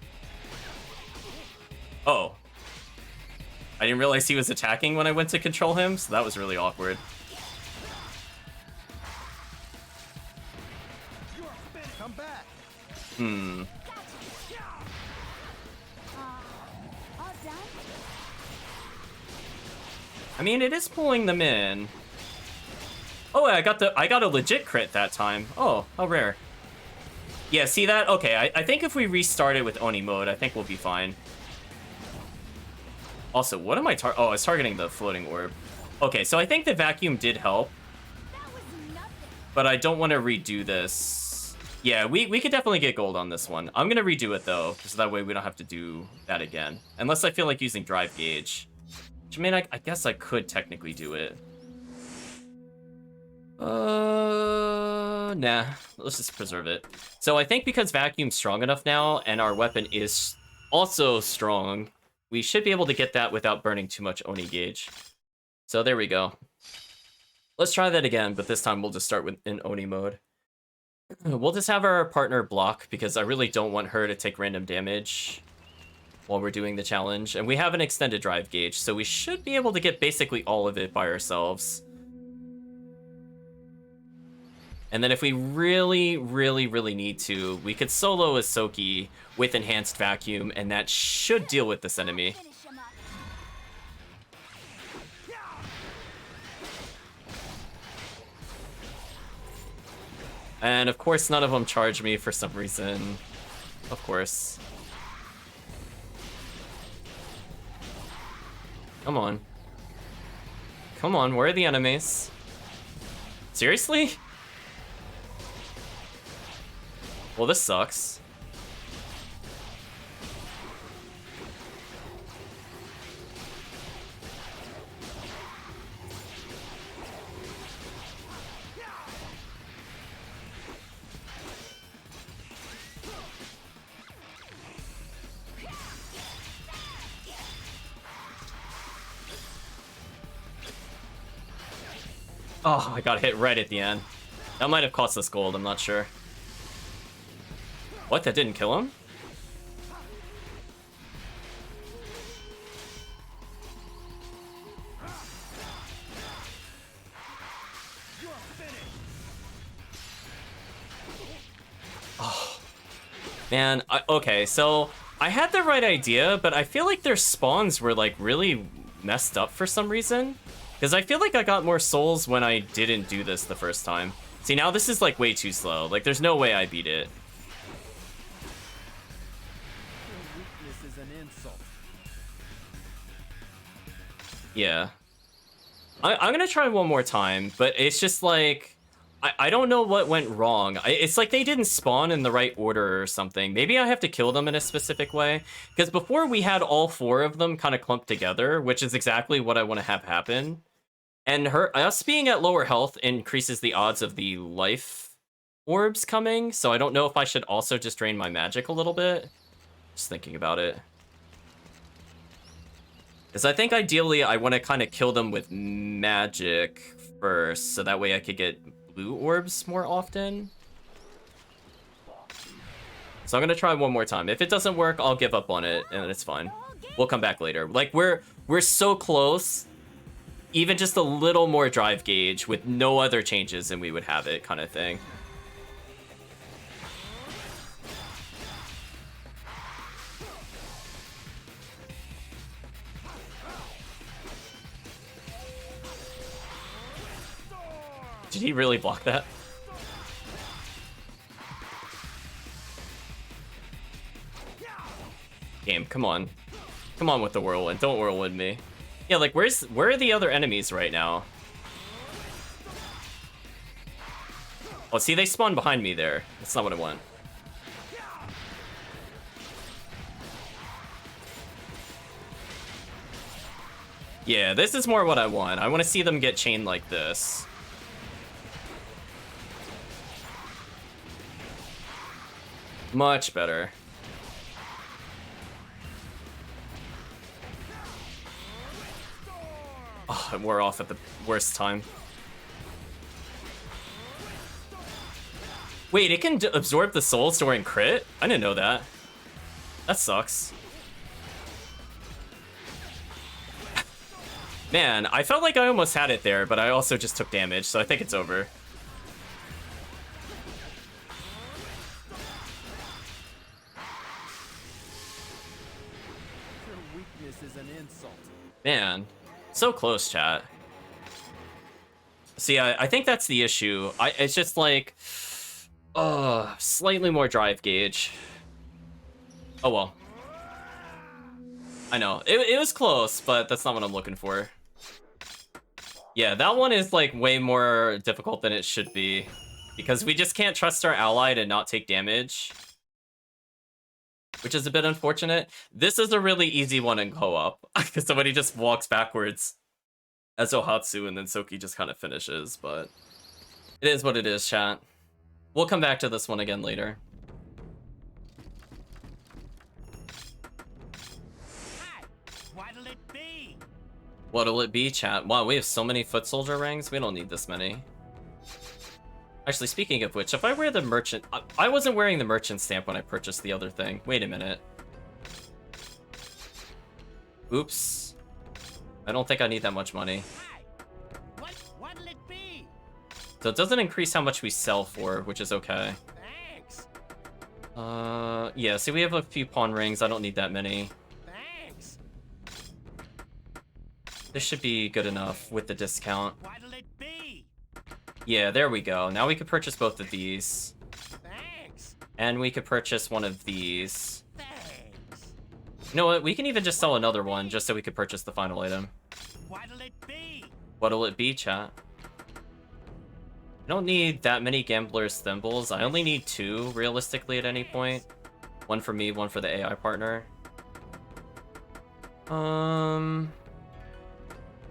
Oh. I didn't realize he was attacking when I went to control him, so that was really awkward. Come back. All done? I mean, it is pulling them in. Oh, I got a legit crit that time. Oh, how rare. Yeah, see that? Okay, I think if we restart it with Oni mode, I think we'll be fine. Also, what am I oh, I was targeting the floating orb. Okay, so I think the vacuum did help, That was nothing. but I don't want to redo this. Yeah, we could definitely get gold on this one. I'm gonna redo it though, so that way we don't have to do that again. Unless I feel like using drive gauge. Which, I mean, I guess I could technically do it. Nah, let's just preserve it. So I think because vacuum's strong enough now, and our weapon is also strong, we should be able to get that without burning too much Oni gauge. So there we go. Let's try that again, but this time we'll just start with in Oni mode. We'll just have our partner block, because I really don't want her to take random damage while we're doing the challenge. And we have an extended drive gauge, so we should be able to get basically all of it by ourselves. And then if we really, really, really need to, we could solo as Soki with enhanced vacuum, and that should deal with this enemy. Finish him up. And of course, none of them charge me for some reason. Of course. Come on. Come on, where are the enemies? Seriously? Well, this sucks. Oh, I got hit right at the end. That might have cost us gold, I'm not sure. What, that didn't kill him? Man, okay, so I had the right idea, but I feel like their spawns were like really messed up for some reason. Because I feel like I got more souls when I didn't do this the first time. See, now this is like way too slow. Like, there's no way I beat it. Your weakness is an insult. Yeah. I'm gonna try one more time, but it's just like... I don't know what went wrong. It's like they didn't spawn in the right order or something. Maybe I have to kill them in a specific way. Because before we had all 4 of them kind of clumped together, which is exactly what I want to have happen. And us being at lower health increases the odds of the life orbs coming. So I don't know if I should also just drain my magic a little bit. Just thinking about it. Because I think ideally I want to kind of kill them with magic first. So that way I could get blue orbs more often. So I'm gonna try one more time. If it doesn't work, I'll give up on it, and it's fine. We'll come back later. Like, we're so close. Even just a little more drive gauge with no other changes and we would have it, kind of thing. Did he really block that? Game, come on. Come on with the whirlwind. Don't whirlwind me. Yeah, like, where are the other enemies right now? Oh, see, they spawned behind me there. That's not what I want. Yeah, this is more what I want. I want to see them get chained like this. Much better. Oh, it wore off at the worst time. Wait, it can absorb the souls during crit? I didn't know that. That sucks. Man, I felt like I almost had it there, but I also just took damage, so I think it's over. Your weakness is an insult. Man, so close, chat. See, I think that's the issue. It's just like, slightly more drive gauge. Oh well. I know, it was close, but that's not what I'm looking for. Yeah, that one is like way more difficult than it should be. Because we just can't trust our ally to not take damage. Which is a bit unfortunate. This is a really easy one in co-op. Because somebody just walks backwards as Ohatsu and then Soki just kind of finishes. But it is what it is, chat. We'll come back to this one again later. Hi, what'll it be? What'll it be, chat? Wow, we have so many foot soldier rings. We don't need this many. Actually, speaking of which, if I wear the merchant... I wasn't wearing the merchant stamp when I purchased the other thing. Wait a minute. Oops. I don't think I need that much money. Hi, what'll it be? So it doesn't increase how much we sell for, which is okay. Thanks, Yeah, see, we have a few pawn rings. I don't need that many. thanks. This should be good enough with the discount. What'll it be? Yeah, there we go. Now we could purchase both of these. Thanks, And we could purchase one of these. thanks. You know what? We can even just sell another one just so we could purchase the final item. What'll it be? What'll it be, chat? I don't need that many Gambler's Thimbles. I only need 2, realistically, at any point. One for me, one for the AI partner.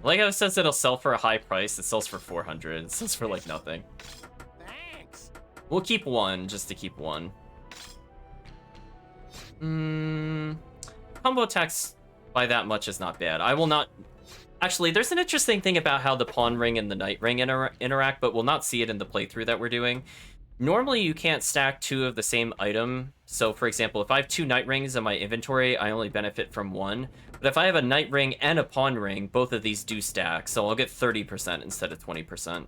Like how it says it'll sell for a high price, it sells for 400. It sells for, like, nothing. Thanks. We'll keep one, just to keep one. Combo attacks by that much is not bad. I will not... Actually, there's an interesting thing about how the pawn ring and the knight ring interact, but we'll not see it in the playthrough that we're doing. Normally, you can't stack 2 of the same item. So, for example, if I have 2 knight rings in my inventory, I only benefit from 1. But if I have a knight ring and a pawn ring, both of these do stack. So I'll get 30% instead of 20%.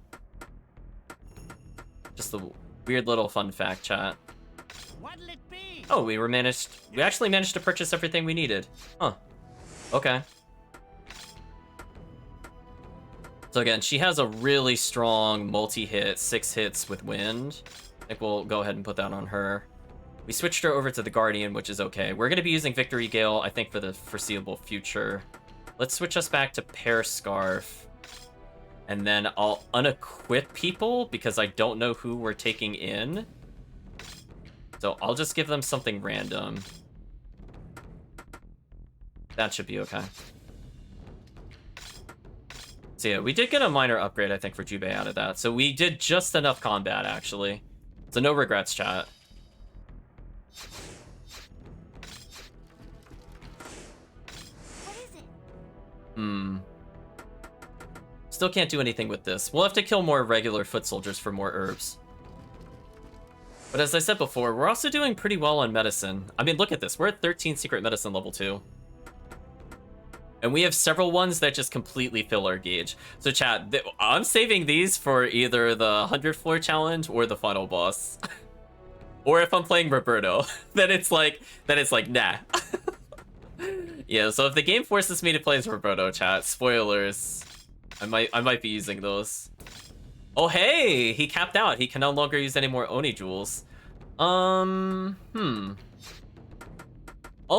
Just a weird little fun fact, chat. What'll it be? Oh, we actually managed to purchase everything we needed. Huh. Okay. So again, she has a really strong multi-hit, 6 hits with wind. I think we'll go ahead and put that on her. We switched her over to the Guardian, which is okay. We're going to be using Victory Gale, I think, for the foreseeable future. Let's switch us back to Pear Scarf. And then I'll unequip people, because I don't know who we're taking in. So I'll just give them something random. That should be okay. So yeah, we did get a minor upgrade, I think, for Jubei out of that. So we did just enough combat, actually. So no regrets, chat. What is it? Still can't do anything with this. We'll have to kill more regular foot soldiers for more herbs. But as I said before, we're also doing pretty well on medicine. I mean, look at this. We're at 13 secret medicine level 2. And we have several ones that just completely fill our gauge. So chat, I'm saving these for either the 100 floor challenge or the final boss. Or if I'm playing Roberto, then it's like, nah. Yeah, so if the game forces me to play as Roberto, chat, spoilers, I might be using those. Oh hey, he capped out. He can no longer use any more Oni jewels. I'll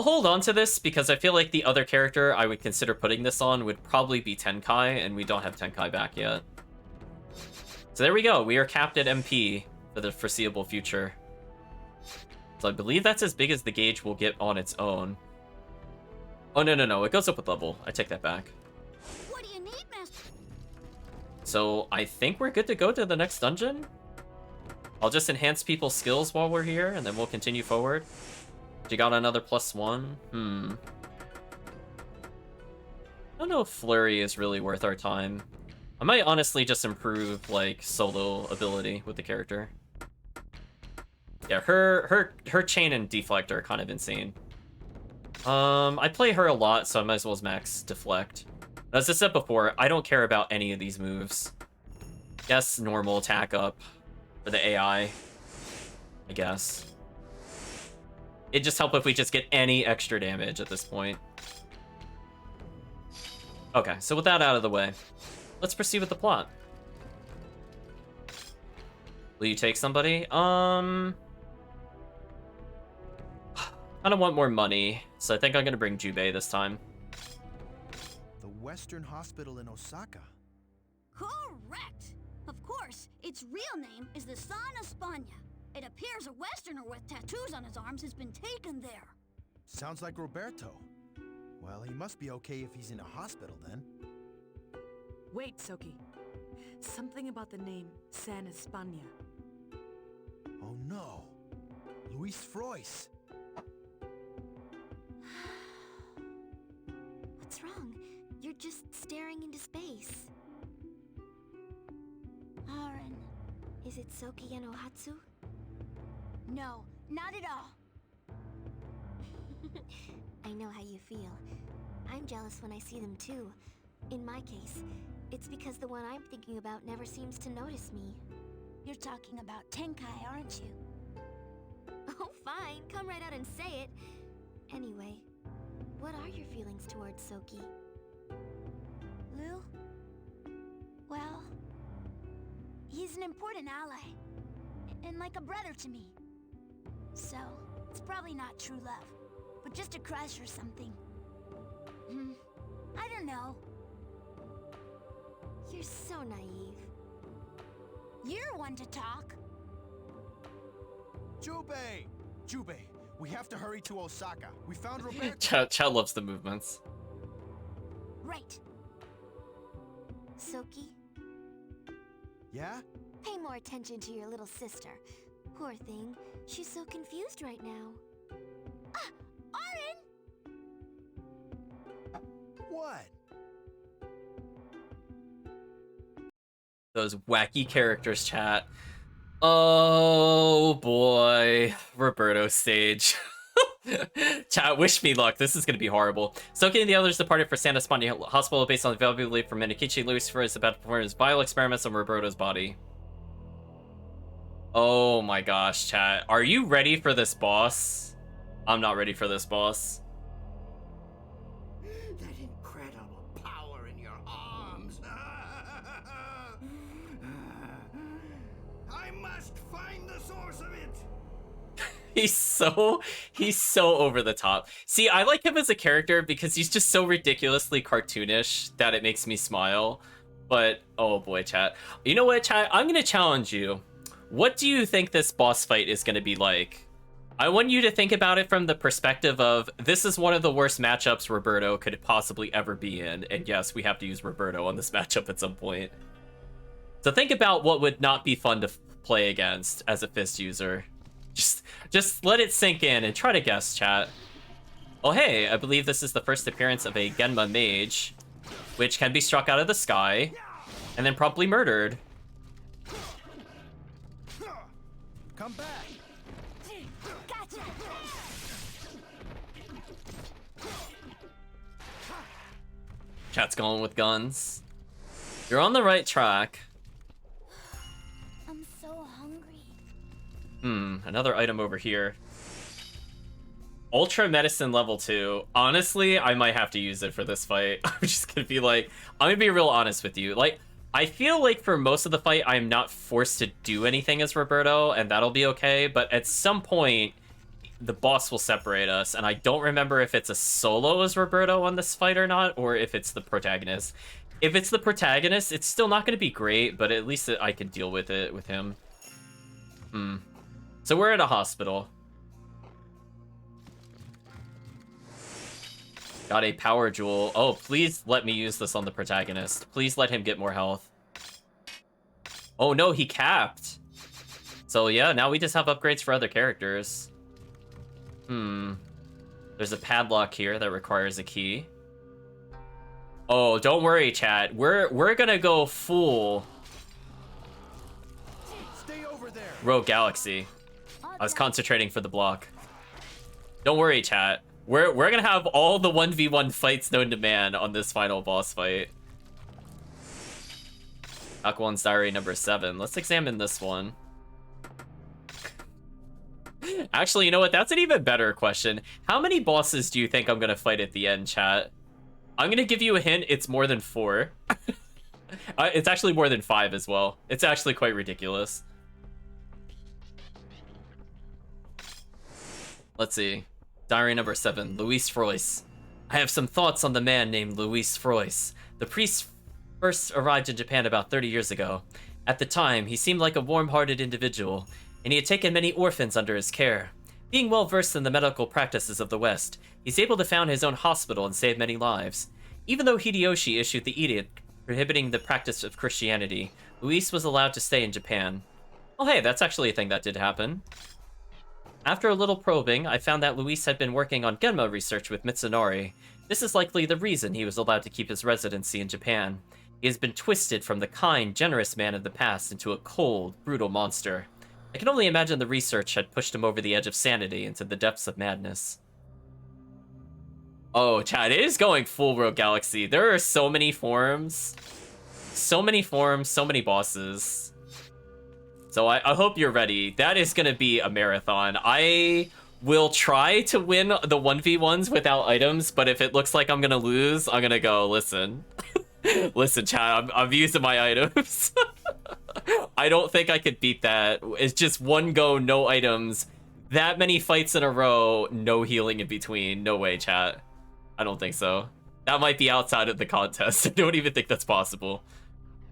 hold on to this because I feel like the other character I would consider putting this on would probably be Tenkai, and we don't have Tenkai back yet. So there we go. We are capped at MP for the foreseeable future. So I believe that's as big as the gauge will get on its own. Oh, no. It goes up with level. I take that back. What do you need, Master? So I think we're good to go to the next dungeon. I'll just enhance people's skills while we're here, and then we'll continue forward. You got another +1? I don't know if Flurry is really worth our time. I might honestly just improve, like, solo ability with the character. Yeah, her chain and deflect are kind of insane. I play her a lot, so I might as well as max deflect. As I said before, I don't care about any of these moves. Yes, normal attack up for the AI, I guess. It'd just help if we just get any extra damage at this point. Okay, so with that out of the way, let's proceed with the plot. Will you take somebody? I don't want more money, so I think I'm gonna bring Jubei this time. The Western Hospital in Osaka. Correct! Of course, its real name is the San Espana. It appears a Westerner with tattoos on his arms has been taken there. Sounds like Roberto. Well, he must be okay if he's in a hospital then. Wait, Soki. Something about the name San Espana. Oh no. Luis Frois. What's wrong? You're just staring into space. Aaron, is it Soki and Ohatsu? No, not at all. I know how you feel. I'm jealous when I see them too. In my case, it's because the one I'm thinking about never seems to notice me. You're talking about Tenkai, aren't you? Oh, fine. Come right out and say it. Anyway, what are your feelings towards Soki? Lou? Well, he's an important ally. And like a brother to me. So, it's probably not true love, but just a crush or something. I don't know. You're so naive. You're one to talk. Jubei! Jubei, we have to hurry to Osaka. We found Roberto. Chad loves the movements. Right. Soki, Yeah? pay more attention to your little sister. Poor thing. She's so confused right now. Ah! Arin! What? Those wacky characters, chat. Oh boy, Roberto stage. Chat, wish me luck. This is going to be horrible. Soki and the others departed for San Espana Hospital based on the valuable belief from Minikichi. Luis is about to perform his bio experiments on Roberto's body. Oh my gosh, chat. Are you ready for this boss? I'm not ready for this boss. That incredible power in your arms. I must find the source of it. He's so over the top. See, I like him as a character because he's just so ridiculously cartoonish that it makes me smile. But oh boy, chat. You know what, chat? I'm gonna challenge you. What do you think this boss fight is gonna be like? I want you to think about it from the perspective of this is one of the worst matchups Roberto could possibly ever be in. And yes, we have to use Roberto on this matchup at some point. So think about what would not be fun to play against as a fist user. Just let it sink in and try to guess, chat. Oh hey, I believe this is the first appearance of a Genma mage, which can be struck out of the sky and then promptly murdered. Come back. Gotcha! Chat's going with guns. You're on the right track. I'm so hungry. Another item over here. Ultra Medicine level 2. Honestly, I might have to use it for this fight. I'm just gonna be like, I'm gonna be real honest with you. Like, I feel like for most of the fight, I'm not forced to do anything as Roberto, and that'll be okay. But at some point, the boss will separate us, and I don't remember if it's a solo as Roberto on this fight or not, or if it's the protagonist. If it's the protagonist, it's still not gonna be great, but at least I can deal with it with him. So we're at a hospital. Got a power jewel. Oh, please let me use this on the protagonist. Please let him get more health. Oh no, he capped. So yeah, now we just have upgrades for other characters. There's a padlock here that requires a key. Oh, don't worry, chat. We're gonna go full Stay over there. Rogue Galaxy. I was concentrating for the block. Don't worry, chat. We're gonna have all the 1v1 fights known to man on this final boss fight. Aquan's Diary number 7. Let's examine this one. Actually, you know what? That's an even better question. How many bosses do you think I'm gonna fight at the end, chat? I'm gonna give you a hint. It's more than 4. It's actually more than 5 as well. It's actually quite ridiculous. Let's see. Diary number 7, Luis Frois. I have some thoughts on the man named Luis Frois. The priest first arrived in Japan about 30 years ago. At the time, he seemed like a warm-hearted individual, and he had taken many orphans under his care. Being well-versed in the medical practices of the West, he's able to found his own hospital and save many lives. Even though Hideyoshi issued the edict prohibiting the practice of Christianity, Luis was allowed to stay in Japan. Oh hey, that's actually a thing that did happen. After a little probing, I found that Luis had been working on Genma research with Mitsunari. This is likely the reason he was allowed to keep his residency in Japan. He has been twisted from the kind, generous man of the past into a cold, brutal monster. I can only imagine the research had pushed him over the edge of sanity into the depths of madness. Oh, chat, it is going full Rogue Galaxy. There are so many forms. So many forms, so many bosses. So I hope you're ready. That is going to be a marathon. I will try to win the 1v1s without items, but if it looks like I'm going to lose, I'm going to go, listen. Listen, chat, I'm using my items. I don't think I could beat that. It's just one go, no items. That many fights in a row, no healing in between. No way, chat. I don't think so. That might be outside of the contest. I don't even think that's possible.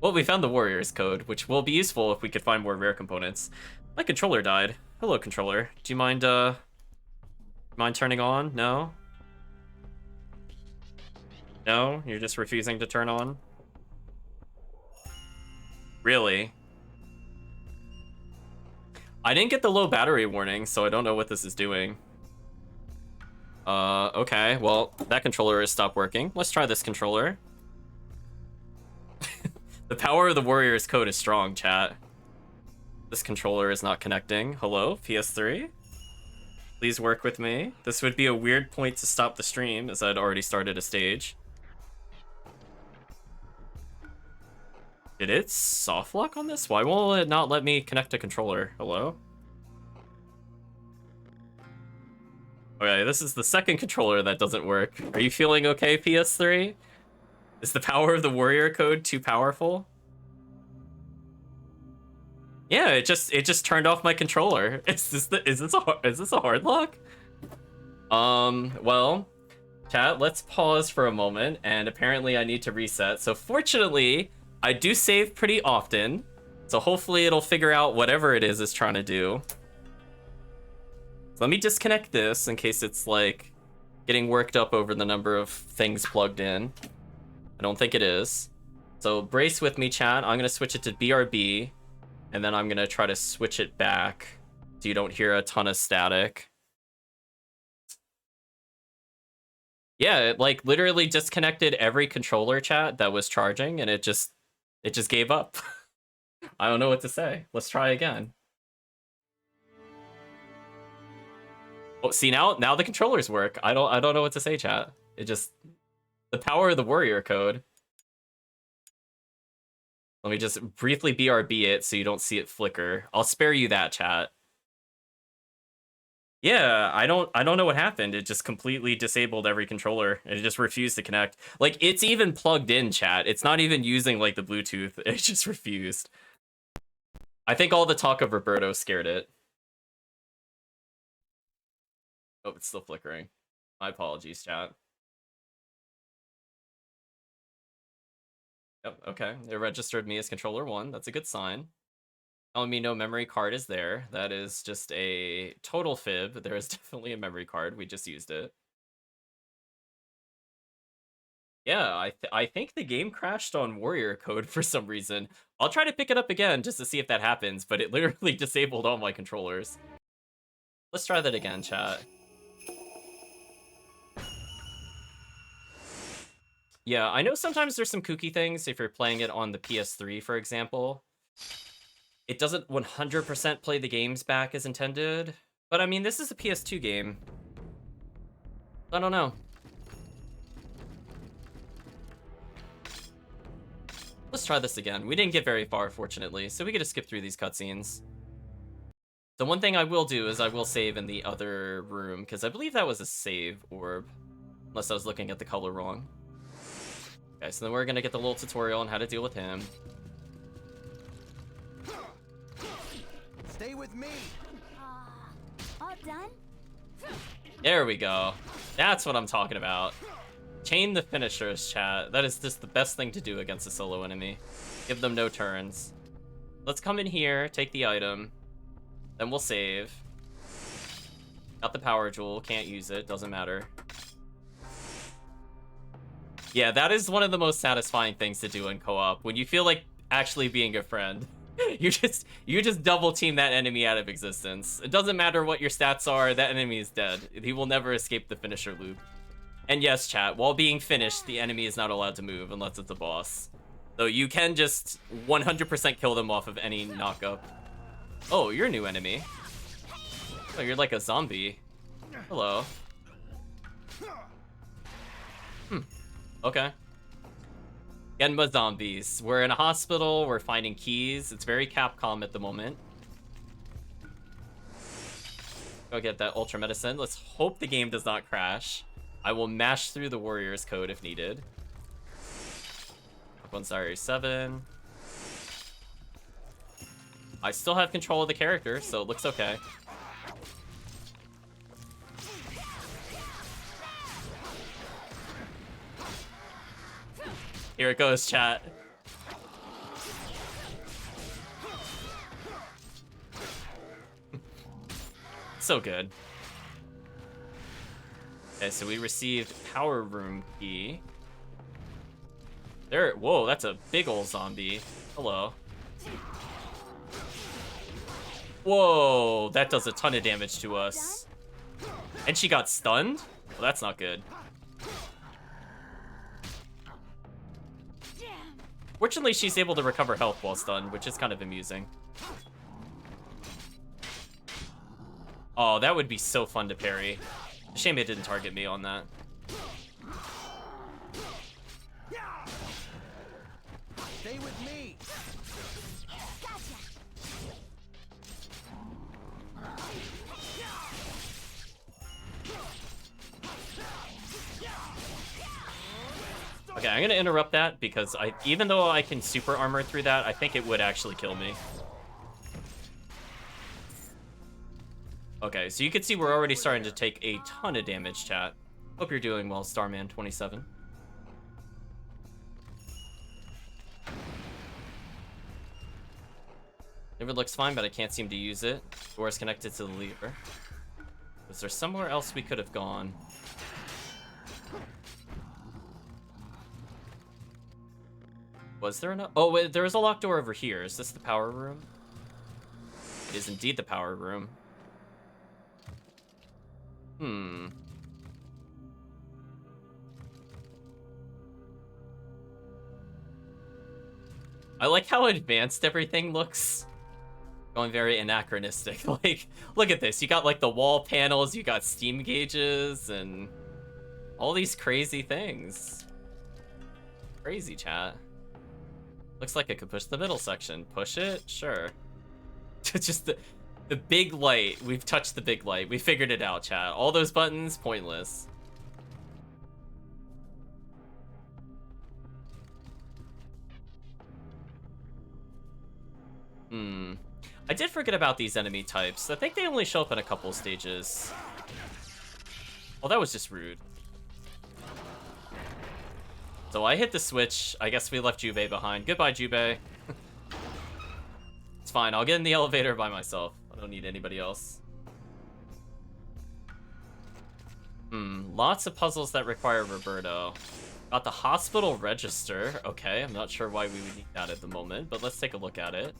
Well, we found the Warriors code, which will be useful if we could find more rare components. My controller died. Hello, controller. Do you mind turning on? No? No? You're just refusing to turn on? Really? I didn't get the low battery warning, so I don't know what this is doing. Okay. Well, that controller has stopped working. Let's try this controller. The power of the Warriors code is strong, chat. This controller is not connecting. Hello, PS3? Please work with me. This would be a weird point to stop the stream, as I'd already started a stage. Did it soft lock on this? Why won't it not let me connect a controller? Hello? Okay, this is the second controller that doesn't work. Are you feeling okay, PS3? Is the power of the warrior code too powerful? Yeah, it just turned off my controller. Is this a hard lock? Well, chat, let's pause for a moment, and apparently I need to reset. So fortunately, I do save pretty often, so hopefully it'll figure out whatever it is it's trying to do. So let me disconnect this in case it's like getting worked up over the number of things plugged in. I don't think it is. So brace with me, chat. I'm gonna switch it to BRB, and then I'm gonna try to switch it back so you don't hear a ton of static. Yeah, it like literally disconnected every controller, chat, that was charging, and it just gave up. I don't know what to say. Let's try again. Oh, see, now the controllers work. I don't know what to say, chat. It just, the power of the warrior code. Let me just briefly BRB it so you don't see it flicker. I'll spare you that, chat. Yeah, I don't know what happened. It just completely disabled every controller. It just refused to connect. Like, it's even plugged in, chat. It's not even using like the Bluetooth. It just refused. I think all the talk of Roberto scared it. Oh, it's still flickering. My apologies, chat. Yep, okay. It registered me as controller 1. That's a good sign. Telling me no memory card is there. That is just a total fib. There is definitely a memory card. We just used it. Yeah, I think the game crashed on warrior code for some reason. I'll try to pick it up again just to see if that happens, but it literally disabled all my controllers. Let's try that again, chat. Yeah, I know sometimes there's some kooky things if you're playing it on the PS3, for example. It doesn't 100% play the games back as intended. But I mean, this is a PS2 game. I don't know. Let's try this again. We didn't get very far, fortunately, so we get to skip through these cutscenes. The one thing I will do is I will save in the other room, because I believe that was a save orb. Unless I was looking at the color wrong. Okay, so then we're gonna get the little tutorial on how to deal with him. Stay with me. All done? There we go. That's what I'm talking about. Chain the finishers, chat. That is just the best thing to do against a solo enemy. Give them no turns. Let's come in here, take the item. Then we'll save. Got the power jewel, can't use it, doesn't matter. Yeah, that is one of the most satisfying things to do in co-op. When you feel like actually being a friend. You just double team that enemy out of existence. It doesn't matter what your stats are, that enemy is dead. He will never escape the finisher loop. And yes, chat, while being finished, the enemy is not allowed to move unless it's a boss. So you can just 100% kill them off of any knockup. Oh, you're a new enemy. Oh, you're like a zombie. Hello. Okay. Genma zombies. We're in a hospital, we're finding keys. It's very Capcom at the moment. Go get that ultra medicine. Let's hope the game does not crash. I will mash through the warrior's code if needed. Up on Sorry 7. I still have control of the character, so it looks okay. Here it goes, chat. So good. Okay, so we received power room key. There, whoa, that's a big ol' zombie. Hello. Whoa, that does a ton of damage to us. And she got stunned? Well, that's not good. Fortunately, she's able to recover health while stunned, which is kind of amusing. Oh, that would be so fun to parry. Shame it didn't target me on that. Stay with me. Okay, I'm gonna interrupt that because even though I can super armor through that, I think it would actually kill me. Okay, so you can see we're already starting to take a ton of damage, chat. Hope you're doing well, Starman27. Lever looks fine, but I can't seem to use it. Door is connected to the lever. Is there somewhere else we could have gone? Was there enough? Oh, wait, there is a locked door over here. Is this the power room? It is indeed the power room. I like how advanced everything looks. Going very anachronistic. Like, look at this. You got, like, the wall panels, you got steam gauges, and all these crazy things. Crazy, chat. Looks like I could push the middle section. Push it? Sure. Just the big light. We've touched the big light. We figured it out, chat. All those buttons, pointless. I did forget about these enemy types. I think they only show up in a couple stages. Oh, that was just rude. So I hit the switch. I guess we left Jubei behind. Goodbye, Jubei. It's fine. I'll get in the elevator by myself. I don't need anybody else. Lots of puzzles that require Roberto. Got the hospital register. Okay, I'm not sure why we would need that at the moment, but let's take a look at it.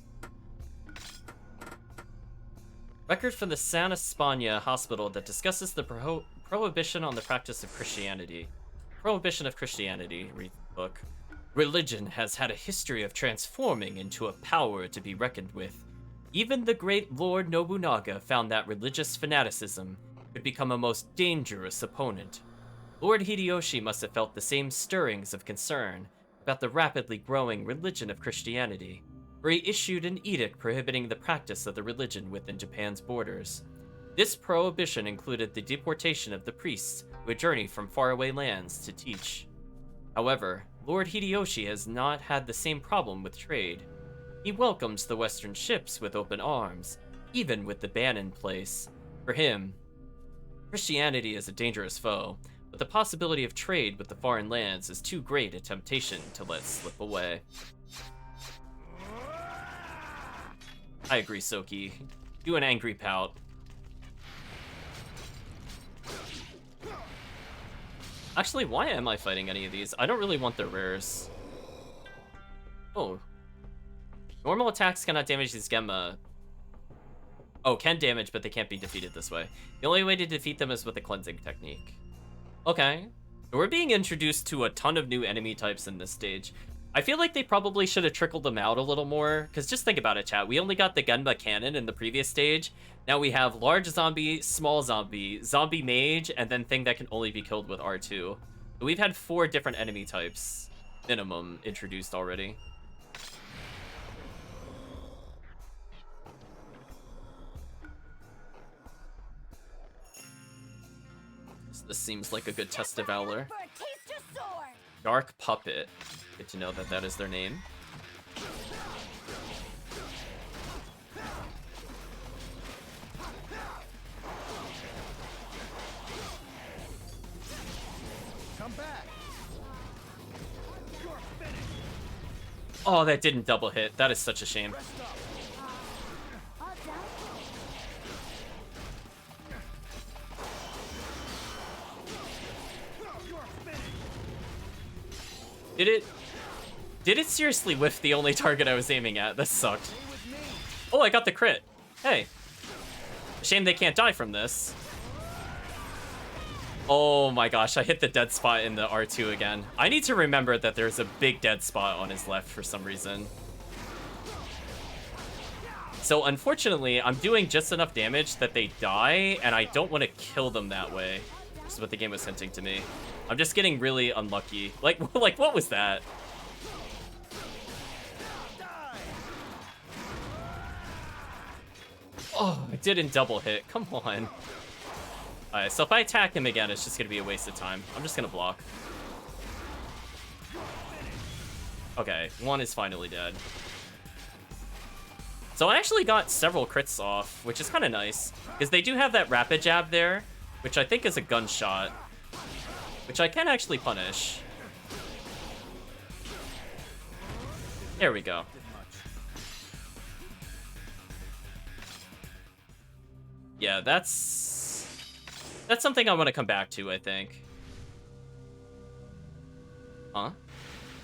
Record from the Santa Spagna Hospital that discusses the prohibition on the practice of Christianity. Prohibition of Christianity, read the book. Religion has had a history of transforming into a power to be reckoned with. Even the great Lord Nobunaga found that religious fanaticism could become a most dangerous opponent. Lord Hideyoshi must have felt the same stirrings of concern about the rapidly growing religion of Christianity, for he issued an edict prohibiting the practice of the religion within Japan's borders. This prohibition included the deportation of the priests who had journeyed from faraway lands to teach. However, Lord Hideyoshi has not had the same problem with trade. He welcomes the Western ships with open arms, even with the ban in place. For him, Christianity is a dangerous foe, but the possibility of trade with the foreign lands is too great a temptation to let slip away. I agree, Soki. Do an angry pout. Actually, why am I fighting any of these? I don't really want their rares. Oh. Normal attacks cannot damage these Gemma. Oh, can damage, but they can't be defeated this way. The only way to defeat them is with a cleansing technique. Okay. We're being introduced to a ton of new enemy types in this stage. I feel like they probably should have trickled them out a little more, because just think about it, chat. We only got the Genba cannon in the previous stage. Now we have large zombie, small zombie, zombie mage, and then thing that can only be killed with R2. So we've had 4 different enemy types, minimum, introduced already. This seems like a good test of valor. Dark Puppet. Good to know that that is their name. Come back. Oh, that didn't double hit. That is such a shame. Did it seriously whiff the only target I was aiming at? That sucked. Oh, I got the crit. Hey. Shame they can't die from this. Oh my gosh, I hit the dead spot in the R2 again. I need to remember that there's a big dead spot on his left for some reason. So unfortunately, I'm doing just enough damage that they die, and I don't want to kill them that way. This is what the game was hinting to me. I'm just getting really unlucky. Like what was that? Oh, I didn't double hit. Come on. Alright, so if I attack him again, it's just gonna be a waste of time. I'm just gonna block. Okay, one is finally dead. So I actually got several crits off, which is kind of nice. Because they do have that rapid jab there, which I think is a gunshot. Which I can actually punish. There we go. Yeah, that's something I want to come back to, I think. Huh?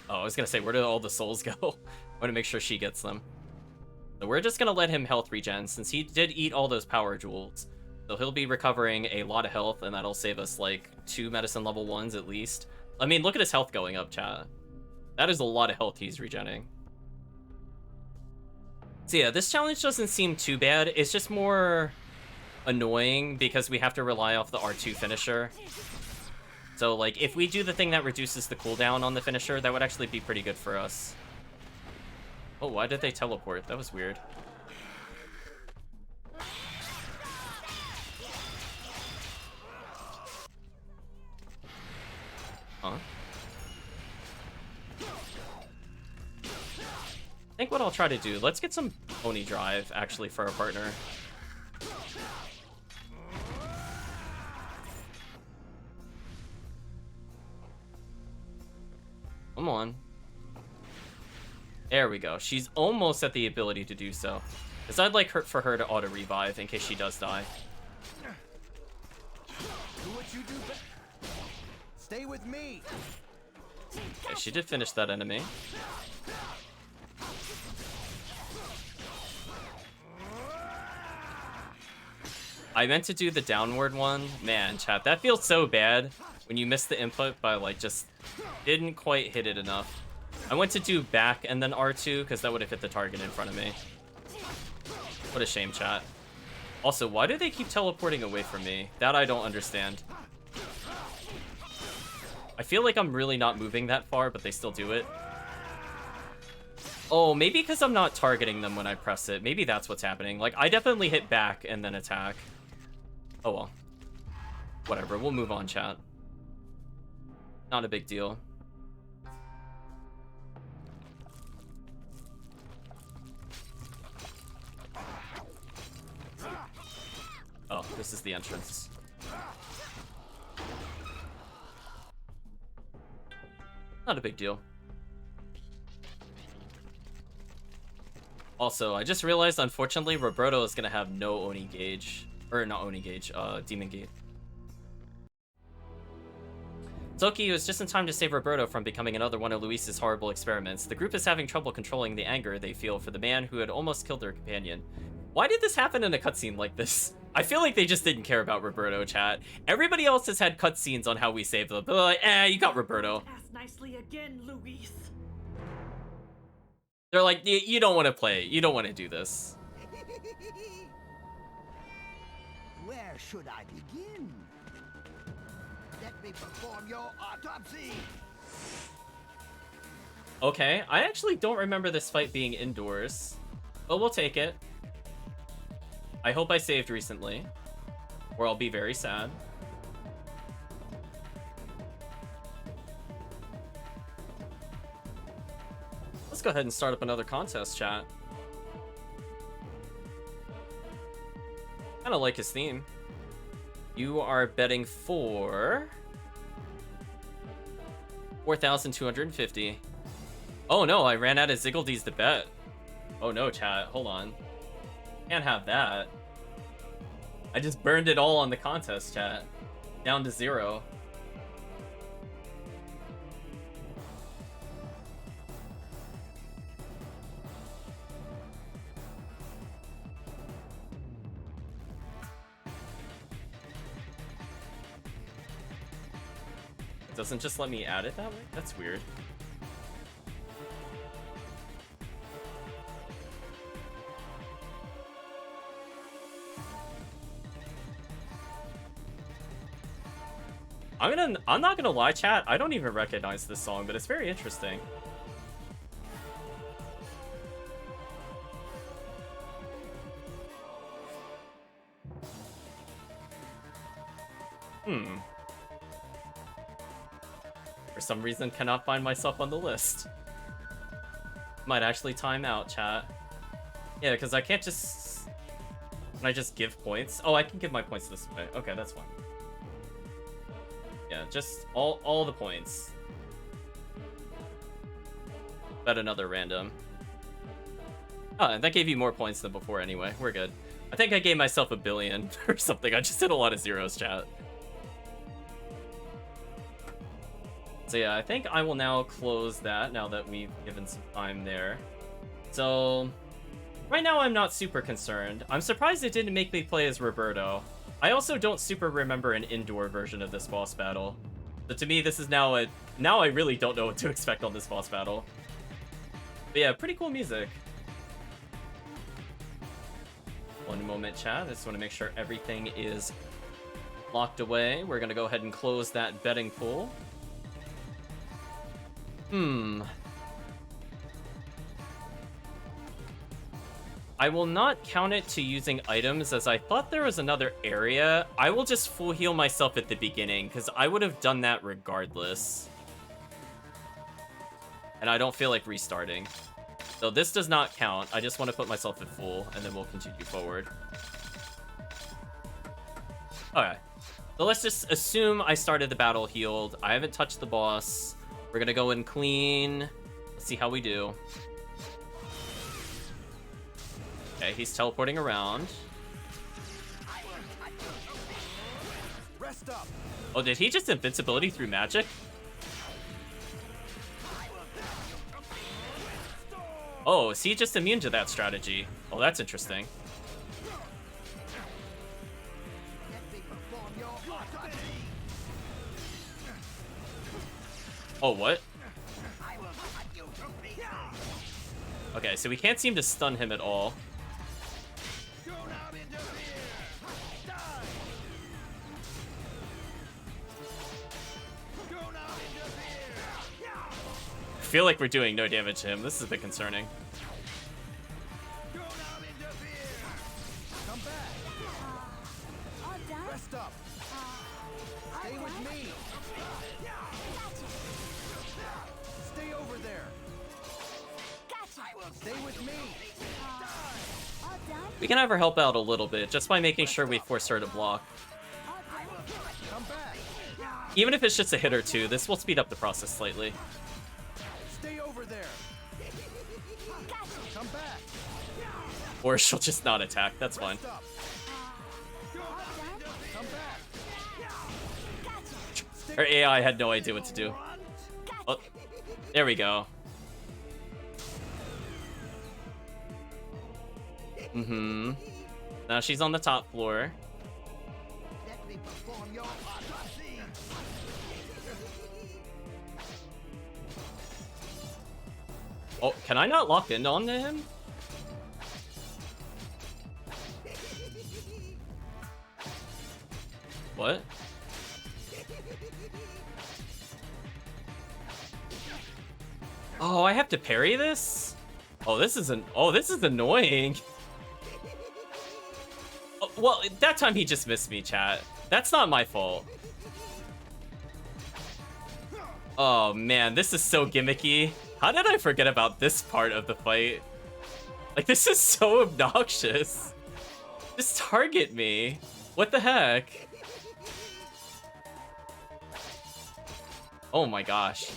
Oh, I was gonna say, where did all the souls go? I want to make sure she gets them. So we're just gonna let him health regen, since he did eat all those power jewels. So he'll be recovering a lot of health, and that'll save us, like, 2 medicine level 1s at least. I mean, look at his health going up, chat. That is a lot of health he's regenning. So yeah, this challenge doesn't seem too bad. It's just more annoying because we have to rely off the R2 finisher. So, like, if we do the thing that reduces the cooldown on the finisher, that would actually be pretty good for us. Oh, why did they teleport? That was weird. Huh? I think what I'll try to do, let's get some Oni drive, actually, for our partner. Come on. There we go. She's almost at the ability to do so. Because I'd like for her to auto-revive in case she does die. Do what you do best. Stay with me. Okay, she did finish that enemy. I meant to do the downward one. Man, chat, that feels so bad when you miss the input by, like, just didn't quite hit it enough. I went to do back and then R2 because that would have hit the target in front of me. What a shame, chat. Also, why do they keep teleporting away from me? That I don't understand. I feel like I'm really not moving that far, but they still do it. Oh, maybe because I'm not targeting them when I press it. Maybe that's what's happening. Like, I definitely hit back and then attack. Oh, well. Whatever, we'll move on, chat. Not a big deal. Oh, this is the entrance. Not a big deal. Also, I just realized, unfortunately, Roberto is gonna have no Oni gauge. Or not Oni gauge, Demon Gate. Toki is just in time to save Roberto from becoming another one of Luis's horrible experiments. The group is having trouble controlling the anger they feel for the man who had almost killed their companion. Why did this happen in a cutscene like this? I feel like they just didn't care about Roberto, chat. Everybody else has had cutscenes on how we saved them, but like, you got Roberto. Pass nicely again, Luis. They're like, you don't want to play. You don't want to do this. Where should I begin? Let me perform your autopsy. Okay, I actually don't remember this fight being indoors, but we'll take it. I hope I saved recently, or I'll be very sad. Let's go ahead and start up another contest, chat. Kinda like his theme. You are betting for 4,250. Oh no, I ran out of Ziggledies to bet. Oh no, chat, hold on. Can't have that. I just burned it all on the contest, chat. Down to 0. It doesn't just let me add it that way? That's weird. I'm not gonna lie, chat, I don't even recognize this song, but it's very interesting. For some reason, cannot find myself on the list. Might actually time out, chat. Yeah, because I can't just... Can I just give points? Oh, I can give my points this way. Okay, that's fine. Yeah, just all the points. Bet another random. Oh, and that gave you more points than before anyway. We're good. I think I gave myself 1 billion or something. I just hit a lot of zeros, chat. So yeah, I think I will now close that now that we've given some time there. So right now I'm not super concerned. I'm surprised it didn't make me play as Roberto. I also don't super remember an indoor version of this boss battle. But to me, this is now I really don't know what to expect on this boss battle. But yeah, pretty cool music. One moment, chat. I just want to make sure everything is locked away. We're going to go ahead and close that betting pool. I will not count it to using items, as I thought there was another area. I will just full heal myself at the beginning, because I would have done that regardless. And I don't feel like restarting. So this does not count. I just want to put myself at full, and then we'll continue forward. Okay. So let's just assume I started the battle healed. I haven't touched the boss. We're gonna go in clean. Let's see how we do. Okay, he's teleporting around. Rest up. Oh, did he just invincibility through magic? Oh, is he just immune to that strategy? Oh, that's interesting. Oh, what? Okay, so we can't seem to stun him at all. I feel like we're doing no damage to him. This is a bit concerning. Come back. All done? Rest up. Stay with me. Stay over there. Gotcha. Stay with me. All done? We can have her help out a little bit, just by making sure we force her to block. All done? Come back. Even if it's just a hit or two, this will speed up the process slightly. Stay over there. Come back. Or she'll just not attack, that's fine. Rest up. All done? Come back. Her AI had no idea what to do. Oh, there we go. Now she's on the top floor. Let me perform your autopsy. Oh, can I not lock in onto him? What? Oh, I have to parry this? Oh, this is annoying. Oh, well, that time he just missed me, chat. That's not my fault. Oh man, this is so gimmicky. How did I forget about this part of the fight? Like, this is so obnoxious. Just target me. What the heck? Oh my gosh.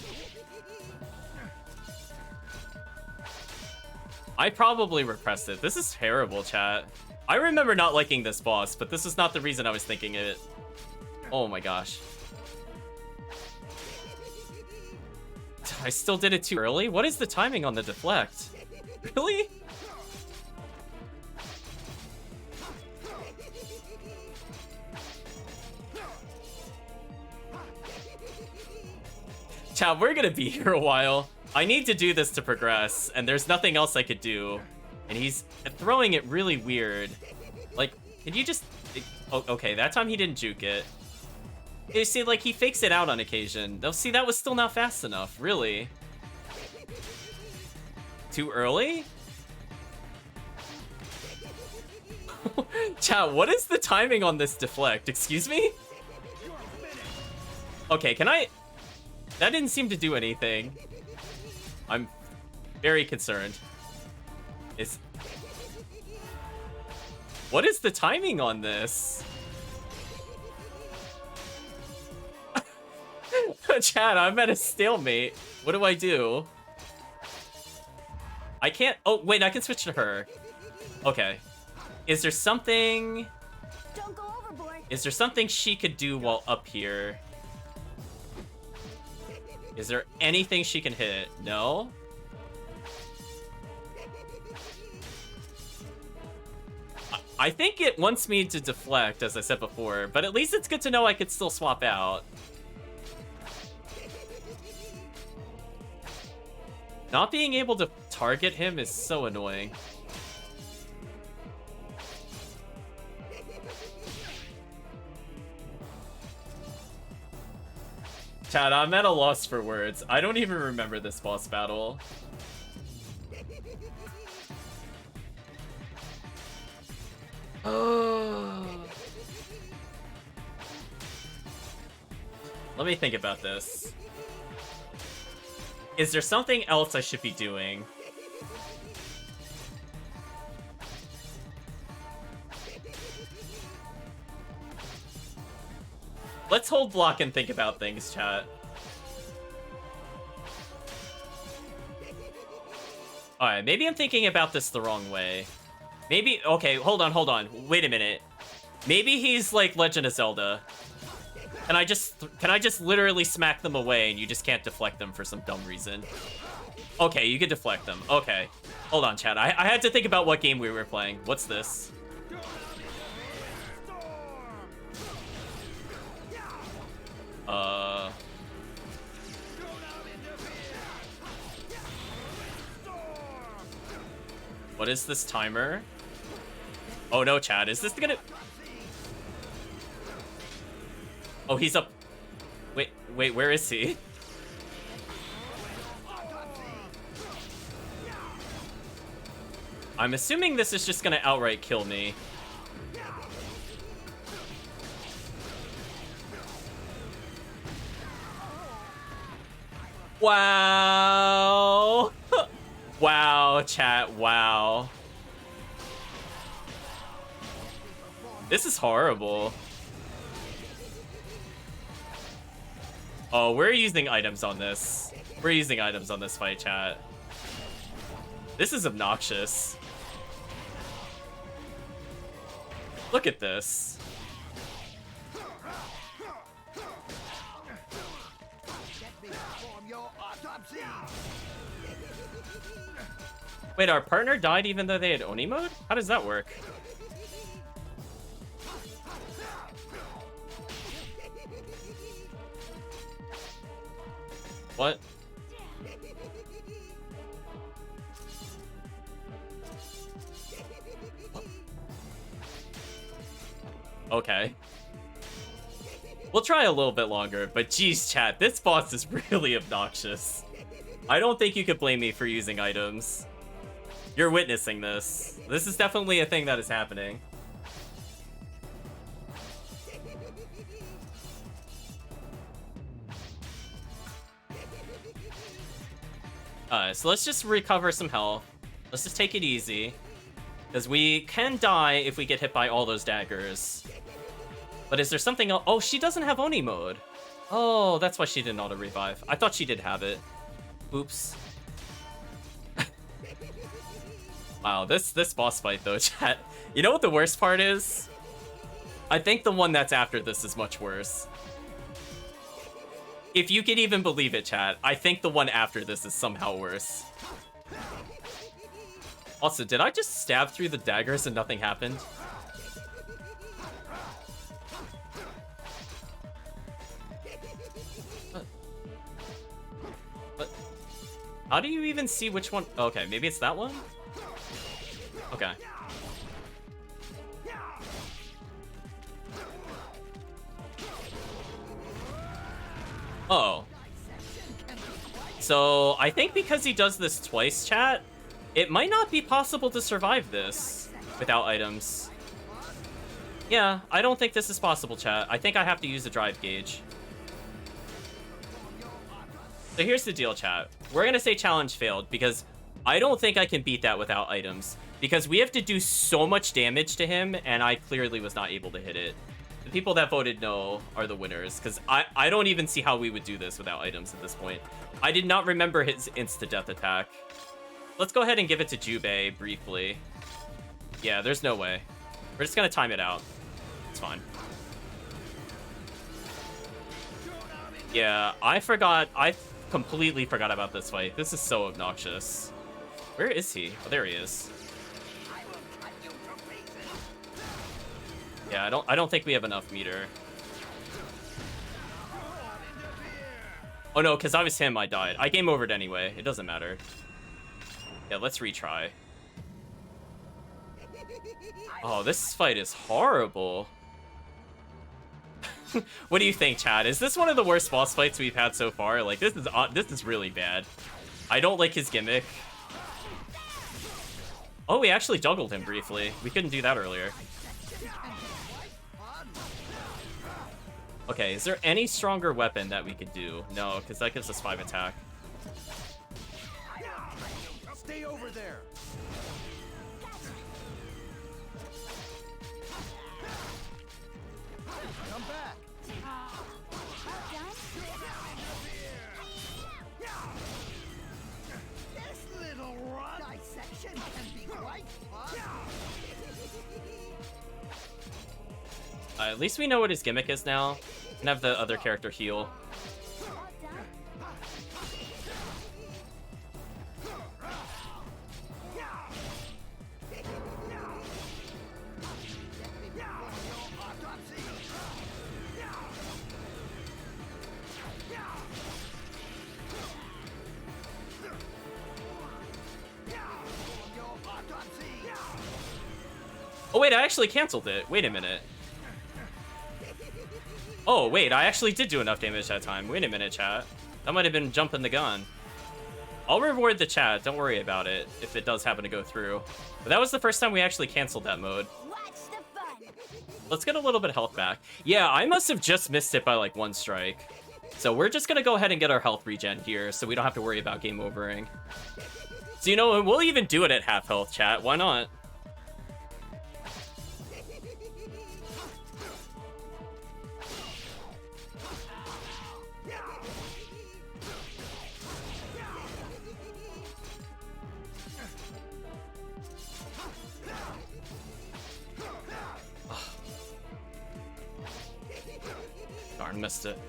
I probably repressed it. This is terrible, chat. I remember not liking this boss, but this is not the reason I was thinking it. Oh my gosh. I still did it too early? What is the timing on the deflect? Really? Chat, we're gonna be here a while. I need to do this to progress, and there's nothing else I could do. And he's throwing it really weird. Like, can you just... Oh, okay, that time he didn't juke it. You see, like, he fakes it out on occasion. Though, see, that was still not fast enough, really. Too early? Chat, what is the timing on this deflect? Excuse me? Okay, can I... That didn't seem to do anything. Very concerned. What is the timing on this? Chad, I'm at a stalemate. What do I do? I can't... Oh, wait, I can switch to her. Okay. Is there something... Don't go overboard. Is there something she could do while up here? Is there anything she can hit? No? I think it wants me to deflect, as I said before, but at least it's good to know I could still swap out. Not being able to target him is so annoying. Chad, I'm at a loss for words. I don't even remember this boss battle. Let me think about this. Is there something else I should be doing? Let's hold block and think about things, chat. Alright, maybe I'm thinking about this the wrong way. Maybe... Okay, hold on. Wait a minute. Maybe he's like Legend of Zelda. Can I just literally smack them away and you just can't deflect them for some dumb reason? Okay, you can deflect them. Okay. Hold on, chat. I had to think about what game we were playing. What's this? What is this timer? Oh no, chat. Is this gonna... Oh, he's up. Wait, where is he? I'm assuming this is just gonna outright kill me. Wow. Wow, chat, wow. This is horrible. Oh, we're using items on this. We're using items on this fight, chat. This is obnoxious. Look at this. Wait, our partner died even though they had Oni mode? How does that work? What? Okay. We'll try a little bit longer, but geez, chat, this boss is really obnoxious. I don't think you could blame me for using items. You're witnessing this. This is definitely a thing that is happening. So let's just recover some health. Let's just take it easy. Because we can die if we get hit by all those daggers. But is there something else? Oh, she doesn't have Oni mode. Oh, that's why she didn't auto-revive. I thought she did have it. Oops. Wow, this boss fight though, chat. You know what the worst part is? I think the one that's after this is much worse. If you can even believe it, chat, I think the one after this is somehow worse. Also, did I just stab through the daggers and nothing happened? But how do you even see which one? Okay, maybe it's that one? Okay. Oh. So, I think because he does this twice, chat, it might not be possible to survive this without items. Yeah, I don't think this is possible, chat. I think I have to use a drive gauge. So here's the deal, chat. We're gonna say challenge failed because I don't think I can beat that without items, because we have to do so much damage to him, and I clearly was not able to hit it. The people that voted no are the winners, because I don't even see how we would do this without items at this point. I did not remember his insta-death attack. Let's go ahead and give it to Jubei briefly. Yeah, there's no way. We're just gonna time it out. It's fine. Yeah, I completely forgot about this fight. This is so obnoxious. Where is he? Oh, there he is. Yeah, I don't think we have enough meter. Oh no, because I was him, I died. I game overed anyway. It doesn't matter. Yeah, let's retry. Oh, this fight is horrible. What do you think, Chad? Is this one of the worst boss fights we've had so far? Like, this is really bad. I don't like his gimmick. Oh, we actually juggled him briefly. We couldn't do that earlier. Okay, is there any stronger weapon that we could do? No, because that gives us 5 attack. Stay over there. Come back. This little run dissection can be quite fun. At least we know what his gimmick is now. And have the other character heal. Oh wait, I actually canceled it. Wait a minute. Oh, wait, I actually did do enough damage that time. Wait a minute, chat. That might have been jumping the gun. I'll reward the chat. Don't worry about it if it does happen to go through. But that was the first time we actually canceled that mode. Watch the fun. Let's get a little bit of health back. Yeah, I must have just missed it by like 1 strike. So we're just going to go ahead and get our health regen here so we don't have to worry about game overing. So, you know, we'll even do it at half health, chat. Why not? Darn, missed it.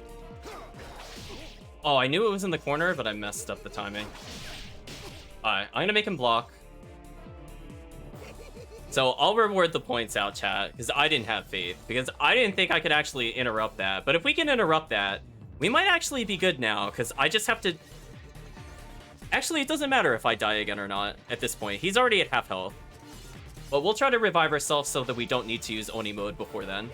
Oh, I knew it was in the corner, but I messed up the timing. Alright, I'm gonna make him block. So I'll reward the points out, chat, because I didn't have faith. Because I didn't think I could actually interrupt that. But if we can interrupt that, we might actually be good now, because I just have to... Actually, it doesn't matter if I die again or not at this point. He's already at half health. But we'll try to revive ourselves so that we don't need to use Oni mode before then.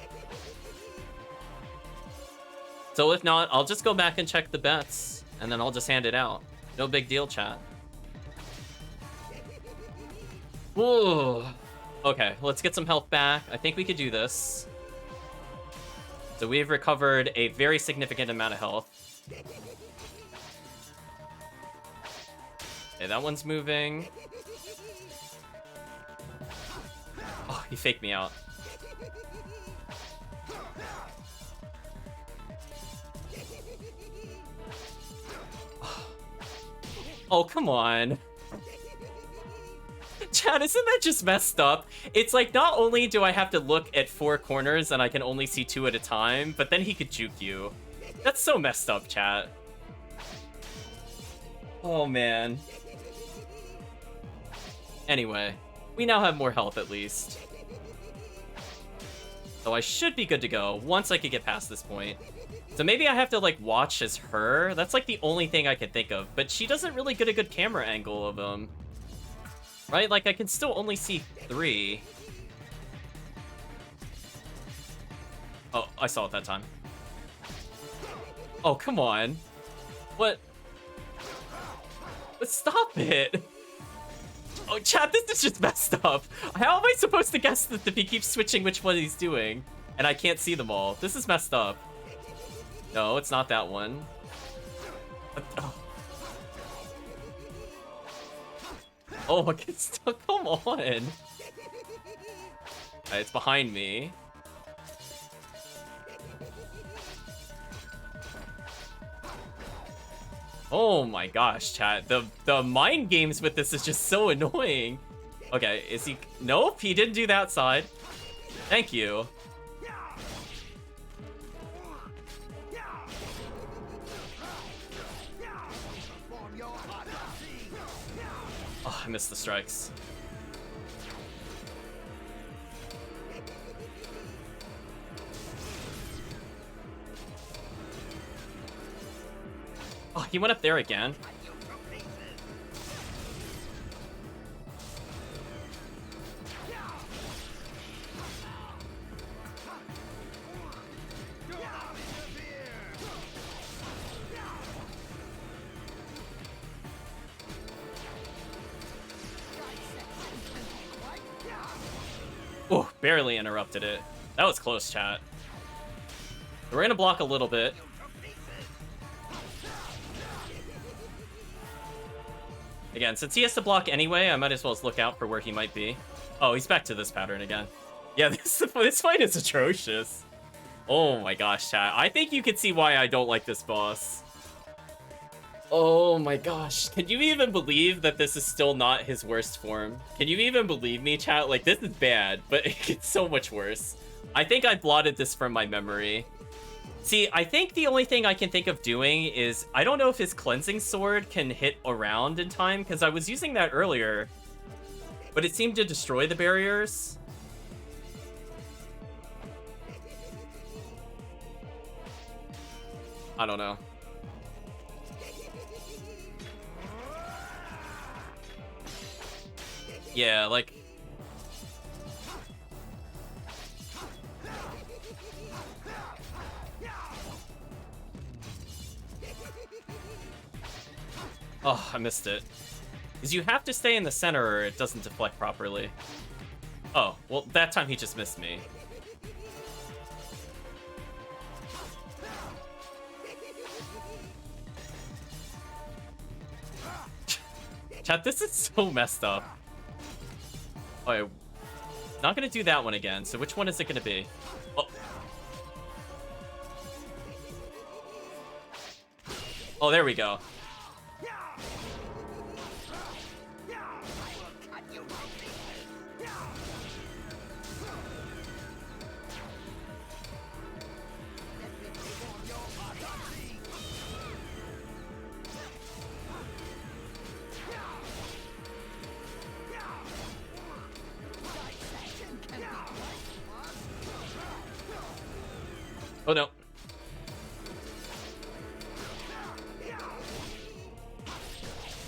So if not, I'll just go back and check the bets, and then I'll just hand it out. No big deal, chat. Whoa. Okay, let's get some health back. I think we could do this. So we've recovered a very significant amount of health. Okay, that one's moving. Oh, he faked me out. Oh, come on. Chad, isn't that just messed up? It's like, not only do I have to look at 4 corners and I can only see 2 at a time, but then he could juke you. That's so messed up, chat. Oh, man. Anyway, we now have more health at least. So I should be good to go once I could get past this point. So maybe I have to, like, watch as her. That's, like, the only thing I could think of. But she doesn't really get a good camera angle of him. Right? Like, I can still only see 3. Oh, I saw it that time. Oh, come on. What? But stop it! Oh, chat, this is just messed up. How am I supposed to guess that if he keeps switching which one he's doing? And I can't see them all. This is messed up. No, it's not that one. Oh. Oh, my God, stuck. Come on. Alright, it's behind me. Oh my gosh, chat. The mind games with this is just so annoying. Okay, is he... Nope, he didn't do that side. Thank you. Oh, I missed the strikes. Oh, he went up there again. Oh, barely interrupted it. That was close, chat. We're gonna block a little bit. Again, since he has to block anyway, I might as well look out for where he might be. Oh, he's back to this pattern again. Yeah, this fight is atrocious. Oh my gosh, chat. I think you can see why I don't like this boss. Oh my gosh. Can you even believe that this is still not his worst form? Can you even believe me, chat? Like, this is bad, but it gets so much worse. I think I blotted this from my memory. See, I think the only thing I can think of doing is... I don't know if his cleansing sword can hit around in time, because I was using that earlier. But it seemed to destroy the barriers. I don't know. Yeah, like... Oh, I missed it. Because you have to stay in the center or it doesn't deflect properly. Oh, well, that time he just missed me. Chat, this is so messed up. Oh, not gonna do that one again, so which one is it gonna be? Oh. Oh, there we go. Oh no.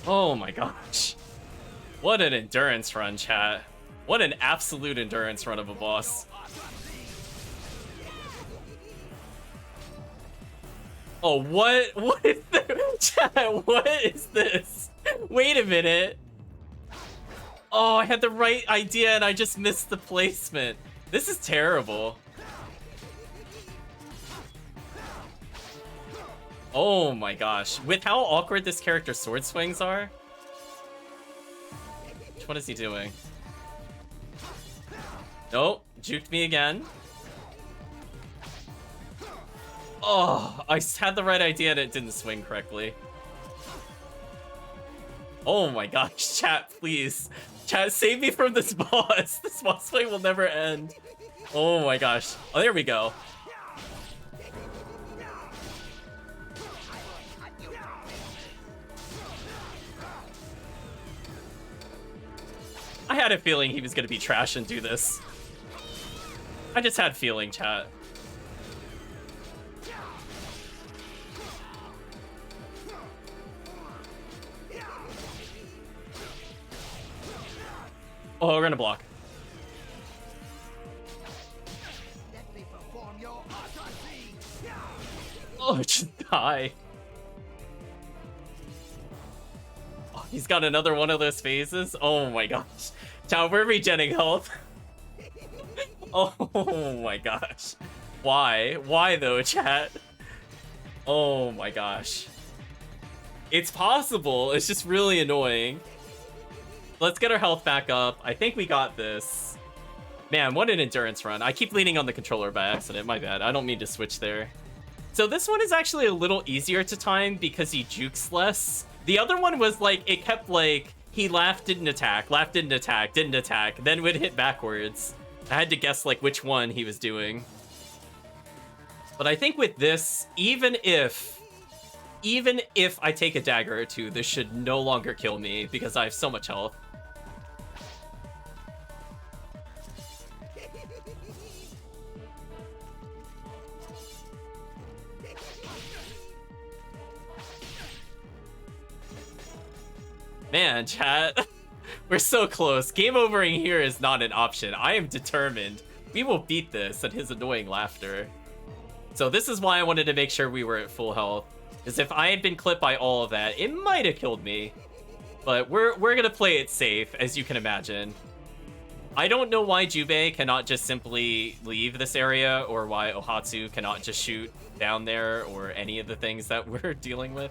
Oh my gosh. What an endurance run, chat. What an absolute endurance run of a boss. Oh, what? What is this? Chat, what is this? Wait a minute. Oh, I had the right idea and I just missed the placement. This is terrible. Oh my gosh. With how awkward this character's sword swings are. Which one is he doing? Nope. Juked me again. Oh, I had the right idea and it didn't swing correctly. Oh my gosh, chat, please. Chat, save me from this boss. This boss fight will never end. Oh my gosh. Oh, there we go. I had a feeling he was gonna be trash and do this. I just had feeling, chat. Oh, we're gonna block. Oh, just die. Oh, he's got another one of those phases. Oh my gosh. Chat, we're regenning health. Oh my gosh. Why? Why though, chat? Oh my gosh. It's possible. It's just really annoying. Let's get our health back up. I think we got this. Man, what an endurance run. I keep leaning on the controller by accident. My bad. I don't mean to switch there. So this one is actually a little easier to time because he jukes less. The other one was like, it kept like, he laughed, didn't attack, didn't attack, then would hit backwards. I had to guess like which one he was doing. But I think with this, even if I take a dagger or two, this should no longer kill me because I have so much health. Man, chat, we're so close. Game overing here is not an option. I am determined. We will beat this and his annoying laughter. So this is why I wanted to make sure we were at full health. Because if I had been clipped by all of that, it might have killed me. But we're gonna play it safe, as you can imagine. I don't know why Jubei cannot just simply leave this area, or why Ohatsu cannot just shoot down there, or any of the things that we're dealing with.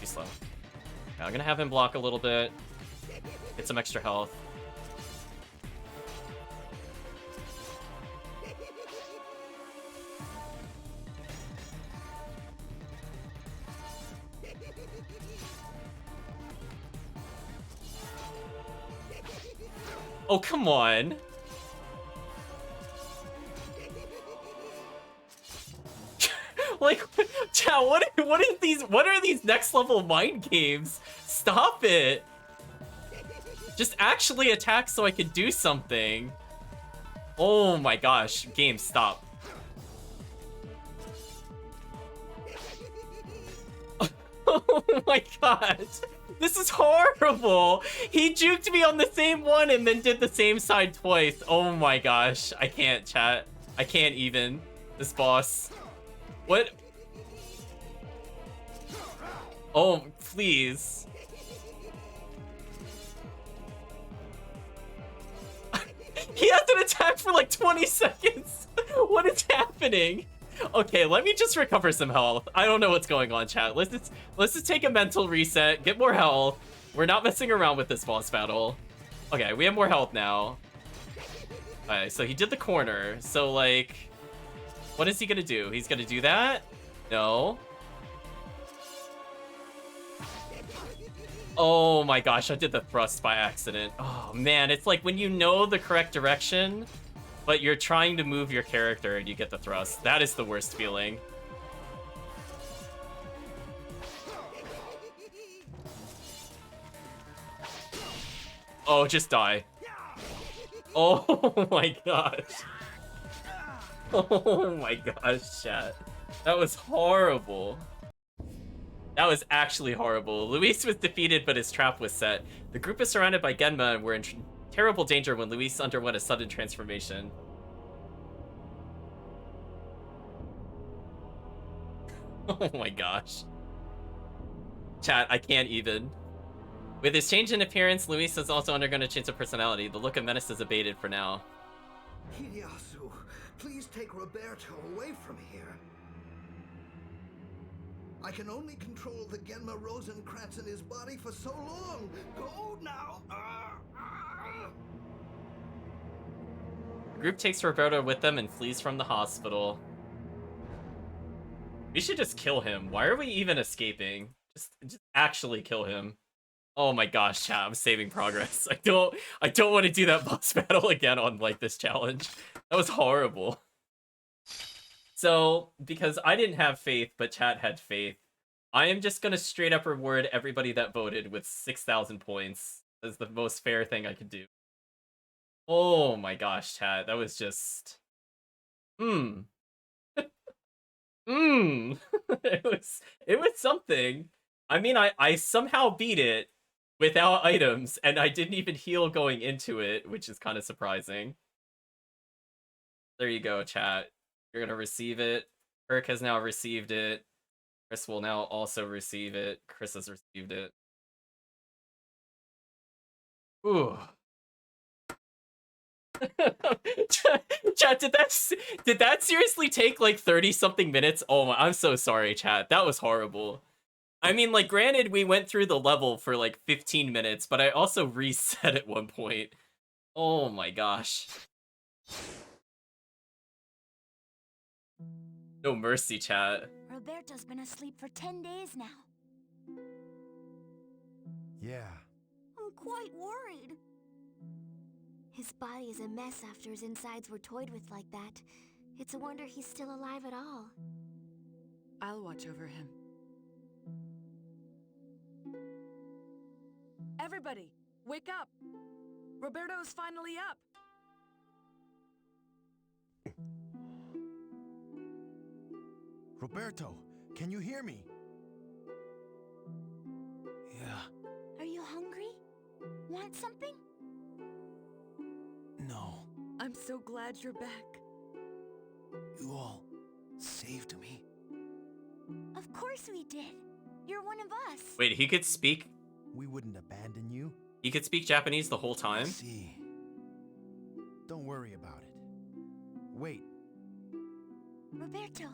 Too slow. Now I'm gonna have him block a little bit. Get some extra health. Oh, come on. Like, chat, what are these next level mind games? Stop it. Just actually attack so I can do something. Oh my gosh, game, stop. Oh my god. This is horrible. He juked me on the same one and then did the same side twice. Oh my gosh. I can't, chat. I can't even. This boss. What? Oh, please. He has an attack for like 20 seconds. What is happening? Okay, let me just recover some health. I don't know what's going on, chat. Let's just take a mental reset, get more health. We're not messing around with this boss battle. Okay, we have more health now. Alright, so he did the corner. So, like, what is he gonna do? He's gonna do that? No. Oh my gosh, I did the thrust by accident. Oh man, it's like when you know the correct direction, but you're trying to move your character and you get the thrust. That is the worst feeling. Oh, just die. Oh my gosh. Oh my gosh, chat. That was horrible. That was actually horrible. Luis was defeated, but his trap was set. The group is surrounded by Genma and were in terrible danger when Luis underwent a sudden transformation. Oh my gosh. Chat, I can't even. With his change in appearance, Luis has also undergone a change of personality. The look of menace is abated for now. Hideyasu, please take Roberto away from here. I can only control the Genma Rosencrantz in his body for so long. Go now. The group takes Roberto with them and flees from the hospital. We should just kill him. Why are we even escaping? Just actually kill him. Oh my gosh, chat, I'm saving progress. I don't want to do that boss battle again on like this challenge. That was horrible. So, because I didn't have faith, but chat had faith, I am just gonna straight up reward everybody that voted with 6,000 points as the most fair thing I could do. Oh my gosh, chat, that was just... It was something. I mean, I somehow beat it without items, and I didn't even heal going into it, which is kind of surprising. There you go, chat. You're gonna receive it. Kirk has now received it. Chris will now also receive it. Chris has received it. Ooh. Chat, did that seriously take like 30 something minutes? Oh my, I'm so sorry, chat. That was horrible. I mean, like, granted, we went through the level for like 15 minutes, but I also reset at one point. Oh my gosh. No mercy, chat. Roberto's been asleep for 10 days now. Yeah. I'm quite worried. His body is a mess after his insides were toyed with like that. It's a wonder he's still alive at all. I'll watch over him. Everybody, wake up! Roberto's finally up! Roberto, can you hear me? Yeah, Are you hungry? Want something? no. I'm so glad you're back. You all saved me. Of course we did. You're one of us. Wait, he could speak? We wouldn't abandon you. He could speak Japanese the whole time? See, Don't worry about it. Wait, Roberto,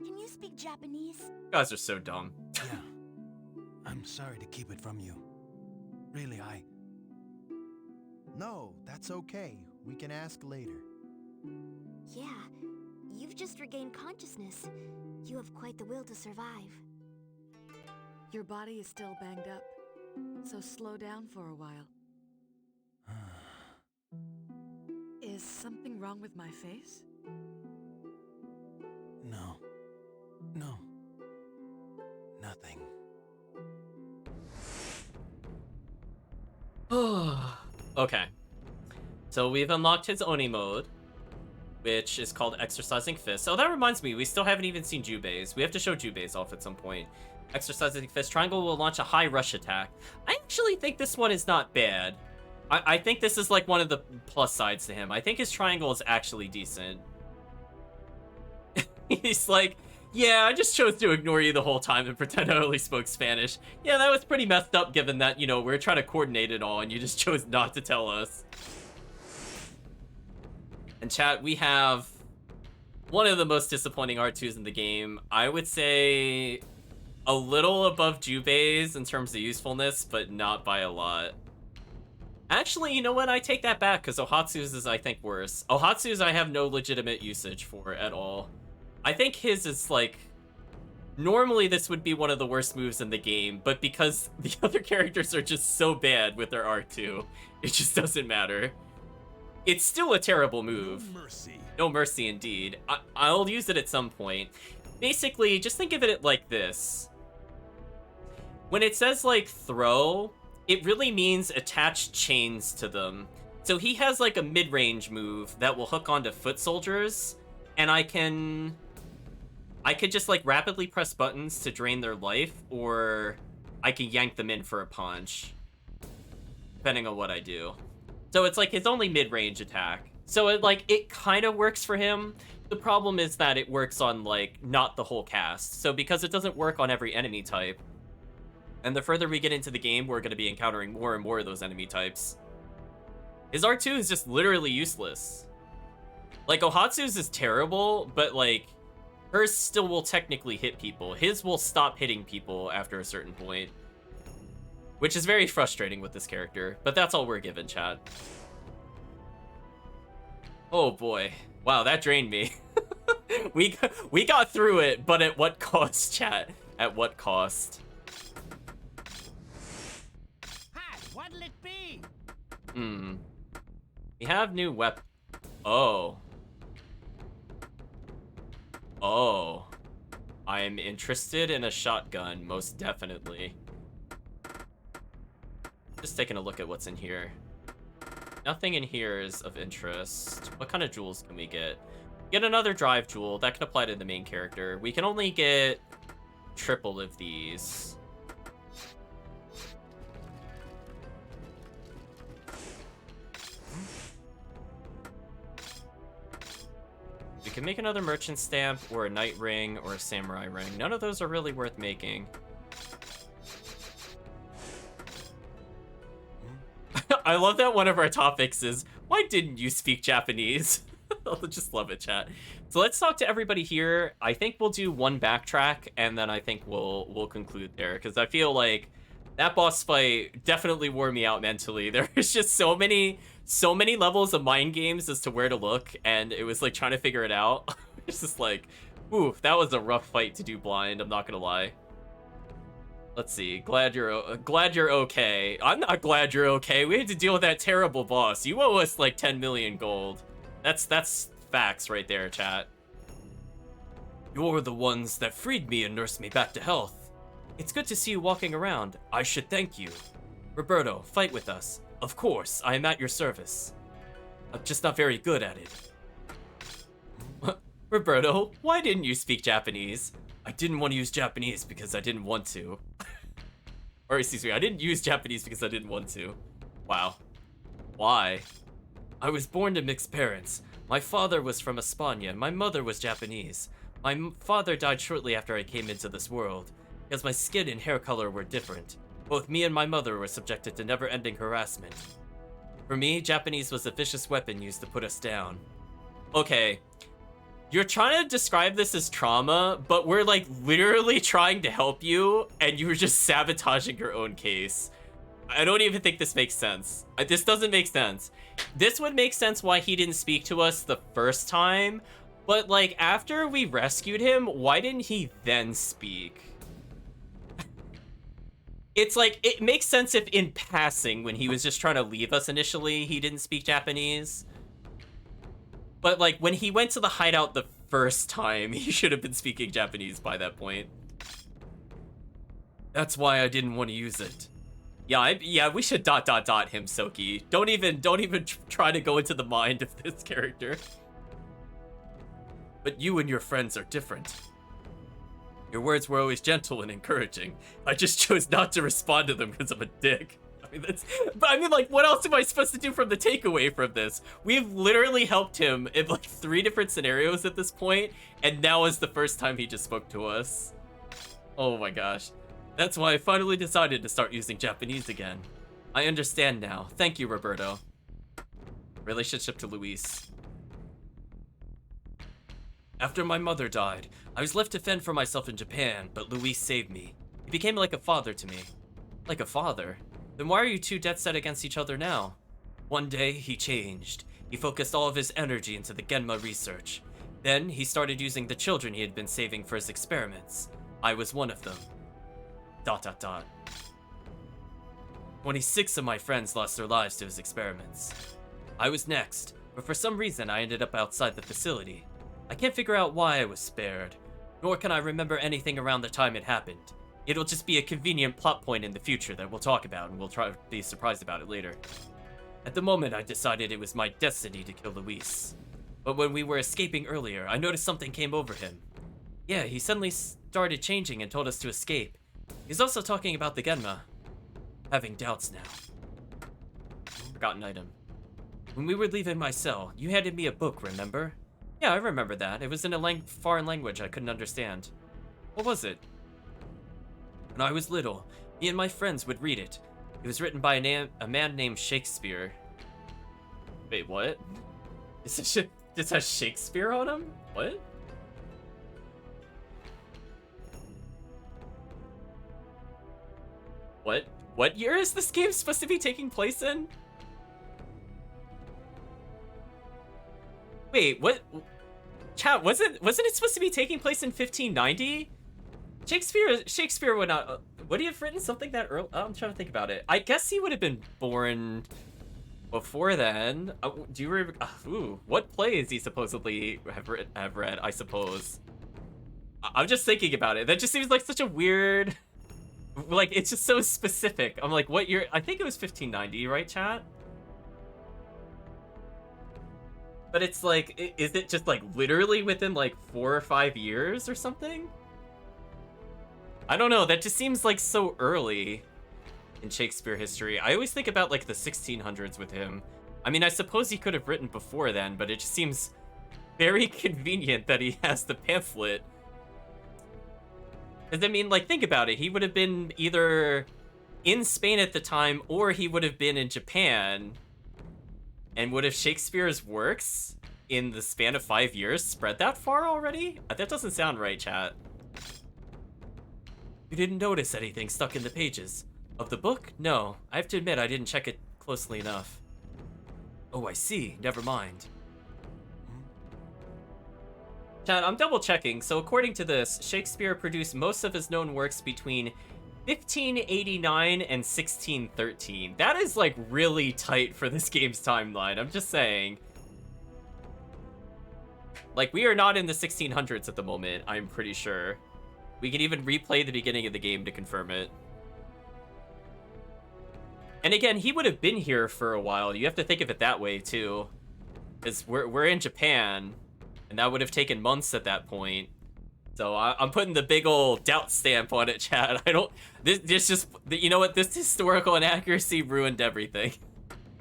can you speak Japanese? You guys are so dumb. yeah. I'm sorry to keep it from you. Really, no, that's okay. We can ask later. Yeah, you've just regained consciousness. You have quite the will to survive. Your body is still banged up, so slow down for a while. Is something wrong with my face? No. No. Nothing. Okay. So we've unlocked his Oni mode, which is called Exercising Fist. Oh, that reminds me, we still haven't even seen Jubei's. We have to show Jubei's off at some point. Exercising Fist. Triangle will launch a high rush attack. I actually think this one is not bad. I think this is like one of the plus sides to him. I think his triangle is actually decent. He's like, yeah, I just chose to ignore you the whole time and pretend I only spoke Spanish. Yeah, that was pretty messed up given that, you know, we're trying to coordinate it all and you just chose not to tell us. And chat, we have one of the most disappointing R2s in the game. I would say a little above Jubei's in terms of usefulness, but not by a lot. Actually, you know what? I take that back because Ohatsu's is, I think, worse. Ohatsu's I have no legitimate usage for at all. I think his is like... Normally this would be one of the worst moves in the game, but because the other characters are just so bad with their R2, it just doesn't matter. It's still a terrible move. No mercy. No mercy indeed. I'll use it at some point. Basically, just think of it like this. When it says, like, throw, it really means attach chains to them. So he has, like, a mid-range move that will hook onto foot soldiers, and I could just, like, rapidly press buttons to drain their life, or I can yank them in for a punch, depending on what I do. So it's, like, his only mid-range attack. So, it kind of works for him. The problem is that it works on, like, not the whole cast. So because it doesn't work on every enemy type, and the further we get into the game, we're going to be encountering more and more of those enemy types. His R2 is just literally useless. Like, Ohatsu's is terrible, but, like, hers still will technically hit people. His will stop hitting people after a certain point. Which is very frustrating with this character, but that's all we're given, chat. Oh boy. Wow, that drained me. we got through it, but at what cost, chat? At what cost? Hi, what'll it be? We have new weapon. Oh. Oh. I'm interested in a shotgun, most definitely. Just taking a look at what's in here. Nothing in here is of interest. What kind of jewels can we get? Get another drive jewel. That can apply to the main character. We can only get triple of these. We can make another merchant stamp or a knight ring or a samurai ring. None of those are really worth making. I love that one of our topics is, why didn't you speak Japanese? I just love it, chat. So let's talk to everybody here. I think we'll do one backtrack, and then I think we'll conclude there, because I feel like that boss fight definitely wore me out mentally. There's just so many levels of mind games as to where to look, and it was like trying to figure it out. It's just like, oof, that was a rough fight to do blind, I'm not gonna lie. Let's see. Glad you're okay. I'm not glad you're okay. We had to deal with that terrible boss. You owe us like 10 million gold. That's facts right there, chat. You're the ones that freed me and nursed me back to health. It's good to see you walking around. I should thank you. Roberto, fight with us. Of course, I am at your service. I'm just not very good at it. Roberto, why didn't you speak Japanese? I didn't want to use Japanese because I didn't want to. Or excuse me, I didn't use Japanese because I didn't want to. Wow. Why? I was born to mixed parents. My father was from España and my mother was Japanese. My father died shortly after I came into this world, because my skin and hair color were different. Both me and my mother were subjected to never-ending harassment. For me, Japanese was a vicious weapon used to put us down. Okay. You're trying to describe this as trauma, but we're like literally trying to help you, and you were just sabotaging your own case. I don't even think this makes sense. This doesn't make sense. This would make sense why he didn't speak to us the first time, but like after we rescued him, why didn't he then speak? It's like, it makes sense if in passing, when he was just trying to leave us initially, he didn't speak Japanese. But, like, when he went to the hideout the first time, he should have been speaking Japanese by that point. That's why I didn't want to use it. Yeah, we should ... him, Soki. Don't even try to go into the mind of this character. But you and your friends are different. Your words were always gentle and encouraging. I just chose not to respond to them because I'm a dick. I mean, like, what else am I supposed to do from the takeaway from this? We've literally helped him in, like, 3 different scenarios at this point, and now is the first time he just spoke to us. Oh my gosh. That's why I finally decided to start using Japanese again. I understand now. Thank you, Roberto. Relationship to Luis. After my mother died, I was left to fend for myself in Japan, but Luis saved me. He became like a father to me. Like a father? Then why are you two dead set against each other now? One day, he changed. He focused all of his energy into the Genma research. Then, he started using the children he had been saving for his experiments. I was one of them. ... 26 of my friends lost their lives to his experiments. I was next, but for some reason I ended up outside the facility. I can't figure out why I was spared, nor can I remember anything around the time it happened. It'll just be a convenient plot point in the future that we'll talk about, and we'll try to be surprised about it later. At the moment, I decided it was my destiny to kill Luis. But when we were escaping earlier, I noticed something came over him. Yeah, he suddenly started changing and told us to escape. He's also talking about the Genma. Having doubts now. Forgotten item. When we were leaving my cell, you handed me a book, remember? Yeah, I remember that. It was in a foreign language I couldn't understand. What was it? When I was little, me and my friends would read it. It was written by a man named Shakespeare. Wait, what? This has Shakespeare on him? What? What year is this game supposed to be taking place in? Wait, what? Chat, wasn't it supposed to be taking place in 1590? Shakespeare would not. Would he have written something that early? I'm trying to think about it. I guess he would have been born before then. Do you remember? What play is he supposedly have read? I suppose. I'm just thinking about it. That just seems like such a weird. Like, it's just so specific. I'm like, what year? I think it was 1590, right, chat? But it's like, is it just like literally within like 4 or 5 years or something? I don't know. That just seems like so early in Shakespeare history. I always think about like the 1600s with him. I mean, I suppose he could have written before then, but it just seems very convenient that he has the pamphlet. Because, I mean, like, think about it. He would have been either in Spain at the time, or he would have been in Japan. And would have Shakespeare's works in the span of 5 years spread that far already? That doesn't sound right, chat. You didn't notice anything stuck in the pages of the book? No, I have to admit I didn't check it closely enough. Oh, I see. Never mind. Chat, I'm double checking. So according to this, Shakespeare produced most of his known works between 1589 and 1613. That is like really tight for this game's timeline. I'm just saying. Like, we are not in the 1600s at the moment, I'm pretty sure. We can even replay the beginning of the game to confirm it. And again, he would have been here for a while. You have to think of it that way, too. Because we're in Japan, and that would have taken months at that point. So I'm putting the big old doubt stamp on it, chat. I don't... This just... You know what? This historical inaccuracy ruined everything.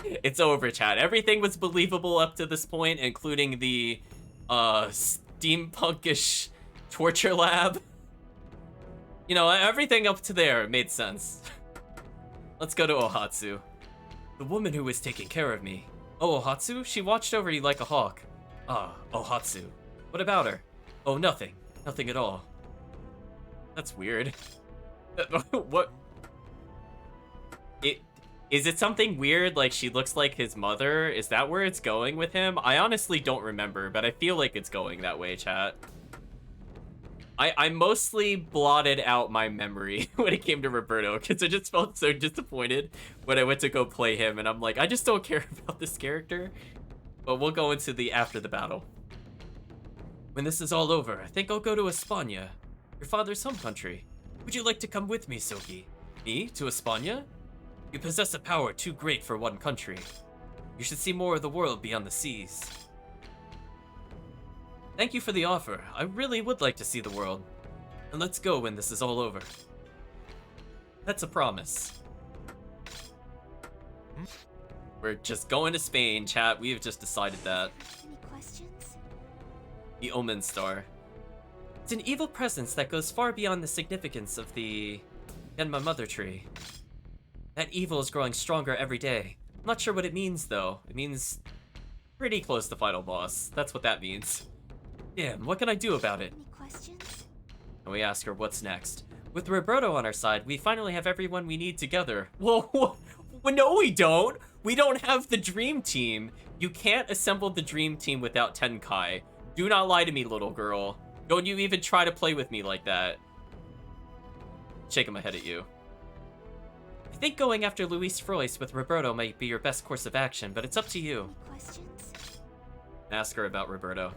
It's over, chat. Everything was believable up to this point, including the... steampunkish torture lab. You know, everything up to there made sense. Let's go to Ohatsu. The woman who was taking care of me. Oh, Ohatsu? She watched over you like a hawk. Ah, Ohatsu. What about her? Oh, nothing. Nothing at all. That's weird. What? Is it something weird, like she looks like his mother? Is that where it's going with him? I honestly don't remember, but I feel like it's going that way, chat. I mostly blotted out my memory when it came to Roberto, because I just felt so disappointed when I went to go play him, and I'm like, I just don't care about this character. But we'll go into the after the battle. When this is all over, I think I'll go to Espana, your father's home country. Would you like to come with me, Soki? Me? To Espana? You possess a power too great for one country. You should see more of the world beyond the seas. Thank you for the offer. I really would like to see the world. And let's go when this is all over. That's a promise. We're just going to Spain, chat. We have just decided that. Any questions? The Omen Star. It's an evil presence that goes far beyond the significance of the Genma Mother Tree. That evil is growing stronger every day. I'm not sure what it means, though. It means pretty close to final boss. That's what that means. Damn, what can I do about it? Any questions? And we ask her what's next. With Roberto on our side, we finally have everyone we need together. Whoa, no we don't! We don't have the dream team. You can't assemble the dream team without Tenkai. Do not lie to me, little girl. Don't you even try to play with me like that. Shaking my head at you. I think going after Luis Frois with Roberto might be your best course of action, but it's up to you. Any questions? Ask her about Roberto.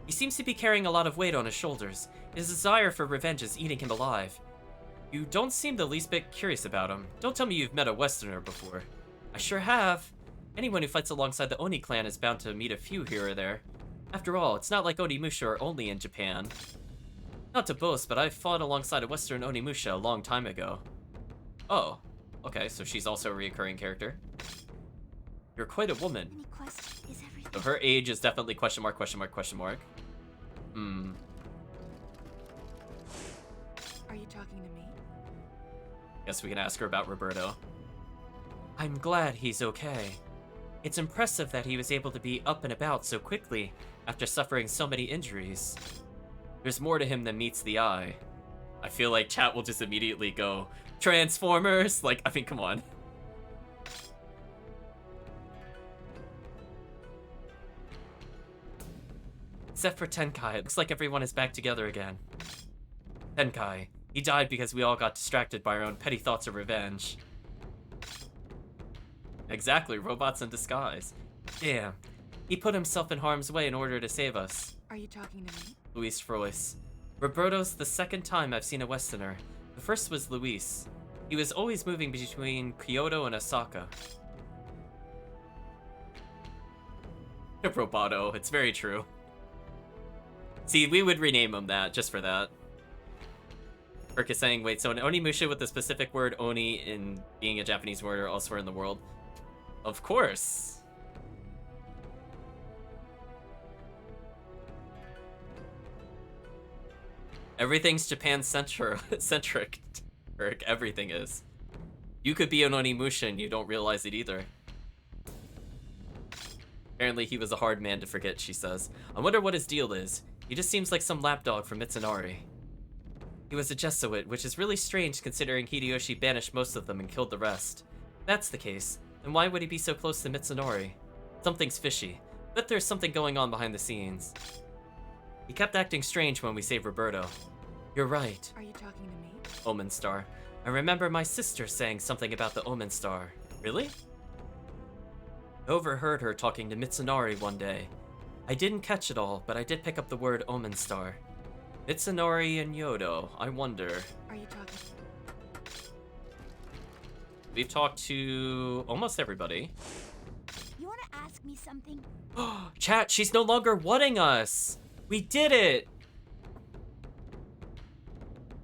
He seems to be carrying a lot of weight on his shoulders. His desire for revenge is eating him alive. You don't seem the least bit curious about him. Don't tell me you've met a Westerner before. I sure have. Anyone who fights alongside the Oni clan is bound to meet a few here or there. After all, it's not like Onimusha are only in Japan. Not to boast, but I fought alongside a Western Onimusha a long time ago. Oh, okay, so she's also a recurring character. You're quite a woman. Any questions? Is everything... So her age is definitely question mark, question mark, question mark. Hmm. Are you talking to me? Guess we can ask her about Roberto. I'm glad he's okay. It's impressive that he was able to be up and about so quickly after suffering so many injuries. There's more to him than meets the eye. I feel like chat will just immediately go, Transformers? Like, I mean, come on. Except for Tenkai, it looks like everyone is back together again. Tenkai. He died because we all got distracted by our own petty thoughts of revenge. Exactly, robots in disguise. Damn. He put himself in harm's way in order to save us. Are you talking to me? Luis Frois. Roberto's the second time I've seen a Westerner. The first was Luis. He was always moving between Kyoto and Osaka. Roboto, it's very true. See, we would rename him that, just for that. Kirk is saying, wait, so an Onimusha with the specific word Oni in being a Japanese word or elsewhere in the world? Of course. Everything's Japan-centric, Kirk. Everything is. You could be an Onimusha and you don't realize it either. Apparently he was a hard man to forget, she says. I wonder what his deal is. He just seems like some lapdog from Mitsunari. He was a Jesuit, which is really strange considering Hideyoshi banished most of them and killed the rest. If that's the case, then why would he be so close to Mitsunari? Something's fishy. Bet there's something going on behind the scenes. He kept acting strange when we saved Roberto. You're right. Are you talking to me? Omen Star. I remember my sister saying something about the Omen Star. Really? I overheard her talking to Mitsunari one day. I didn't catch it all, but I did pick up the word Omen Star. Mitsunari and Yodo, I wonder. Are you talking? We've talked to almost everybody. You wanna ask me something? Chat, she's no longer wanting us. We did it.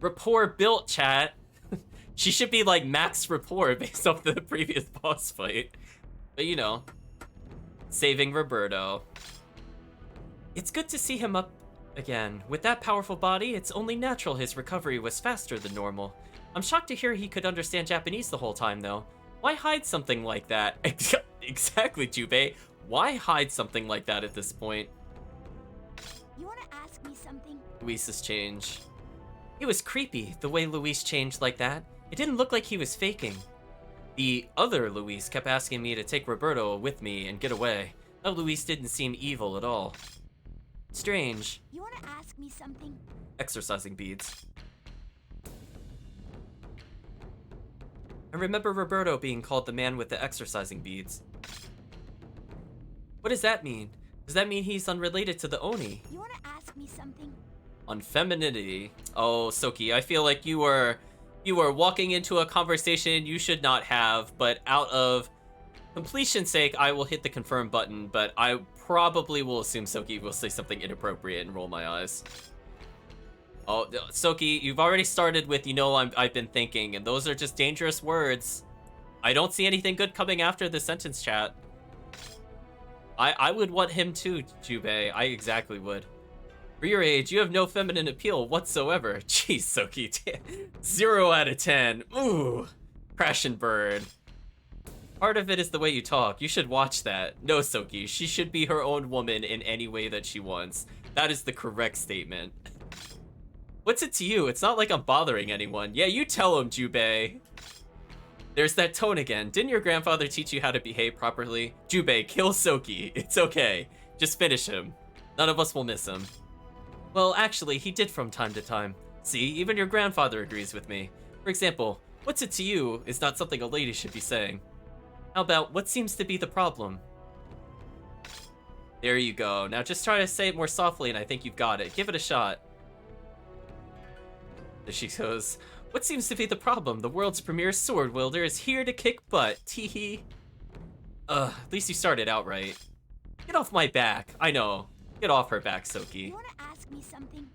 Rapport built, chat. She should be like max rapport based off the previous boss fight. But you know, saving Roberto. It's good to see him up again. With that powerful body, it's only natural his recovery was faster than normal. I'm shocked to hear he could understand Japanese the whole time, though. Why hide something like that? Exactly, Jubei. Why hide something like that at this point? You wanna ask me something? Luis's change. It was creepy, the way Luis changed like that. It didn't look like he was faking. The other Luis kept asking me to take Roberto with me and get away. That Luis didn't seem evil at all. Strange. You wanna ask me something? Exercising beads. I remember Roberto being called the man with the exercising beads. What does that mean? Does that mean he's unrelated to the Oni? You wanna ask me something? On femininity. Oh, Soki, I feel like you were walking into a conversation you should not have, but out of completion's sake, I will hit the confirm button, but I probably will assume Soki will say something inappropriate and roll my eyes. Oh, Soki, you've already started with, I've been thinking, and those are just dangerous words. I don't see anything good coming after the sentence, chat. I would want him too, Jubei. I exactly would. For your age, you have no feminine appeal whatsoever. Jeez, Soki. 0 out of 10. Ooh. Crash and burn. Part of it is the way you talk. You should watch that. No, Soki. She should be her own woman in any way that she wants. That is the correct statement. What's it to you? It's not like I'm bothering anyone. Yeah, you tell him, Jubei. There's that tone again. Didn't your grandfather teach you how to behave properly? Jubei, kill Soki. It's okay. Just finish him. None of us will miss him. Well, actually, he did from time to time. See, even your grandfather agrees with me. For example, what's it to you is not something a lady should be saying. How about, what seems to be the problem? There you go. Now just try to say it more softly and I think you've got it. Give it a shot. There she goes. What seems to be the problem? The world's premier sword wielder is here to kick butt. Teehee. At least you started out right. Get off my back. I know. Get off her back, Soki. You wanna ask me something?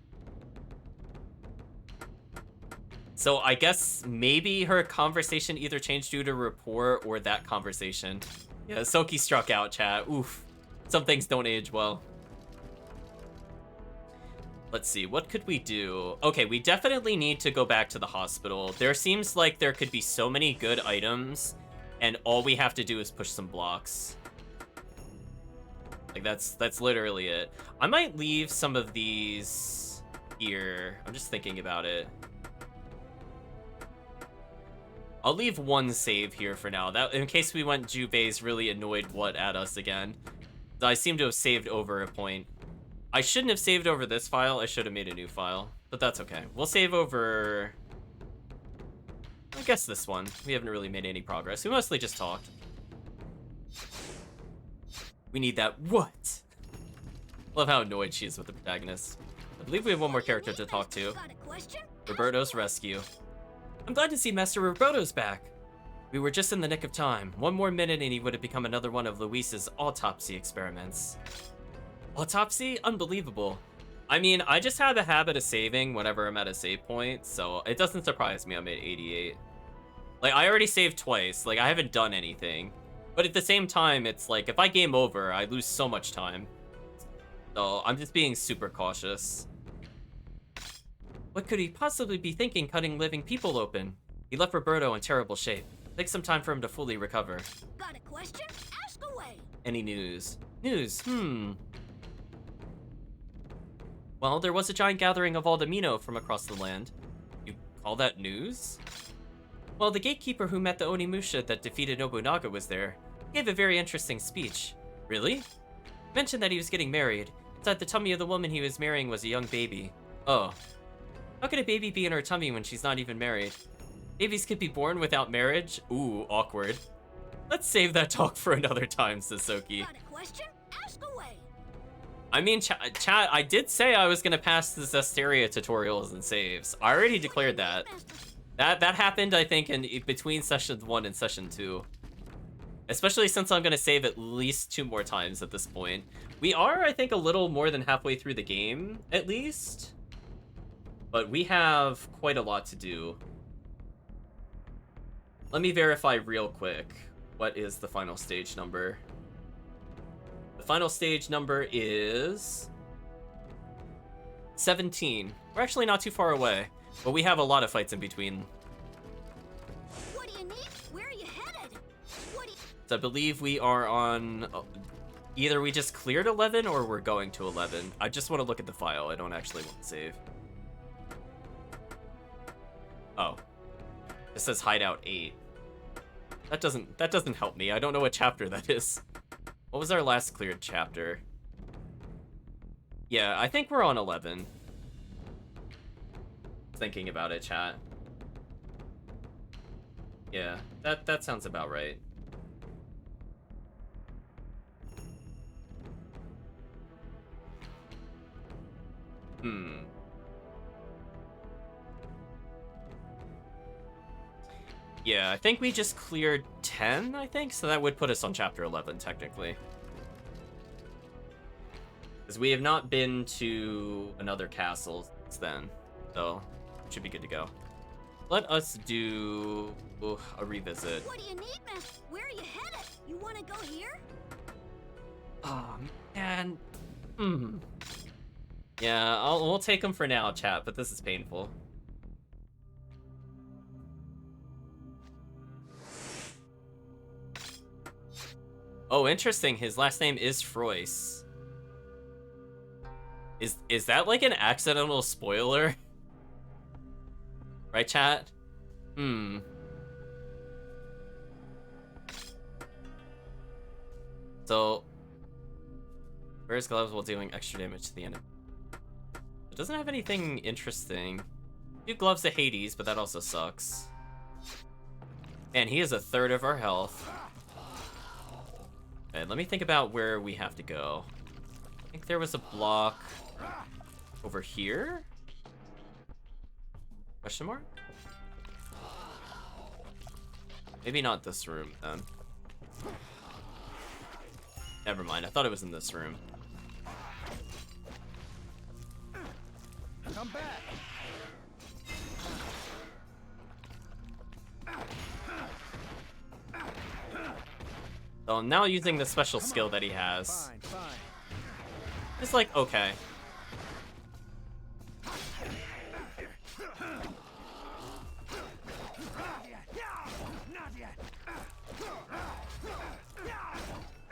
So I guess maybe her conversation either changed due to rapport or that conversation. Yeah, Soki struck out, chat. Oof. Some things don't age well. Let's see, what could we do? Okay, we definitely need to go back to the hospital. There seems like there could be so many good items, and all we have to do is push some blocks. Like, that's literally it. I might leave some of these here. I'm just thinking about it. I'll leave one save here for now, that in case we went Jubei's really annoyed what at us again. I seem to have saved over a point. I shouldn't have saved over this file. I should have made a new file, but that's okay. We'll save over, I guess, this one. We haven't really made any progress. We mostly just talked. We need that what? Love how annoyed she is with the protagonist. I believe we have one more character to talk to. Got a question? Roberto's rescue. I'm glad to see Master Roberto's back. We were just in the nick of time. One more minute and he would have become another one of Luis's autopsy experiments. Autopsy? Unbelievable. I mean, I just have a habit of saving whenever I'm at a save point, so it doesn't surprise me I'm at 88. Like, I already saved twice. Like, I haven't done anything. But at the same time, it's like, if I game over, I lose so much time. So, I'm just being super cautious. What could he possibly be thinking cutting living people open? He left Roberto in terrible shape. Takes some time for him to fully recover. Got a question? Ask away. Any news? News, Well, there was a giant gathering of all the Mino from across the land. You call that news? Well, the gatekeeper who met the Onimusha that defeated Nobunaga was there. He gave a very interesting speech. Really? Mentioned that he was getting married. Inside the tummy of the woman he was marrying was a young baby. Oh. How could a baby be in her tummy when she's not even married? Babies could be born without marriage? Ooh, awkward. Let's save that talk for another time, Sasaki. Got a question? Ask away. I mean, chat, I did say I was gonna pass the Zesteria tutorials and saves. I already declared that. That happened, I think, in between session 1 and session 2. Especially since I'm gonna save at least 2 more times at this point. We are, I think, a little more than halfway through the game, at least. But we have quite a lot to do. Let me verify real quick. What is the final stage number? The final stage number is 17. We're actually not too far away, but we have a lot of fights in between. What do you need? Where are you headed? What do you... So I believe we are on... either we just cleared 11 or we're going to 11. I just want to look at the file. I don't actually want to save. Oh. It says hideout 8. That doesn't help me. I don't know what chapter that is. What was our last cleared chapter? Yeah, I think we're on 11. Thinking about it, chat. Yeah, that sounds about right. Yeah, I think we just cleared 10, I think? So that would put us on chapter 11, technically. Because we have not been to another castle since then. So, it should be good to go. Let us do a revisit. What do you need, man? Where are you headed? You want to go here? Oh, man. Yeah, we'll take them for now, chat, but this is painful. Oh, interesting. His last name is Frois. Is that like an accidental spoiler? Right, chat? So, wears gloves while dealing extra damage to the enemy. It doesn't have anything interesting. Do gloves to Hades, but that also sucks. And he is a third of our health. Okay, let me think about where we have to go. I think there was a block over here? Question mark? Maybe not this room, then. Never mind, I thought it was in this room. Come back. So I'm now using the special skill that he has. Fine. It's like, okay.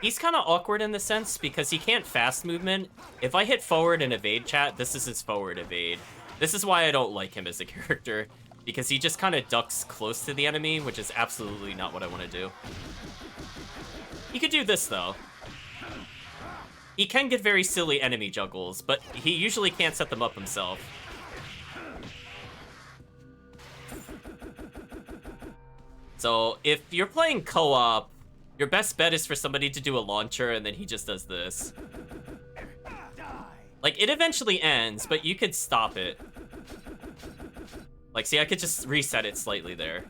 He's kind of awkward in the sense because he can't fast movement. If I hit forward and evade, chat, this is his forward evade. This is why I don't like him as a character, because he just kind of ducks close to the enemy, which is absolutely not what I want to do. He could do this, though. He can get very silly enemy juggles, but he usually can't set them up himself. So if you're playing co-op, your best bet is for somebody to do a launcher and then he just does this. Like, it eventually ends, but you could stop it. Like, see, I could just reset it slightly there.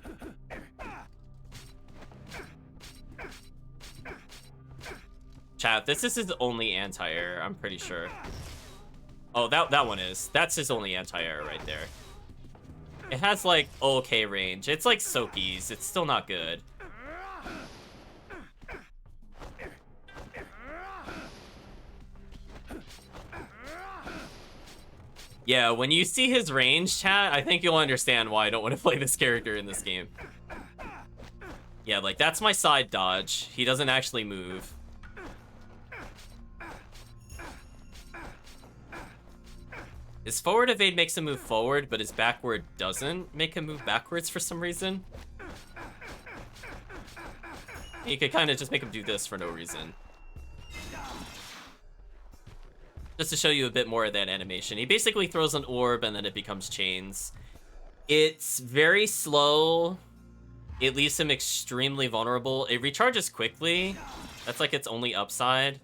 Chat, this is his only anti-air, I'm pretty sure. Oh, that one is. That's his only anti-air right there. It has, like, okay range. It's like Soki's. It's still not good. Yeah, when you see his range, chat, I think you'll understand why I don't want to play this character in this game. Yeah, like, that's my side dodge. He doesn't actually move. His forward evade makes him move forward, but his backward doesn't make him move backwards for some reason. You could kind of just make him do this for no reason. Just to show you a bit more of that animation. He basically throws an orb and then it becomes chains. It's very slow. It leaves him extremely vulnerable. It recharges quickly. That's like its only upside.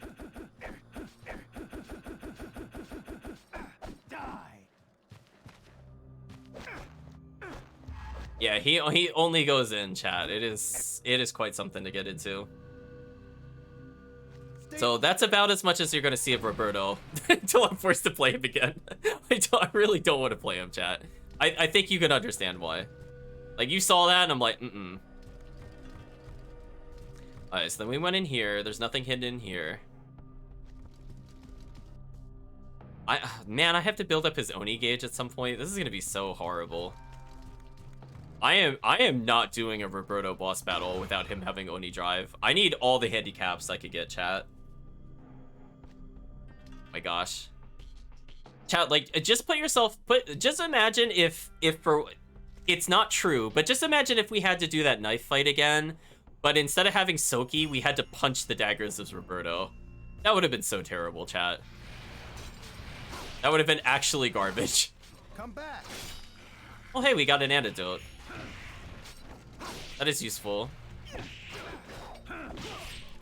Yeah, he only goes in, chat. It is quite something to get into. So that's about as much as you're gonna see of Roberto until I'm forced to play him again. I really don't want to play him, chat. I think you can understand why. Like, you saw that and I'm like, Alright, so then we went in here. There's nothing hidden in here. Man, I have to build up his Oni gauge at some point. This is gonna be so horrible. I am not doing a Roberto boss battle without him having Oni drive. I need all the handicaps I could get, chat. My gosh. Chat, like, just just imagine if for, it's not true, but just imagine if we had to do that knife fight again, but instead of having Soki, we had to punch the daggers of Roberto. That would have been so terrible, chat. That would have been actually garbage. Come back. Oh, hey, we got an antidote. That is useful.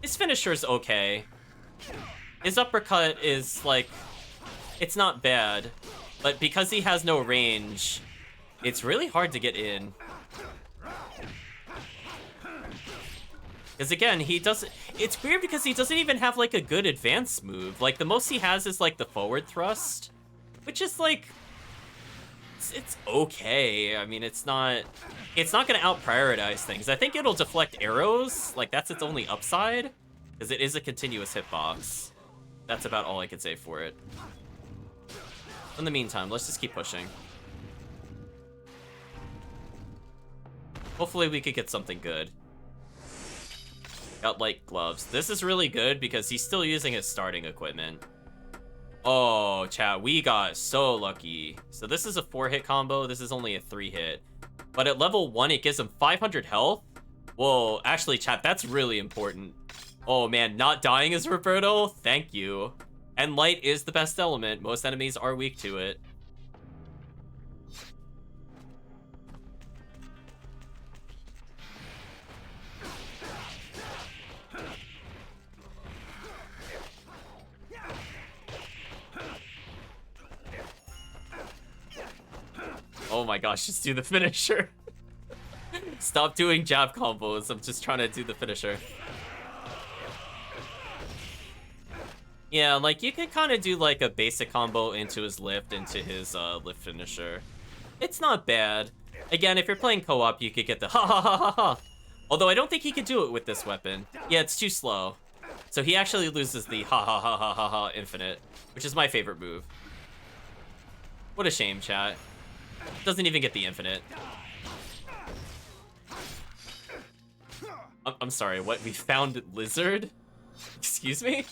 His finisher's okay. His uppercut is, like, it's not bad. But because he has no range, it's really hard to get in. Because, again, he doesn't... It's weird because he doesn't even have, like, a good advance move. Like, the most he has is, like, the forward thrust. Which is, like... It's okay. I mean, it's not gonna out-prioritize things. I think it'll deflect arrows. Like, that's its only upside. Because it is a continuous hitbox. That's about all I could say for it. In the meantime, let's just keep pushing. Hopefully we could get something good. Got light gloves. This is really good because he's still using his starting equipment. Oh, chat, we got so lucky. So this is a 4-hit combo. This is only a 3-hit. But at level 1, it gives him 500 health. Whoa, actually, chat, that's really important. Oh, man, not dying is Roberto? Thank you. And light is the best element. Most enemies are weak to it. Oh my gosh, just do the finisher. Stop doing jab combos. I'm just trying to do the finisher. Yeah, like, you can kind of do, like, a basic combo into his lift, into his lift finisher. It's not bad. Again, if you're playing co-op, you could get the ha-ha-ha-ha-ha. Although I don't think he could do it with this weapon. Yeah, it's too slow. So he actually loses the ha-ha-ha-ha-ha-ha infinite, which is my favorite move. What a shame, chat. Doesn't even get the infinite. I'm sorry, what? We found Lizard? Excuse me?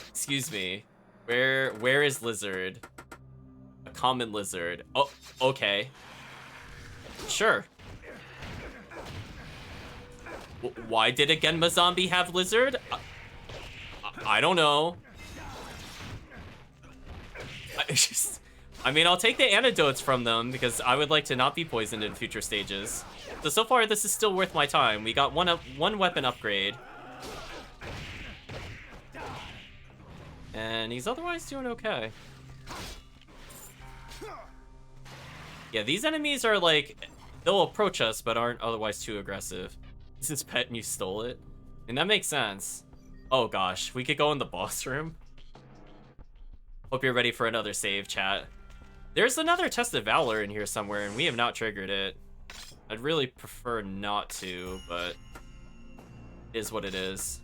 Excuse me. Where is Lizard? A common lizard. Oh, okay. Sure. Why did a Genma zombie have Lizard? I don't know. I mean, I'll take the antidotes from them because I would like to not be poisoned in future stages. So far, this is still worth my time. We got one weapon upgrade. And he's otherwise doing okay. Yeah, these enemies are like, they'll approach us, but aren't otherwise too aggressive. This is pet and you stole it. And that makes sense. Oh gosh, we could go in the boss room. Hope you're ready for another save, chat. There's another Test of Valor in here somewhere, and we have not triggered it. I'd really prefer not to, but it is what it is.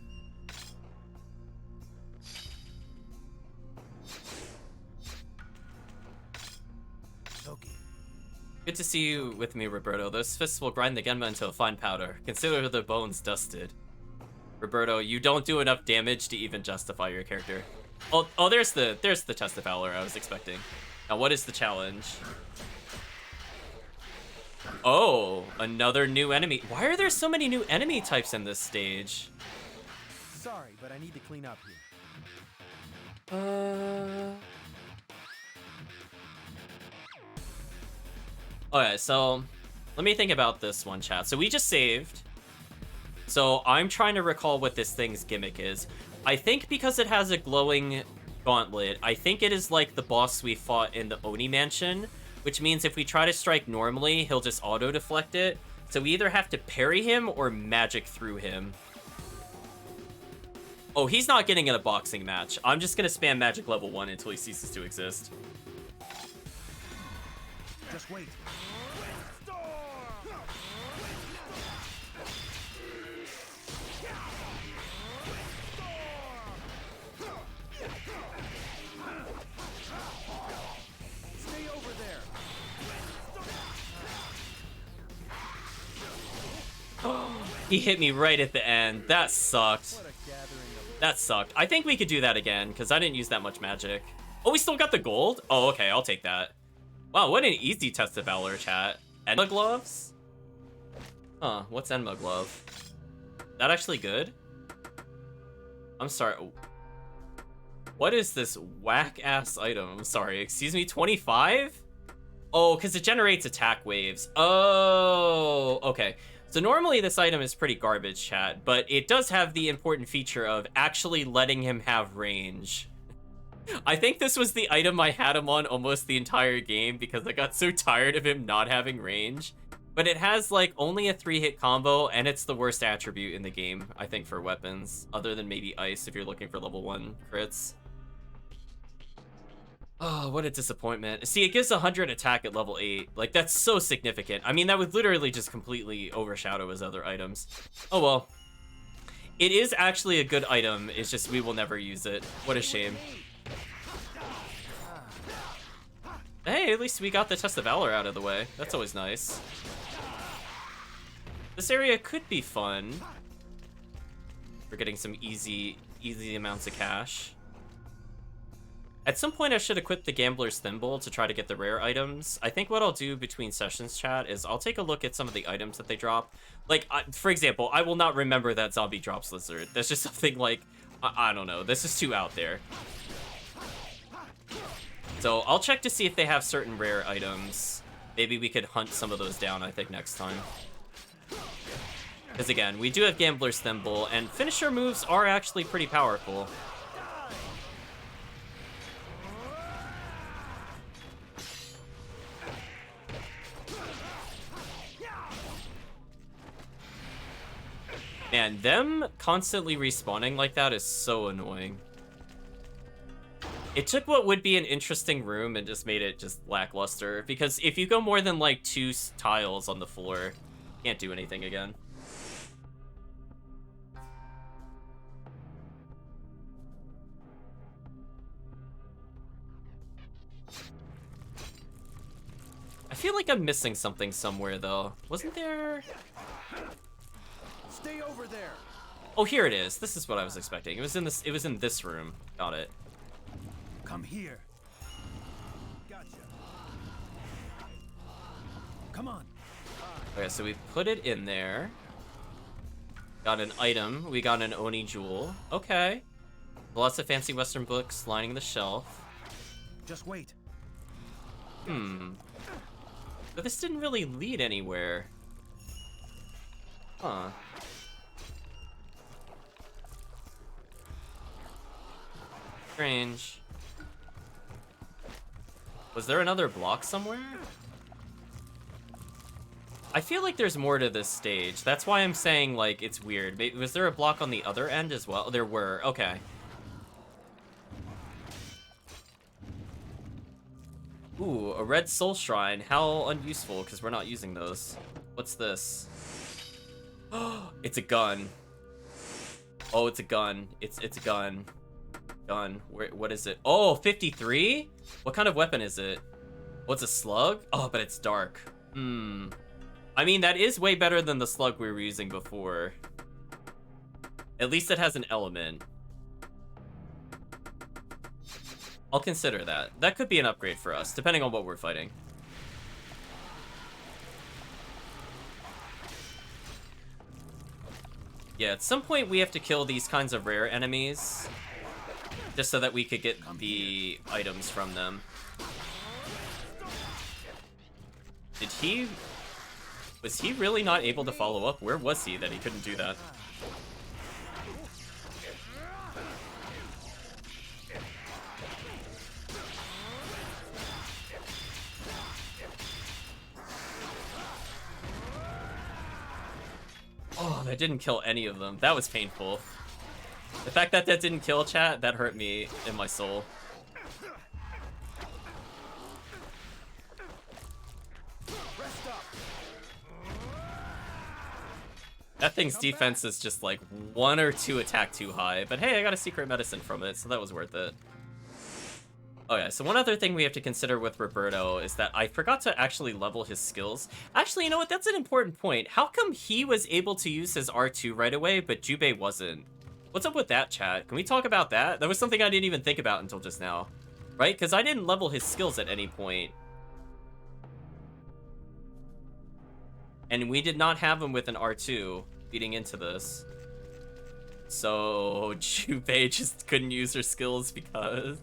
Good to see you with me, Roberto. Those fists will grind the Genma into a fine powder. Consider the bones dusted. Roberto, you don't do enough damage to even justify your character. Oh, there's the test of valor I was expecting. Now, what is the challenge? Oh, another new enemy. Why are there so many new enemy types in this stage? Sorry, but I need to clean up here. Okay, so let me think about this one, chat. So we just saved. So I'm trying to recall what this thing's gimmick is. I think because it has a glowing gauntlet, I think it is like the boss we fought in the Oni Mansion, which means if we try to strike normally, he'll just auto-deflect it. So we either have to parry him or magic through him. Oh, he's not getting in a boxing match. I'm just gonna spam magic level 1 until he ceases to exist. Just wait. Stay over there. He hit me right at the end. That sucked. What a gathering of That sucked. I think we could do that again, because I didn't use that much magic. Oh, we still got the gold? Oh, okay, I'll take that. Wow, what an easy test of valor, chat. Enma gloves? Huh, what's Enma glove? That actually good? I'm sorry. What is this whack-ass item? I'm sorry, excuse me, 25? Oh, because it generates attack waves. Oh, okay. So normally this item is pretty garbage, chat, but it does have the important feature of actually letting him have range. I think this was the item I had him on almost the entire game because I got so tired of him not having range. But it has like only a 3-hit combo, and it's the worst attribute in the game, I think, for weapons, other than maybe ice if you're looking for level 1 crits. Oh, what a disappointment. See, it gives 100 attack at level 8. Like, that's so significant. I mean, that would literally just completely overshadow his other items. Oh, well. It is actually a good item. It's just we will never use it. What a shame. Hey, at least we got the Test of Valor out of the way. That's always nice. This area could be fun. We're getting some easy amounts of cash. At some point, I should equip the Gambler's Thimble to try to get the rare items. I think what I'll do between sessions, chat, is I'll take a look at some of the items that they drop. Like, for example, I will not remember that zombie drops lizard. That's just something like, I don't know. This is too out there. So I'll check to see if they have certain rare items. Maybe we could hunt some of those down, I think, next time. Because again, we do have Gambler's Thimble, and finisher moves are actually pretty powerful. Man, them constantly respawning like that is so annoying. It took what would be an interesting room and just made it just lackluster, because if you go more than like 2 tiles on the floor, you can't do anything again. I feel like I'm missing something somewhere though. Wasn't there? Stay over there. Oh, here it is. This is what I was expecting. It was in this room. Got it. Come here. Gotcha. Come on. Okay, so we put it in there. Got an item. We got an Oni jewel. Okay. Lots of fancy Western books lining the shelf. Just wait. But this didn't really lead anywhere. Huh. Strange. Was there another block somewhere? I feel like there's more to this stage. That's why I'm saying, like, it's weird. Was there a block on the other end as well? There were. Okay. Ooh, a red soul shrine. How unuseful, because we're not using those. What's this? It's a gun. Oh, it's a gun. It's a gun. Gun. What is it? Oh, 53? What kind of weapon is it? What's a slug? Oh, but it's dark. I mean, that is way better than the slug we were using before. At least it has an element. I'll consider that. That could be an upgrade for us, depending on what we're fighting. Yeah, at some point we have to kill these kinds of rare enemies, just so that we could get the items from them. Was he really not able to follow up? Where was he that he couldn't do that? Oh, that didn't kill any of them. That was painful. The fact that that didn't kill chat, that hurt me in my soul. That thing's defense is just like 1 or 2 attack too high, but hey, I got a secret medicine from it, so that was worth it. Okay, so one other thing we have to consider with Roberto is that I forgot to actually level his skills. Actually, you know what? That's an important point. How come he was able to use his R2 right away, but Jubei wasn't? What's up with that, chat? Can we talk about that? That was something I didn't even think about until just now, right? Because I didn't level his skills at any point. And we did not have him with an R2 feeding into this. So Jubei just couldn't use her skills because...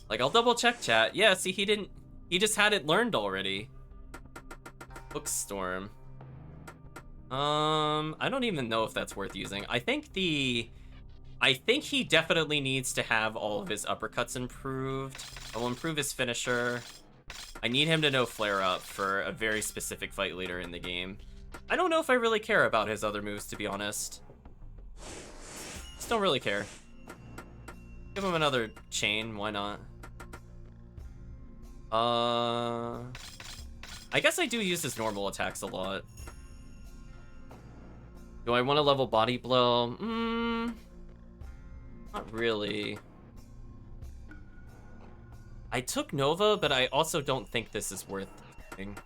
Like, I'll double check chat. Yeah, see, he just had it learned already. Bookstorm. I don't even know if that's worth using. I think he definitely needs to have all of his uppercuts improved. I will improve his finisher. I need him to know Flare Up for a very specific fight later in the game. I don't know if I really care about his other moves, to be honest. Just don't really care. Give him another chain, why not? I guess I do use his normal attacks a lot. Do I want to level Body Blow? Not really. I took Nova, but I also don't think this is worth doing.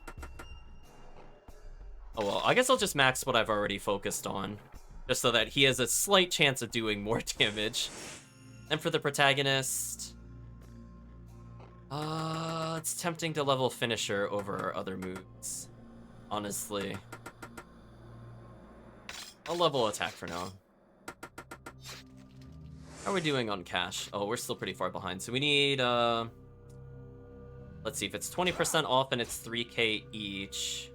Oh well, I guess I'll just max what I've already focused on, just so that he has a slight chance of doing more damage. And for the protagonist, it's tempting to level Finisher over our other moves, honestly. I'll level attack for now. How are we doing on cash? Oh, we're still pretty far behind. So we need, let's see, if it's 20% off and it's 3K each,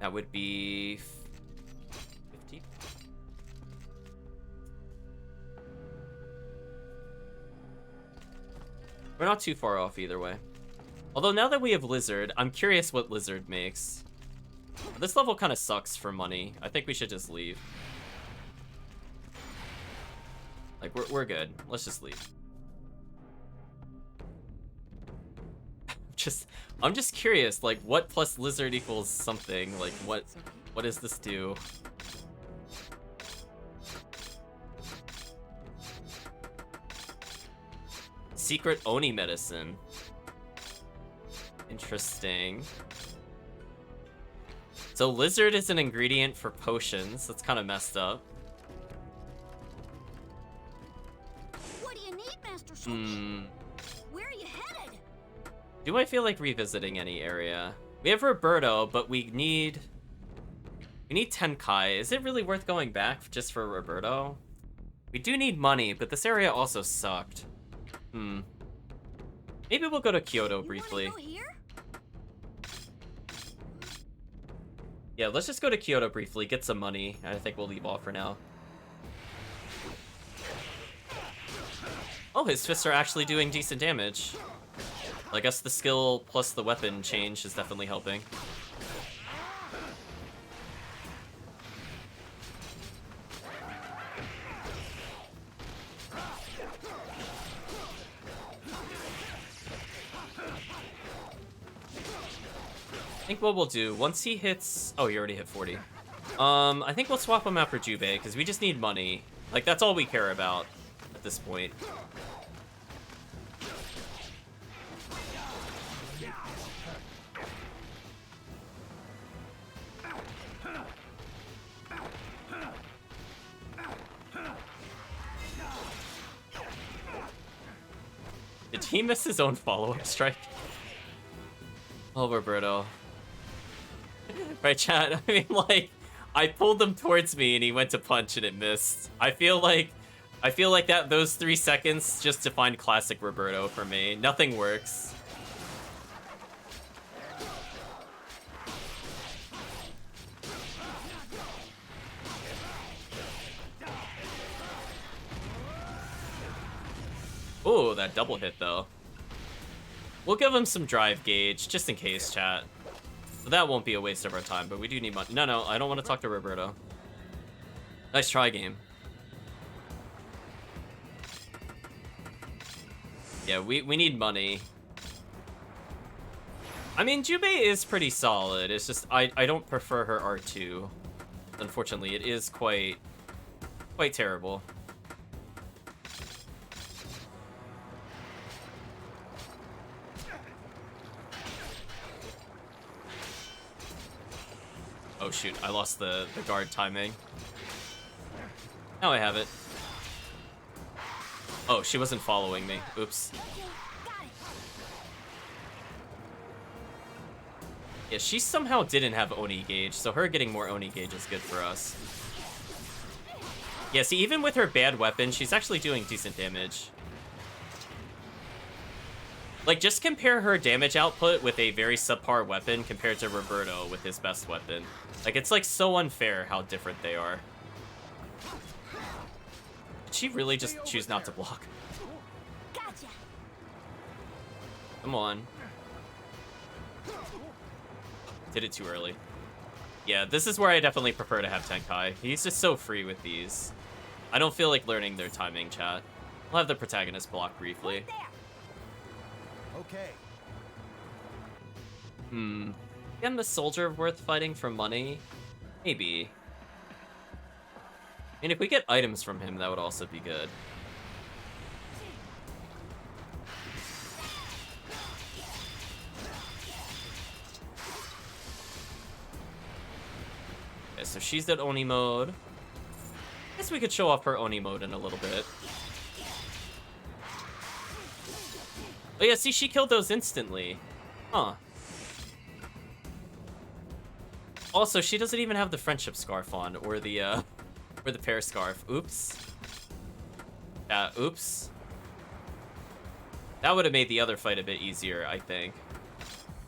that would be 50. We're not too far off either way. Although now that we have Lizard, I'm curious what Lizard makes. This level kind of sucks for money. I think we should just leave. Like, we're good. Let's just leave. I'm just curious, like, what plus Lizard equals something? Like, what does this do? Secret Oni medicine. Interesting. So Lizard is an ingredient for potions. That's kind of messed up. What do you need, Master Shulk? Where are you headed? Do I feel like revisiting any area? We have Roberto, but we need 10Kai. Is it really worth going back just for Roberto? We do need money, but this area also sucked. Maybe we'll go to Kyoto briefly. You wanna go here? Yeah, let's just go to Kyoto briefly, get some money, and I think we'll leave off for now. Oh, his fists are actually doing decent damage. I guess the skill plus the weapon change is definitely helping. I think what we'll do, once he hits... Oh, he already hit 40. I think we'll swap him out for Jubei, because we just need money. Like, that's all we care about at this point. Did he miss his own follow-up strike? Oh, Roberto. Right, chat? I mean, like, I pulled him towards me and he went to punch and it missed. I feel like that those 3 seconds just defined classic Roberto for me. Nothing works. Ooh, that double hit though. We'll give him some drive gauge, just in case, chat. So that won't be a waste of our time, but we do need money. No, I don't want to talk to Roberto. Nice try, game. Yeah, we need money. I mean, Jubei is pretty solid. It's just, I don't prefer her R2. Unfortunately, it is quite terrible. Oh shoot, I lost the guard timing. Now I have it. Oh, she wasn't following me. Oops. Yeah, she somehow didn't have Oni gauge, so her getting more Oni gauge is good for us. Yeah, see, even with her bad weapon, she's actually doing decent damage. Like, just compare her damage output with a very subpar weapon compared to Roberto with his best weapon. Like, it's like so unfair how different they are. Did she really just choose not to block? Gotcha. Come on. Did it too early. Yeah, this is where I definitely prefer to have Tenkai. He's just so free with these. I don't feel like learning their timing, chat. I'll have the protagonist block briefly. Okay. Again, the soldier worth fighting for money? Maybe. I mean, if we get items from him, that would also be good. Okay, so she's at Oni mode. Guess we could show off her Oni mode in a little bit. Oh yeah, see, she killed those instantly. Huh. Also, she doesn't even have the friendship scarf on, or the pear scarf. Oops. Oops. That would have made the other fight a bit easier, I think.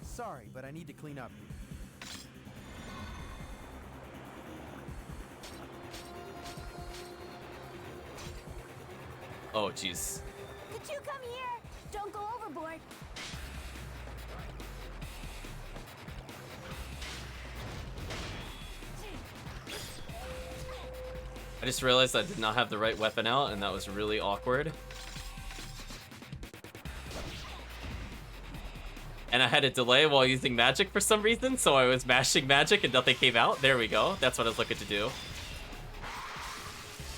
Sorry, but I need to clean up. Oh, jeez. Could you come here? Don't go overboard. I just realized I did not have the right weapon out, and that was really awkward. And I had a delay while using magic for some reason, so I was mashing magic and nothing came out. There we go. That's what I was looking to do.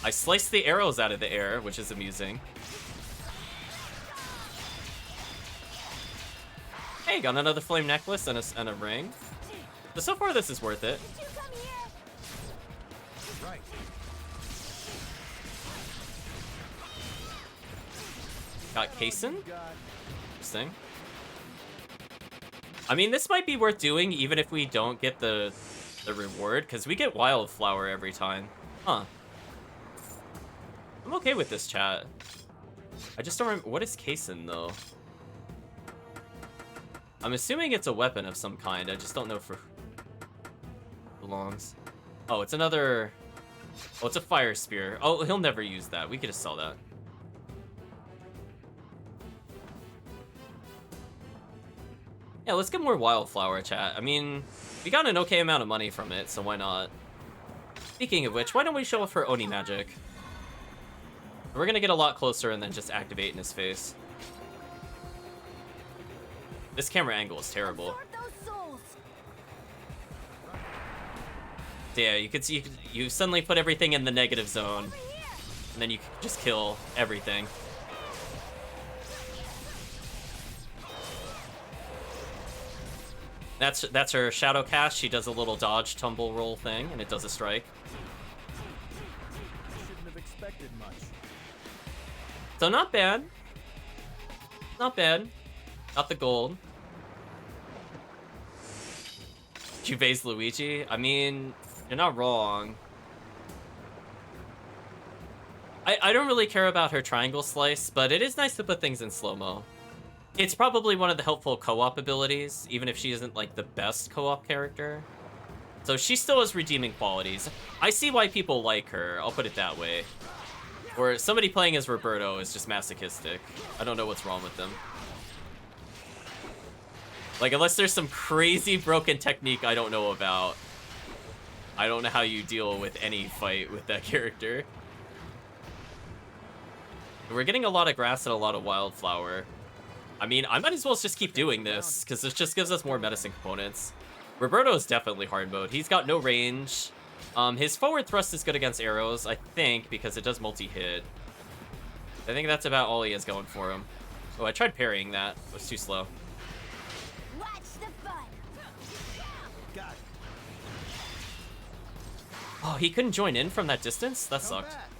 I sliced the arrows out of the air, which is amusing. Hey, got another flame necklace and a ring. So far, this is worth it. Right. Got Kason? Interesting. I mean, this might be worth doing even if we don't get the reward, because we get Wildflower every time. Huh. I'm okay with this, chat. I just don't remember. What is Kason, though? I'm assuming it's a weapon of some kind. I just don't know for belongs. Oh, it's another... Oh, it's a fire spear. Oh, he'll never use that. We could just sell that. Yeah, let's get more Wildflower, chat. I mean, we got an okay amount of money from it, so why not? Speaking of which, why don't we show off her Oni magic? We're gonna get a lot closer and then just activate in his face. This camera angle is terrible. Yeah, you could see you suddenly put everything in the negative zone, and then you can just kill everything. That's her shadow cast. She does a little dodge tumble roll thing, and it does a strike. Shouldn't have expected much. So not bad. Not bad. Got the gold. Juve's Luigi? I mean, you're not wrong. I don't really care about her triangle slice, but it is nice to put things in slow-mo. It's probably one of the helpful co-op abilities, even if she isn't, like, the best co-op character. So she still has redeeming qualities. I see why people like her, I'll put it that way. Or somebody playing as Roberto is just masochistic. I don't know what's wrong with them. Like, unless there's some crazy broken technique I don't know about, I don't know how you deal with any fight with that character. We're getting a lot of grass and a lot of wildflower. I mean, I might as well just keep doing this, because this just gives us more medicine components. Roberto's definitely hard mode. He's got no range. His forward thrust is good against arrows, I think, because it does multi-hit. I think that's about all he has going for him. Oh, I tried parrying that. It was too slow. Watch the fun. Got it. Oh, he couldn't join in from that distance? That Come sucked. back.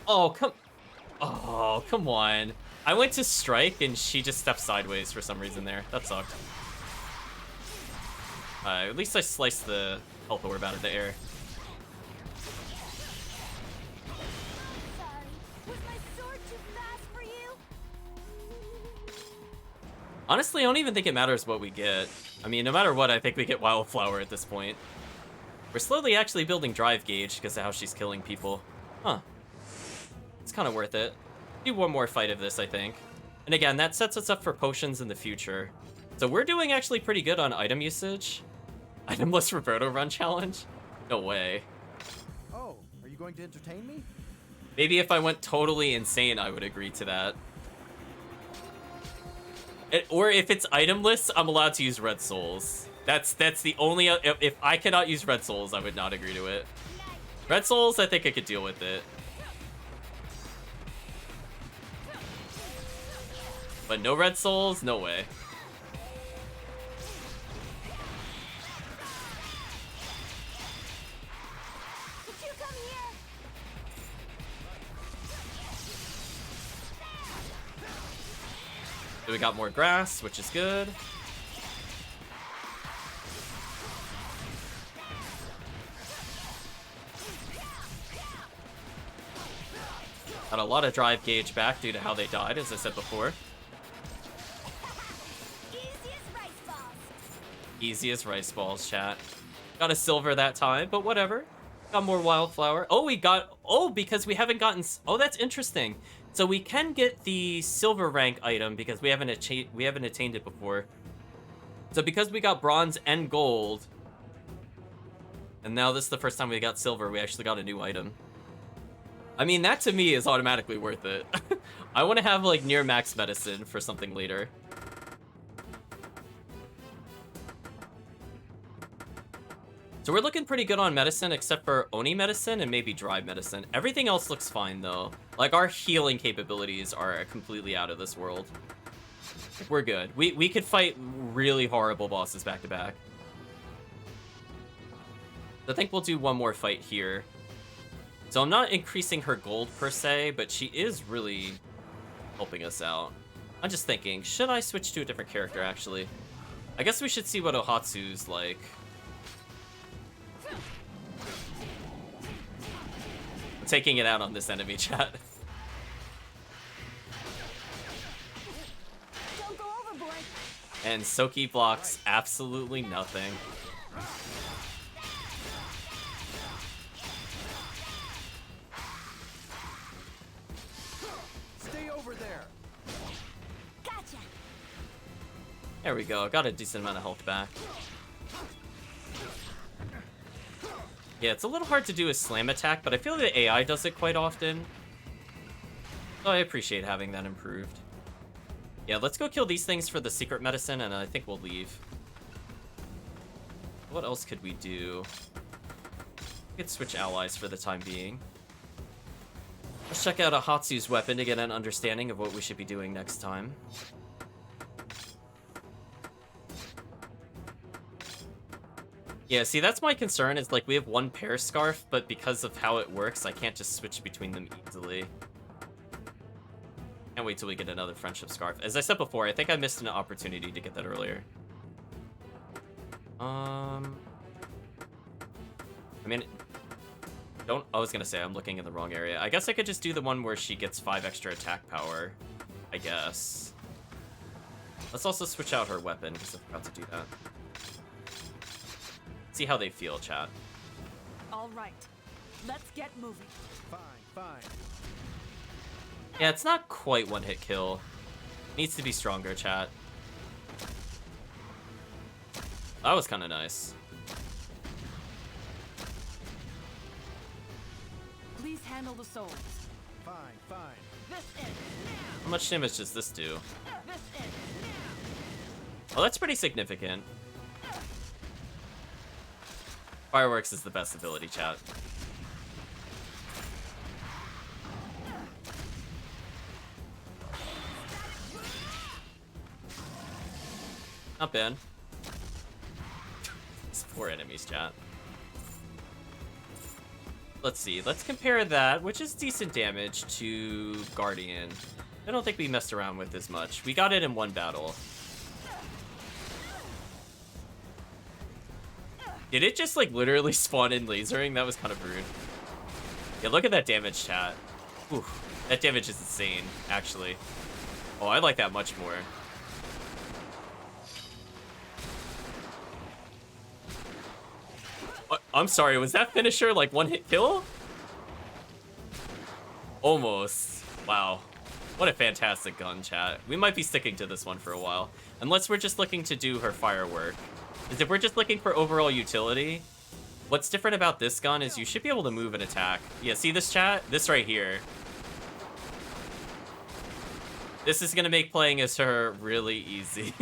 Oh, come on. I went to strike and she just stepped sideways for some reason there. That sucked. At least I sliced the health orb out of the air. Sorry. Was my sword too fast for you? Honestly, I don't even think it matters what we get. I mean, no matter what, I think we get Wildflower at this point. We're slowly actually building drive gauge because of how she's killing people. Huh. It's kind of worth it. Do one more fight of this, I think. And again, that sets us up for potions in the future. So we're doing actually pretty good on item usage. Itemless Roberto run challenge? No way. Oh, are you going to entertain me? Maybe if I went totally insane, I would agree to that. Or if it's itemless, I'm allowed to use red souls. That's the only... If I cannot use red souls, I would not agree to it. Red souls, I think I could deal with it. But no red souls? No way. Did you come here? So we got more grass, which is good. Got a lot of drive gauge back due to how they died, as I said before. Easiest rice balls. Easiest rice balls, chat. Got a silver that time, but whatever. Got more wildflower. Oh, we got... Oh, because we haven't gotten... Oh, that's interesting. So we can get the silver rank item because we haven't attained it before. So because we got bronze and gold, and now this is the first time we got silver, we actually got a new item. I mean, that to me is automatically worth it. I want to have, like, near max medicine for something later. So we're looking pretty good on medicine, except for Oni medicine and maybe dry medicine. Everything else looks fine, though. Like, our healing capabilities are completely out of this world. We're good. We could fight really horrible bosses back to back. I think we'll do one more fight here. So I'm not increasing her gold per se, but she is really helping us out. I'm just thinking, should I switch to a different character, actually? I guess we should see what Ohatsu's like. I'm taking it out on this enemy, chat. Don't go overboard. And Soki blocks absolutely nothing. Stay over there. Gotcha. There we go. Got a decent amount of health back. Yeah, it's a little hard to do a slam attack, but I feel the AI does it quite often. So I appreciate having that improved. Yeah, let's go kill these things for the secret medicine, and I think we'll leave. What else could we do? We could switch allies for the time being. Let's check out Ahatsu's weapon to get an understanding of what we should be doing next time. Yeah, see, that's my concern, is like we have one pair scarf, but because of how it works, I can't just switch between them easily. Can't wait till we get another friendship scarf. As I said before, I think I missed an opportunity to get that earlier. I mean, I was gonna say I'm looking in the wrong area. I guess I could just do the one where she gets 5 extra attack power, I guess. Let's also switch out her weapon, because I forgot to do that. See how they feel, chat. All right, let's get moving. Fine. Yeah, it's not quite one-hit kill. Needs to be stronger, chat. That was kind of nice. Please handle the souls. Fine. This end. How much damage does this do? This end. Oh, that's pretty significant. Fireworks is the best ability, chat. Not bad. These poor enemies, chat. Let's see. Let's compare that, which is decent damage, to Guardian. I don't think we messed around with as much. We got it in one battle. Did it just, like, literally spawn in lasering? That was kind of rude. Yeah, look at that damage, chat. Ooh, that damage is insane, actually. Oh, I like that much more. I'm sorry, was that finisher, like, one-hit kill? Almost. Wow. What a fantastic gun, chat. We might be sticking to this one for a while. Unless we're just looking to do her firework. Because if we're just looking for overall utility, what's different about this gun is you should be able to move and attack. Yeah, see this, chat? This right here. This is going to make playing as her really easy.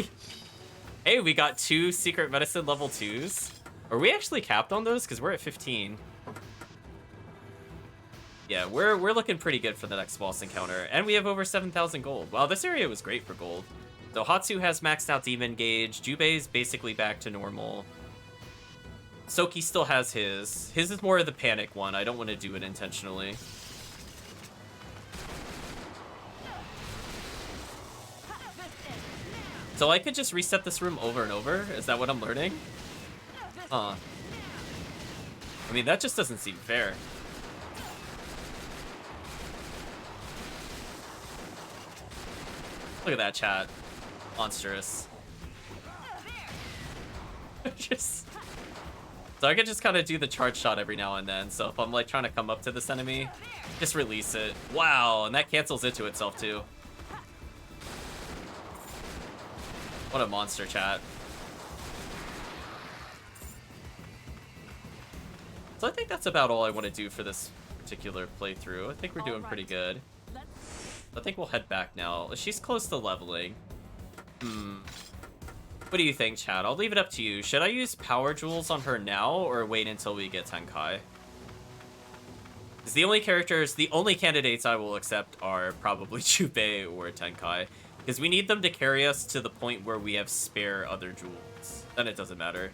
Hey, we got 2 secret medicine level 2s. Are we actually capped on those? Because we're at 15. Yeah, we're looking pretty good for the next boss encounter. And we have over 7,000 gold. Wow, this area was great for gold. So Hatsu has maxed out Demon Gauge. Jubei's basically back to normal. Soki still has his. His is more of the panic one. I don't want to do it intentionally. So I could just reset this room over and over? Is that what I'm learning? Huh. I mean, that just doesn't seem fair. Look at that, chat. Monstrous. So I could just kind of do the charge shot every now and then. So if I'm like trying to come up to this enemy, just release it. Wow, and that cancels into itself too. What a monster, chat. So I think that's about all I want to do for this particular playthrough. I think we're doing pretty good. I think we'll head back now. She's close to leveling. What do you think, chat? I'll leave it up to you. Should I use power jewels on her now or wait until we get Tenkai? Because the only candidates I will accept are probably Jubei or Tenkai. Because we need them to carry us to the point where we have spare other jewels. Then it doesn't matter.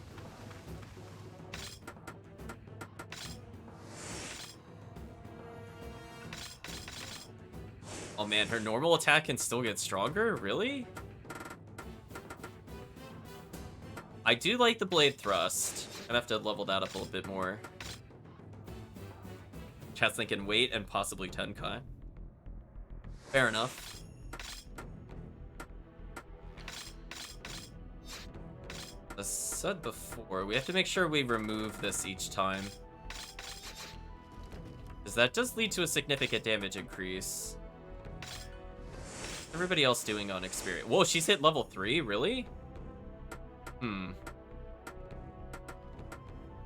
Oh man, her normal attack can still get stronger? Really? I do like the blade thrust. I'm gonna have to level that up a little bit more. Chat's thinking wait and possibly Tenkai. Fair enough. As said before, we have to make sure we remove this each time. Because that does lead to a significant damage increase. Everybody else doing on experience. Whoa, she's hit level 3? Really? I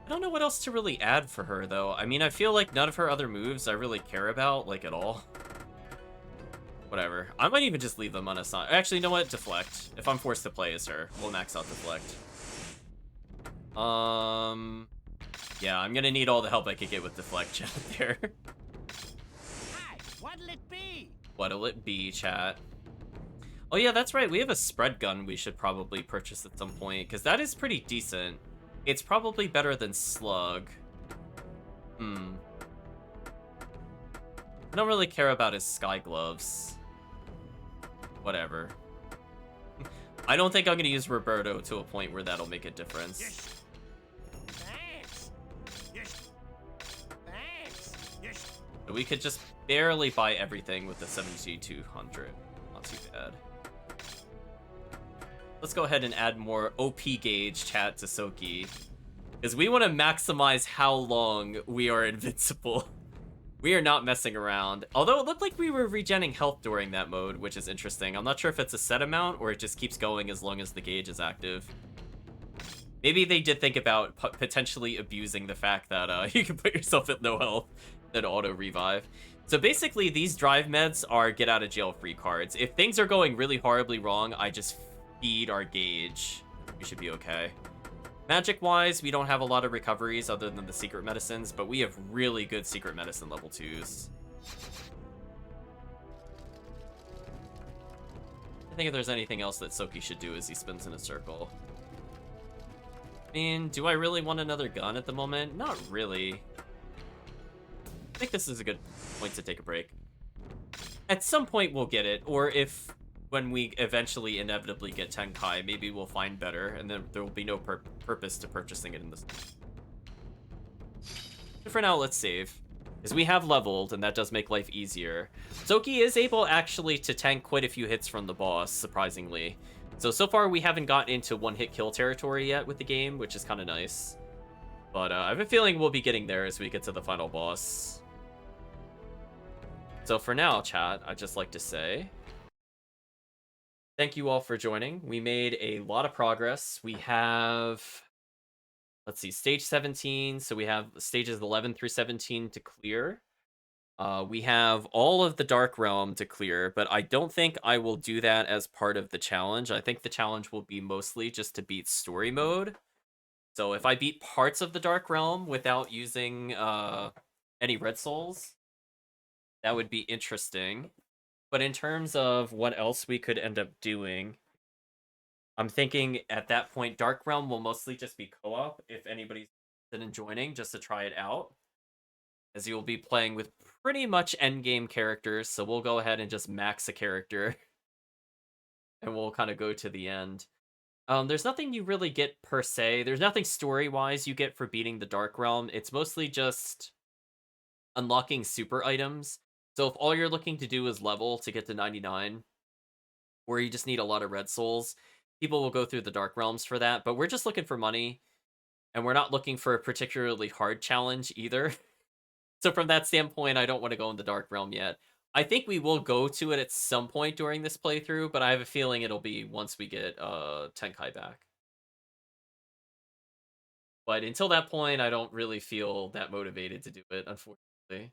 don't know what else to really add for her, though. I mean, I feel like none of her other moves I really care about, like, at all. Whatever. I might even just leave them unassigned. Actually, you know what? Deflect. If I'm forced to play as her, we'll max out Deflect. Yeah, I'm gonna need all the help I could get with Deflect chat there. Hi, what it be? What'll it be, chat? Oh yeah, that's right. We have a spread gun we should probably purchase at some point, because that is pretty decent. It's probably better than Slug. I don't really care about his sky gloves. Whatever. I don't think I'm going to use Roberto to a point where that'll make a difference. Yes. Thanks. Yes. Thanks. Yes. So we could just barely buy everything with the 7200. Not too bad. Let's go ahead and add more OP gauge chat to Soki. Because we want to maximize how long we are invincible. We are not messing around. Although it looked like we were regenning health during that mode, which is interesting. I'm not sure if it's a set amount or it just keeps going as long as the gauge is active. Maybe they did think about potentially abusing the fact that you can put yourself at no health, then auto-revive. So basically, these drive meds are get-out-of-jail-free cards. If things are going really horribly wrong, I just feed our gauge. We should be okay. Magic-wise, we don't have a lot of recoveries other than the secret medicines, but we have really good secret medicine level 2s. I think if there's anything else that Soki should do as he spins in a circle. I mean, do I really want another gun at the moment? Not really. I think this is a good point to take a break. At some point we'll get it, or if when we eventually inevitably get Tenkai, maybe we'll find better, and then there will be no purpose to purchasing it in this. But for now, let's save. Because we have leveled, and that does make life easier. Soki is able, actually, to tank quite a few hits from the boss, surprisingly. So far, we haven't gotten into one-hit kill territory yet with the game, which is kind of nice. But I have a feeling we'll be getting there as we get to the final boss. So for now, chat, I'd just like to say thank you all for joining. We made a lot of progress. We have, let's see, stage 17. So we have stages 11 through 17 to clear. We have all of the Dark Realm to clear, but I don't think I will do that as part of the challenge. I think the challenge will be mostly just to beat story mode. So if I beat parts of the Dark Realm without using any red souls, that would be interesting. But in terms of what else we could end up doing, I'm thinking at that point, Dark Realm will mostly just be co-op if anybody's interested in joining, just to try it out. As you'll be playing with pretty much endgame characters, so we'll go ahead and just max a character. And we'll kind of go to the end. There's nothing you really get per se. There's nothing story-wise you get for beating the Dark Realm. It's mostly just unlocking super items. So if all you're looking to do is level to get to 99, or you just need a lot of red souls, people will go through the Dark Realms for that, but we're just looking for money, and we're not looking for a particularly hard challenge either. So from that standpoint, I don't want to go in the Dark Realm yet. I think we will go to it at some point during this playthrough, but I have a feeling it'll be once we get Tenkai back. But until that point, I don't really feel that motivated to do it, unfortunately.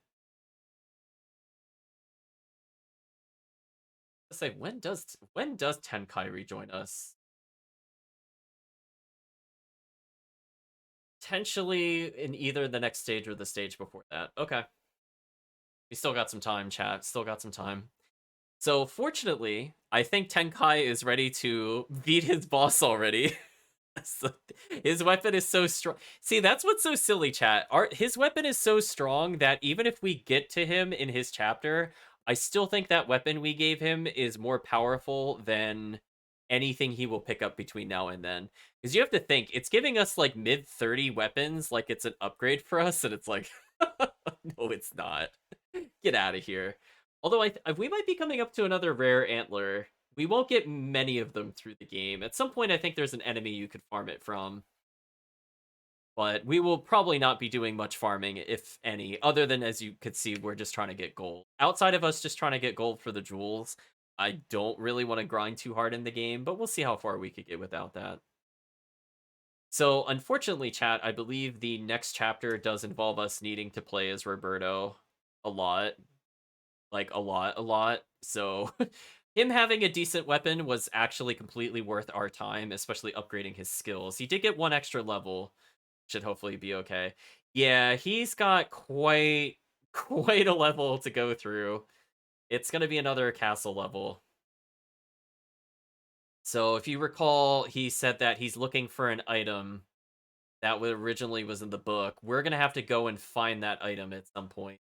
Let's say, when does Tenkai rejoin us? Potentially in either the next stage or the stage before that. Okay. We still got some time, chat. Still got some time. So fortunately, I think Tenkai is ready to beat his boss already. So, his weapon is so strong. See, that's what's so silly, chat. His weapon is so strong that even if we get to him in his chapter, I still think that weapon we gave him is more powerful than anything he will pick up between now and then. Because you have to think, it's giving us like mid-30 weapons, like it's an upgrade for us, and it's like, no, it's not. Get out of here. Although we might be coming up to another rare antler. We won't get many of them through the game. At some point, I think there's an enemy you could farm it from. But we will probably not be doing much farming, if any, other than, as you could see, we're just trying to get gold. Outside of us just trying to get gold for the jewels, I don't really want to grind too hard in the game, but we'll see how far we could get without that. So, unfortunately, chat, I believe the next chapter does involve us needing to play as Roberto a lot. Like, a lot. So, him having a decent weapon was actually completely worth our time, especially upgrading his skills. He did get one extra level. Should hopefully be okay. Yeah, he's got quite a level to go through. It's gonna be another castle level. So if you recall, he said that he's looking for an item that originally was in the book. We're gonna have to go and find that item at some point.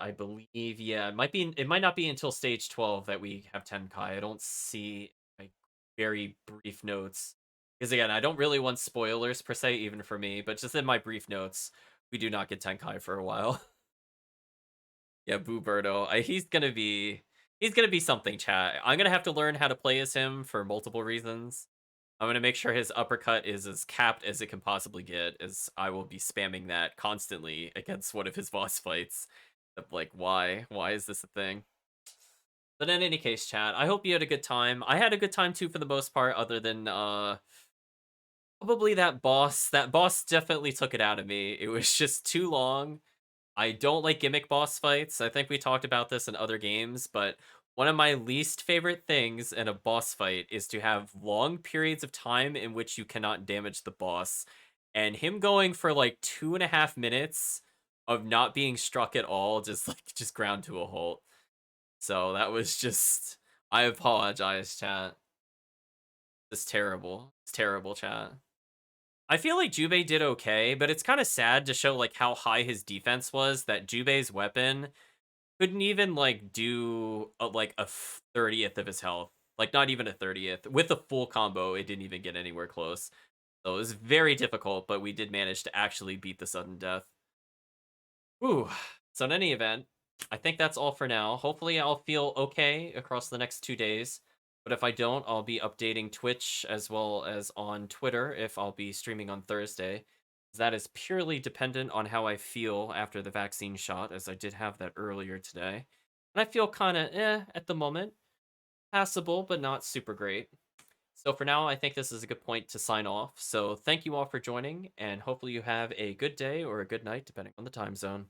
I believe, yeah, it might not be until stage 12 that we have Tenkai. I don't see like very brief notes. Because again, I don't really want spoilers per se, even for me, but just in my brief notes, we do not get Tenkai for a while. Yeah, Boo Birdo. He's gonna be something, chat. I'm gonna have to learn how to play as him for multiple reasons. I'm gonna make sure his uppercut is as capped as it can possibly get, as I will be spamming that constantly against one of his boss fights. Of like, why? Why is this a thing? But in any case, chat, I hope you had a good time. I had a good time too for the most part, other than probably that boss. That boss definitely took it out of me. It was just too long. I don't like gimmick boss fights. I think we talked about this in other games, but one of my least favorite things in a boss fight is to have long periods of time in which you cannot damage the boss. And him going for like 2.5 minutes of not being struck at all, just ground to a halt. So that was just, I apologize, chat. It's terrible. It's terrible, chat. I feel like Jubei did okay, but it's kind of sad to show like how high his defense was, that Jubei's weapon couldn't even like do like a 30th of his health. Like not even a 30th. With a full combo, it didn't even get anywhere close. So it was very difficult, but we did manage to actually beat the sudden death. Whew. So in any event, I think that's all for now. Hopefully I'll feel okay across the next 2 days. But if I don't, I'll be updating Twitch as well as on Twitter if I'll be streaming on Thursday. That is purely dependent on how I feel after the vaccine shot, as I did have that earlier today. And I feel kind of at the moment. Passable, but not super great. So for now, I think this is a good point to sign off. So thank you all for joining, and hopefully you have a good day or a good night, depending on the time zone.